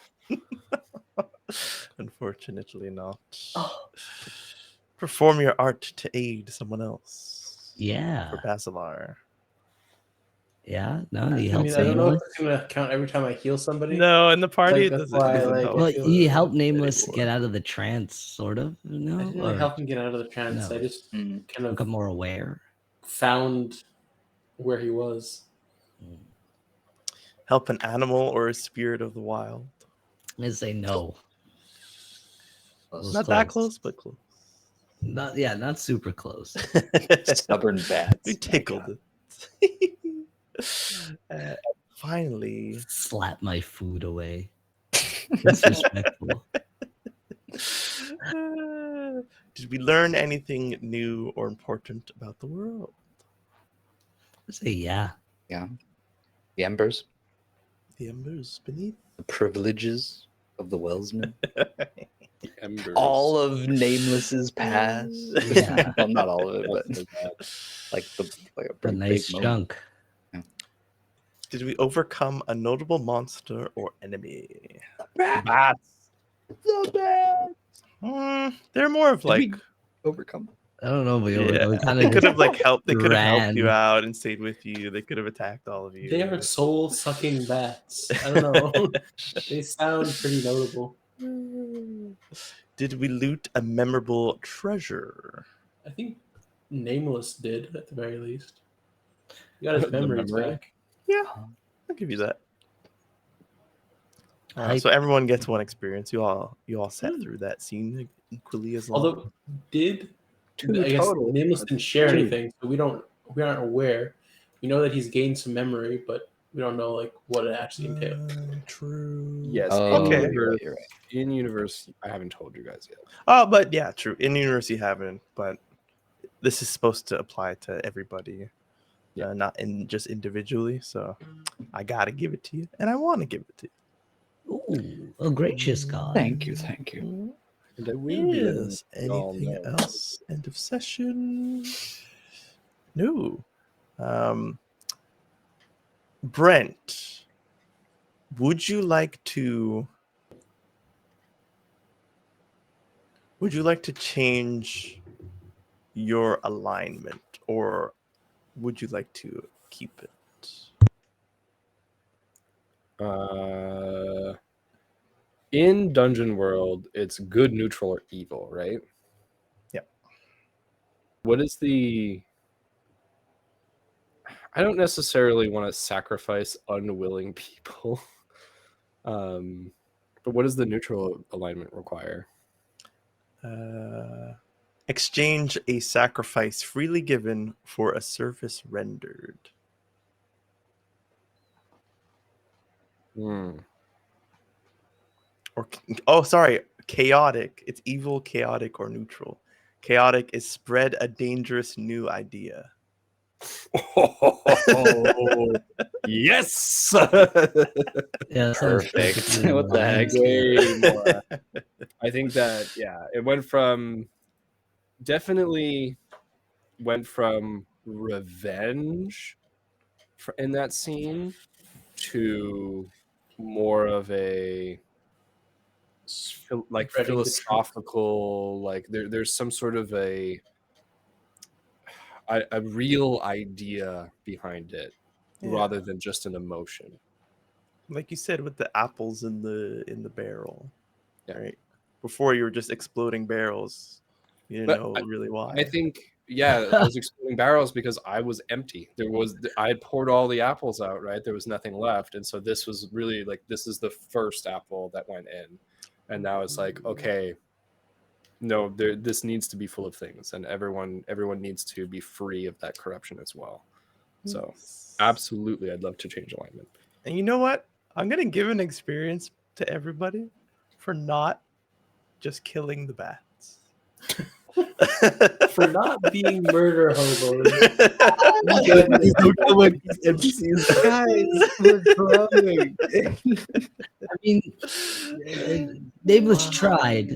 Unfortunately not. Oh. Perform your art to aid someone else. Yeah. For Basilar. Yeah. No, he I helped mean, I don't know if Nameless. it's gonna count every time I heal somebody. No, in the party Like, it that's doesn't, why I doesn't like- help. Well, he helped uh, Nameless anymore. get out of the trance, sort of. I didn't really Or help him get out of the trance. No. I just kind become of more aware. found where he was. Help an animal or a spirit of the wild. I say no. Was Not that close, but close. Not super close. Stubborn bats. We My tickled God. it. Finally, Slap my food away. Disrespectful. did we learn anything new or important about the world? I say yeah. Yeah. The embers, The embers beneath. the privileges of the Wellsman. Embers. All of Nameless's past. Yeah. Well, not all of it, but That's bad. like a A pretty nice big moment. chunk. Did we overcome a notable monster or enemy? Bats. The bad. They're more of Did like we overcome. I don't know, but yeah, we kind they of could have like helped. They could have helped you ran. out and stayed with you. They could have attacked all of you. They are soul sucking bats. I don't know. They sound pretty notable. Did we loot a memorable treasure? I think Nameless did at the very least. You got his The memories memory? back. Yeah, I'll give you that. I- So everyone gets one experience. You all sat through that scene equally as long. Although did Two I guess total. Nameless didn't share Two. anything, so we aren't aware. We know that he's gained some memory, but we don't know like what it actually entailed. True. Yes. Oh, Okay. you're right. In universe, I haven't told you guys yet. Oh, but yeah, true. In universe, you haven't, but this is supposed to apply to everybody, not in just individually. So I gotta give it to you, and I want to give it to you. Ooh, a gracious God. Thank you, thank you. And I will be letting Yes. you all Anything know. else? End of session. No. Brent, would you like to change your alignment, or would you like to keep it? In Dungeon World, it's good, neutral, or evil, right? Yeah. What is the... I don't necessarily want to sacrifice unwilling people. But what does the neutral alignment require? Exchange a sacrifice freely given for a service rendered. Or sorry, chaotic. It's evil, chaotic, or neutral. Chaotic is spread a dangerous new idea. Oh, yes! Yeah, that sounds Perfect. perfectly What the heck? aligned. Way more. I think that, it definitely went from revenge in that scene to more of a like Spreading the truth. philosophical, like there's some sort of a real idea behind it, rather than just an emotion. Like you said, with the apples in the barrel, Yeah. right? Before you were just exploding barrels. You didn't know really why. I think, I was exploding barrels because I was empty. I had poured all the apples out, right? There was nothing left. And so this was really like, this is the first apple that went in. And now it's like, okay, no, this needs to be full of things. And everyone needs to be free of that corruption as well. So absolutely, I'd love to change alignment. And you know what? I'm going to give an experience to everybody for not just killing the bats. For not being murder hobos. Guys, we're growing. I mean, Nameless tried.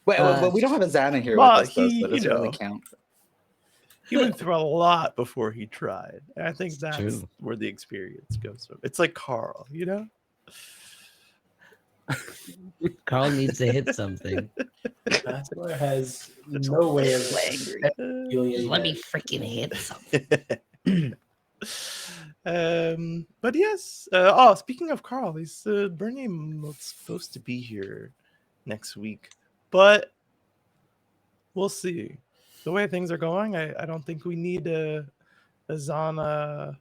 Wait, but we don't have a Zana here well, with us, though, so that doesn't really know. count. He went through a lot before he tried. And I think that's True. where the experience goes from. It's like Carl, you know? Carl needs to hit something. Master has no way of feeling any Let me bad. freaking hit something. But yes. Speaking of Carl, he's Bernie was supposed to be here next week, but we'll see. The way things are going, I don't think we need a Zana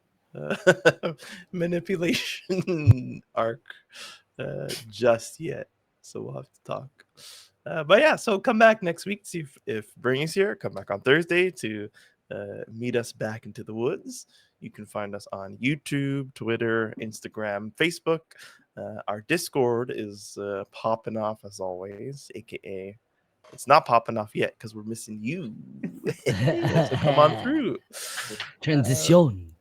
manipulation arc just yet. So we'll have to talk. But yeah, so come back next week to see if Bernie's here. Come back on Thursday to meet us back into the woods. You can find us on YouTube, Twitter, Instagram, Facebook. Our Discord is popping off as always, aka it's not popping off yet because we're missing you. So come on through. Transition.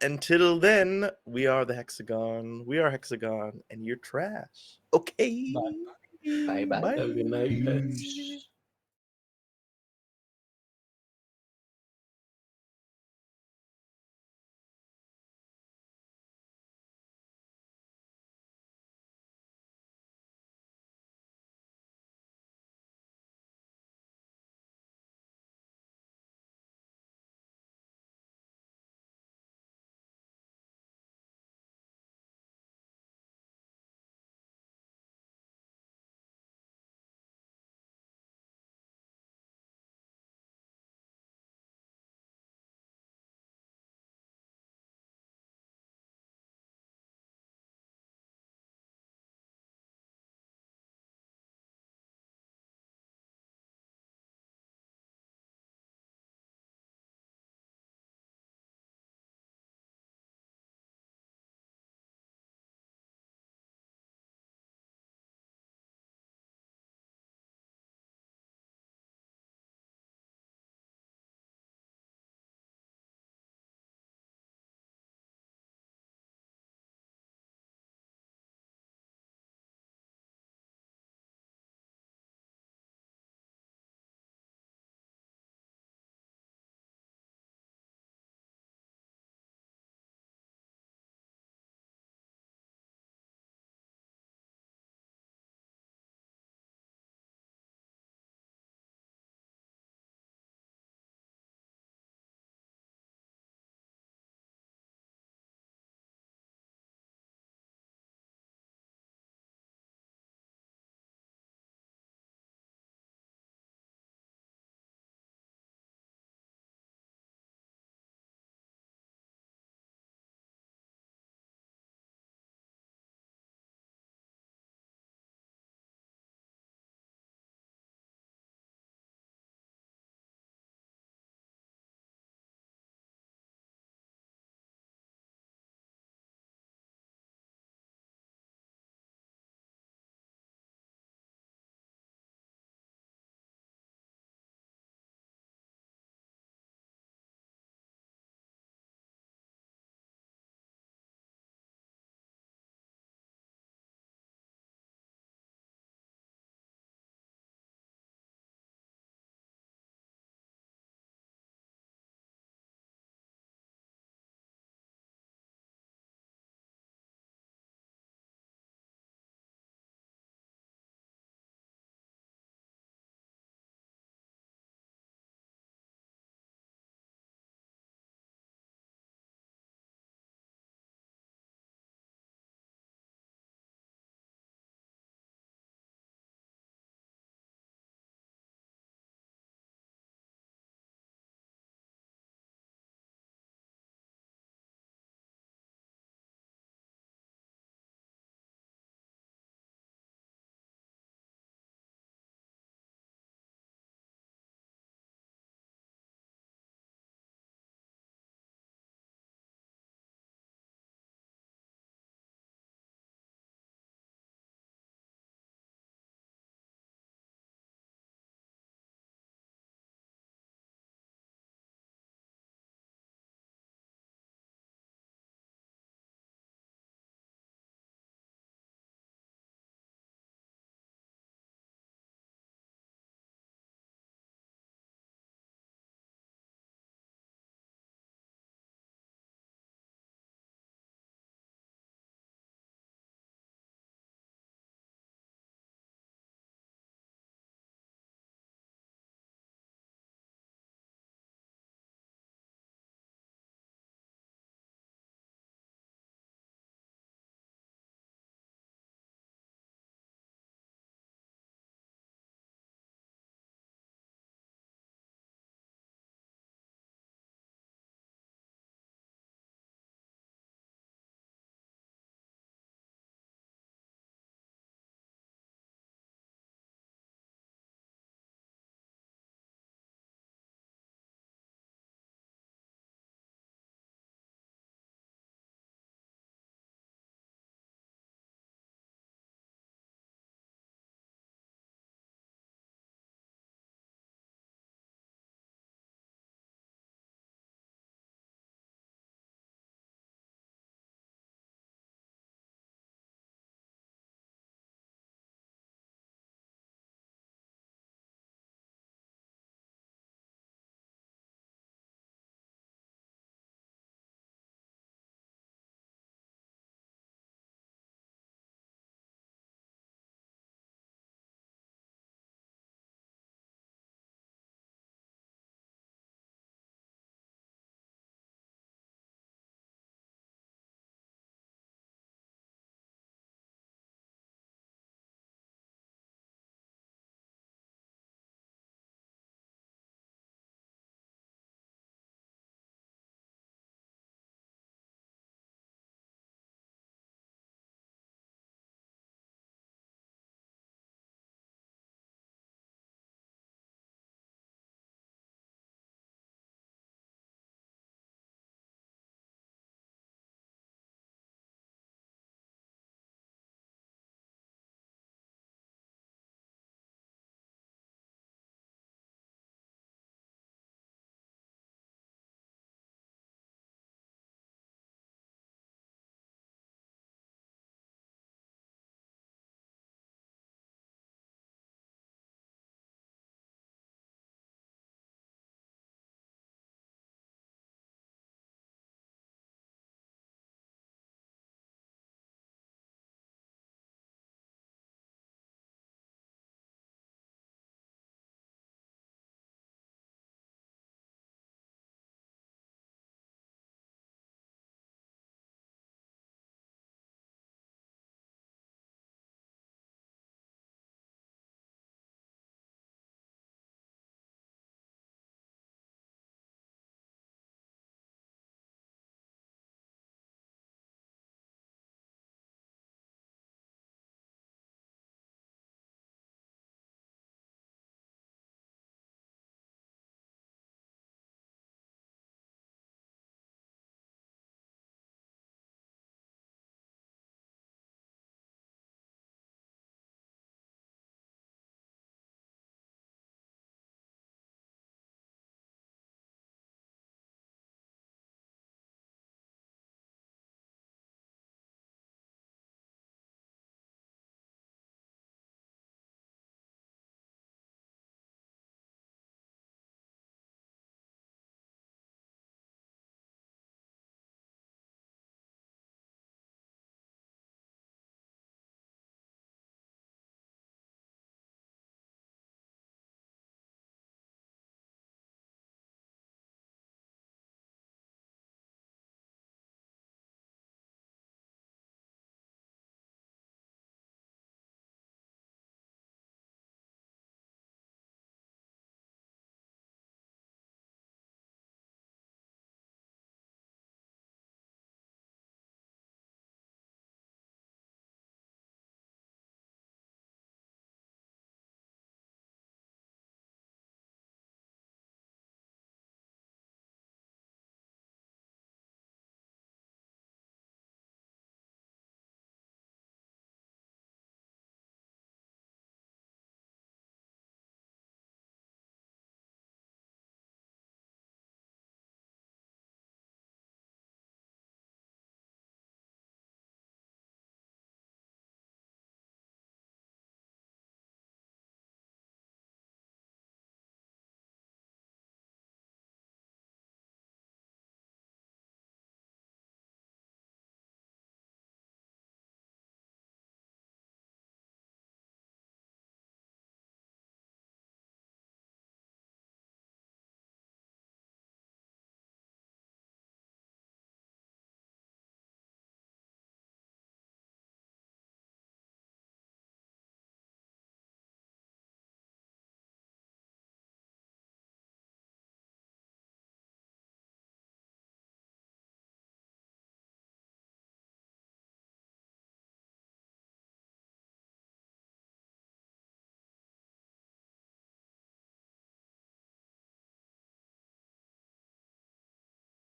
Until then, we are the Hexagon. We are Hexagon, and you're trash. Okay. Bye. Bye-bye. Bye. Have a good night, guys. Peace.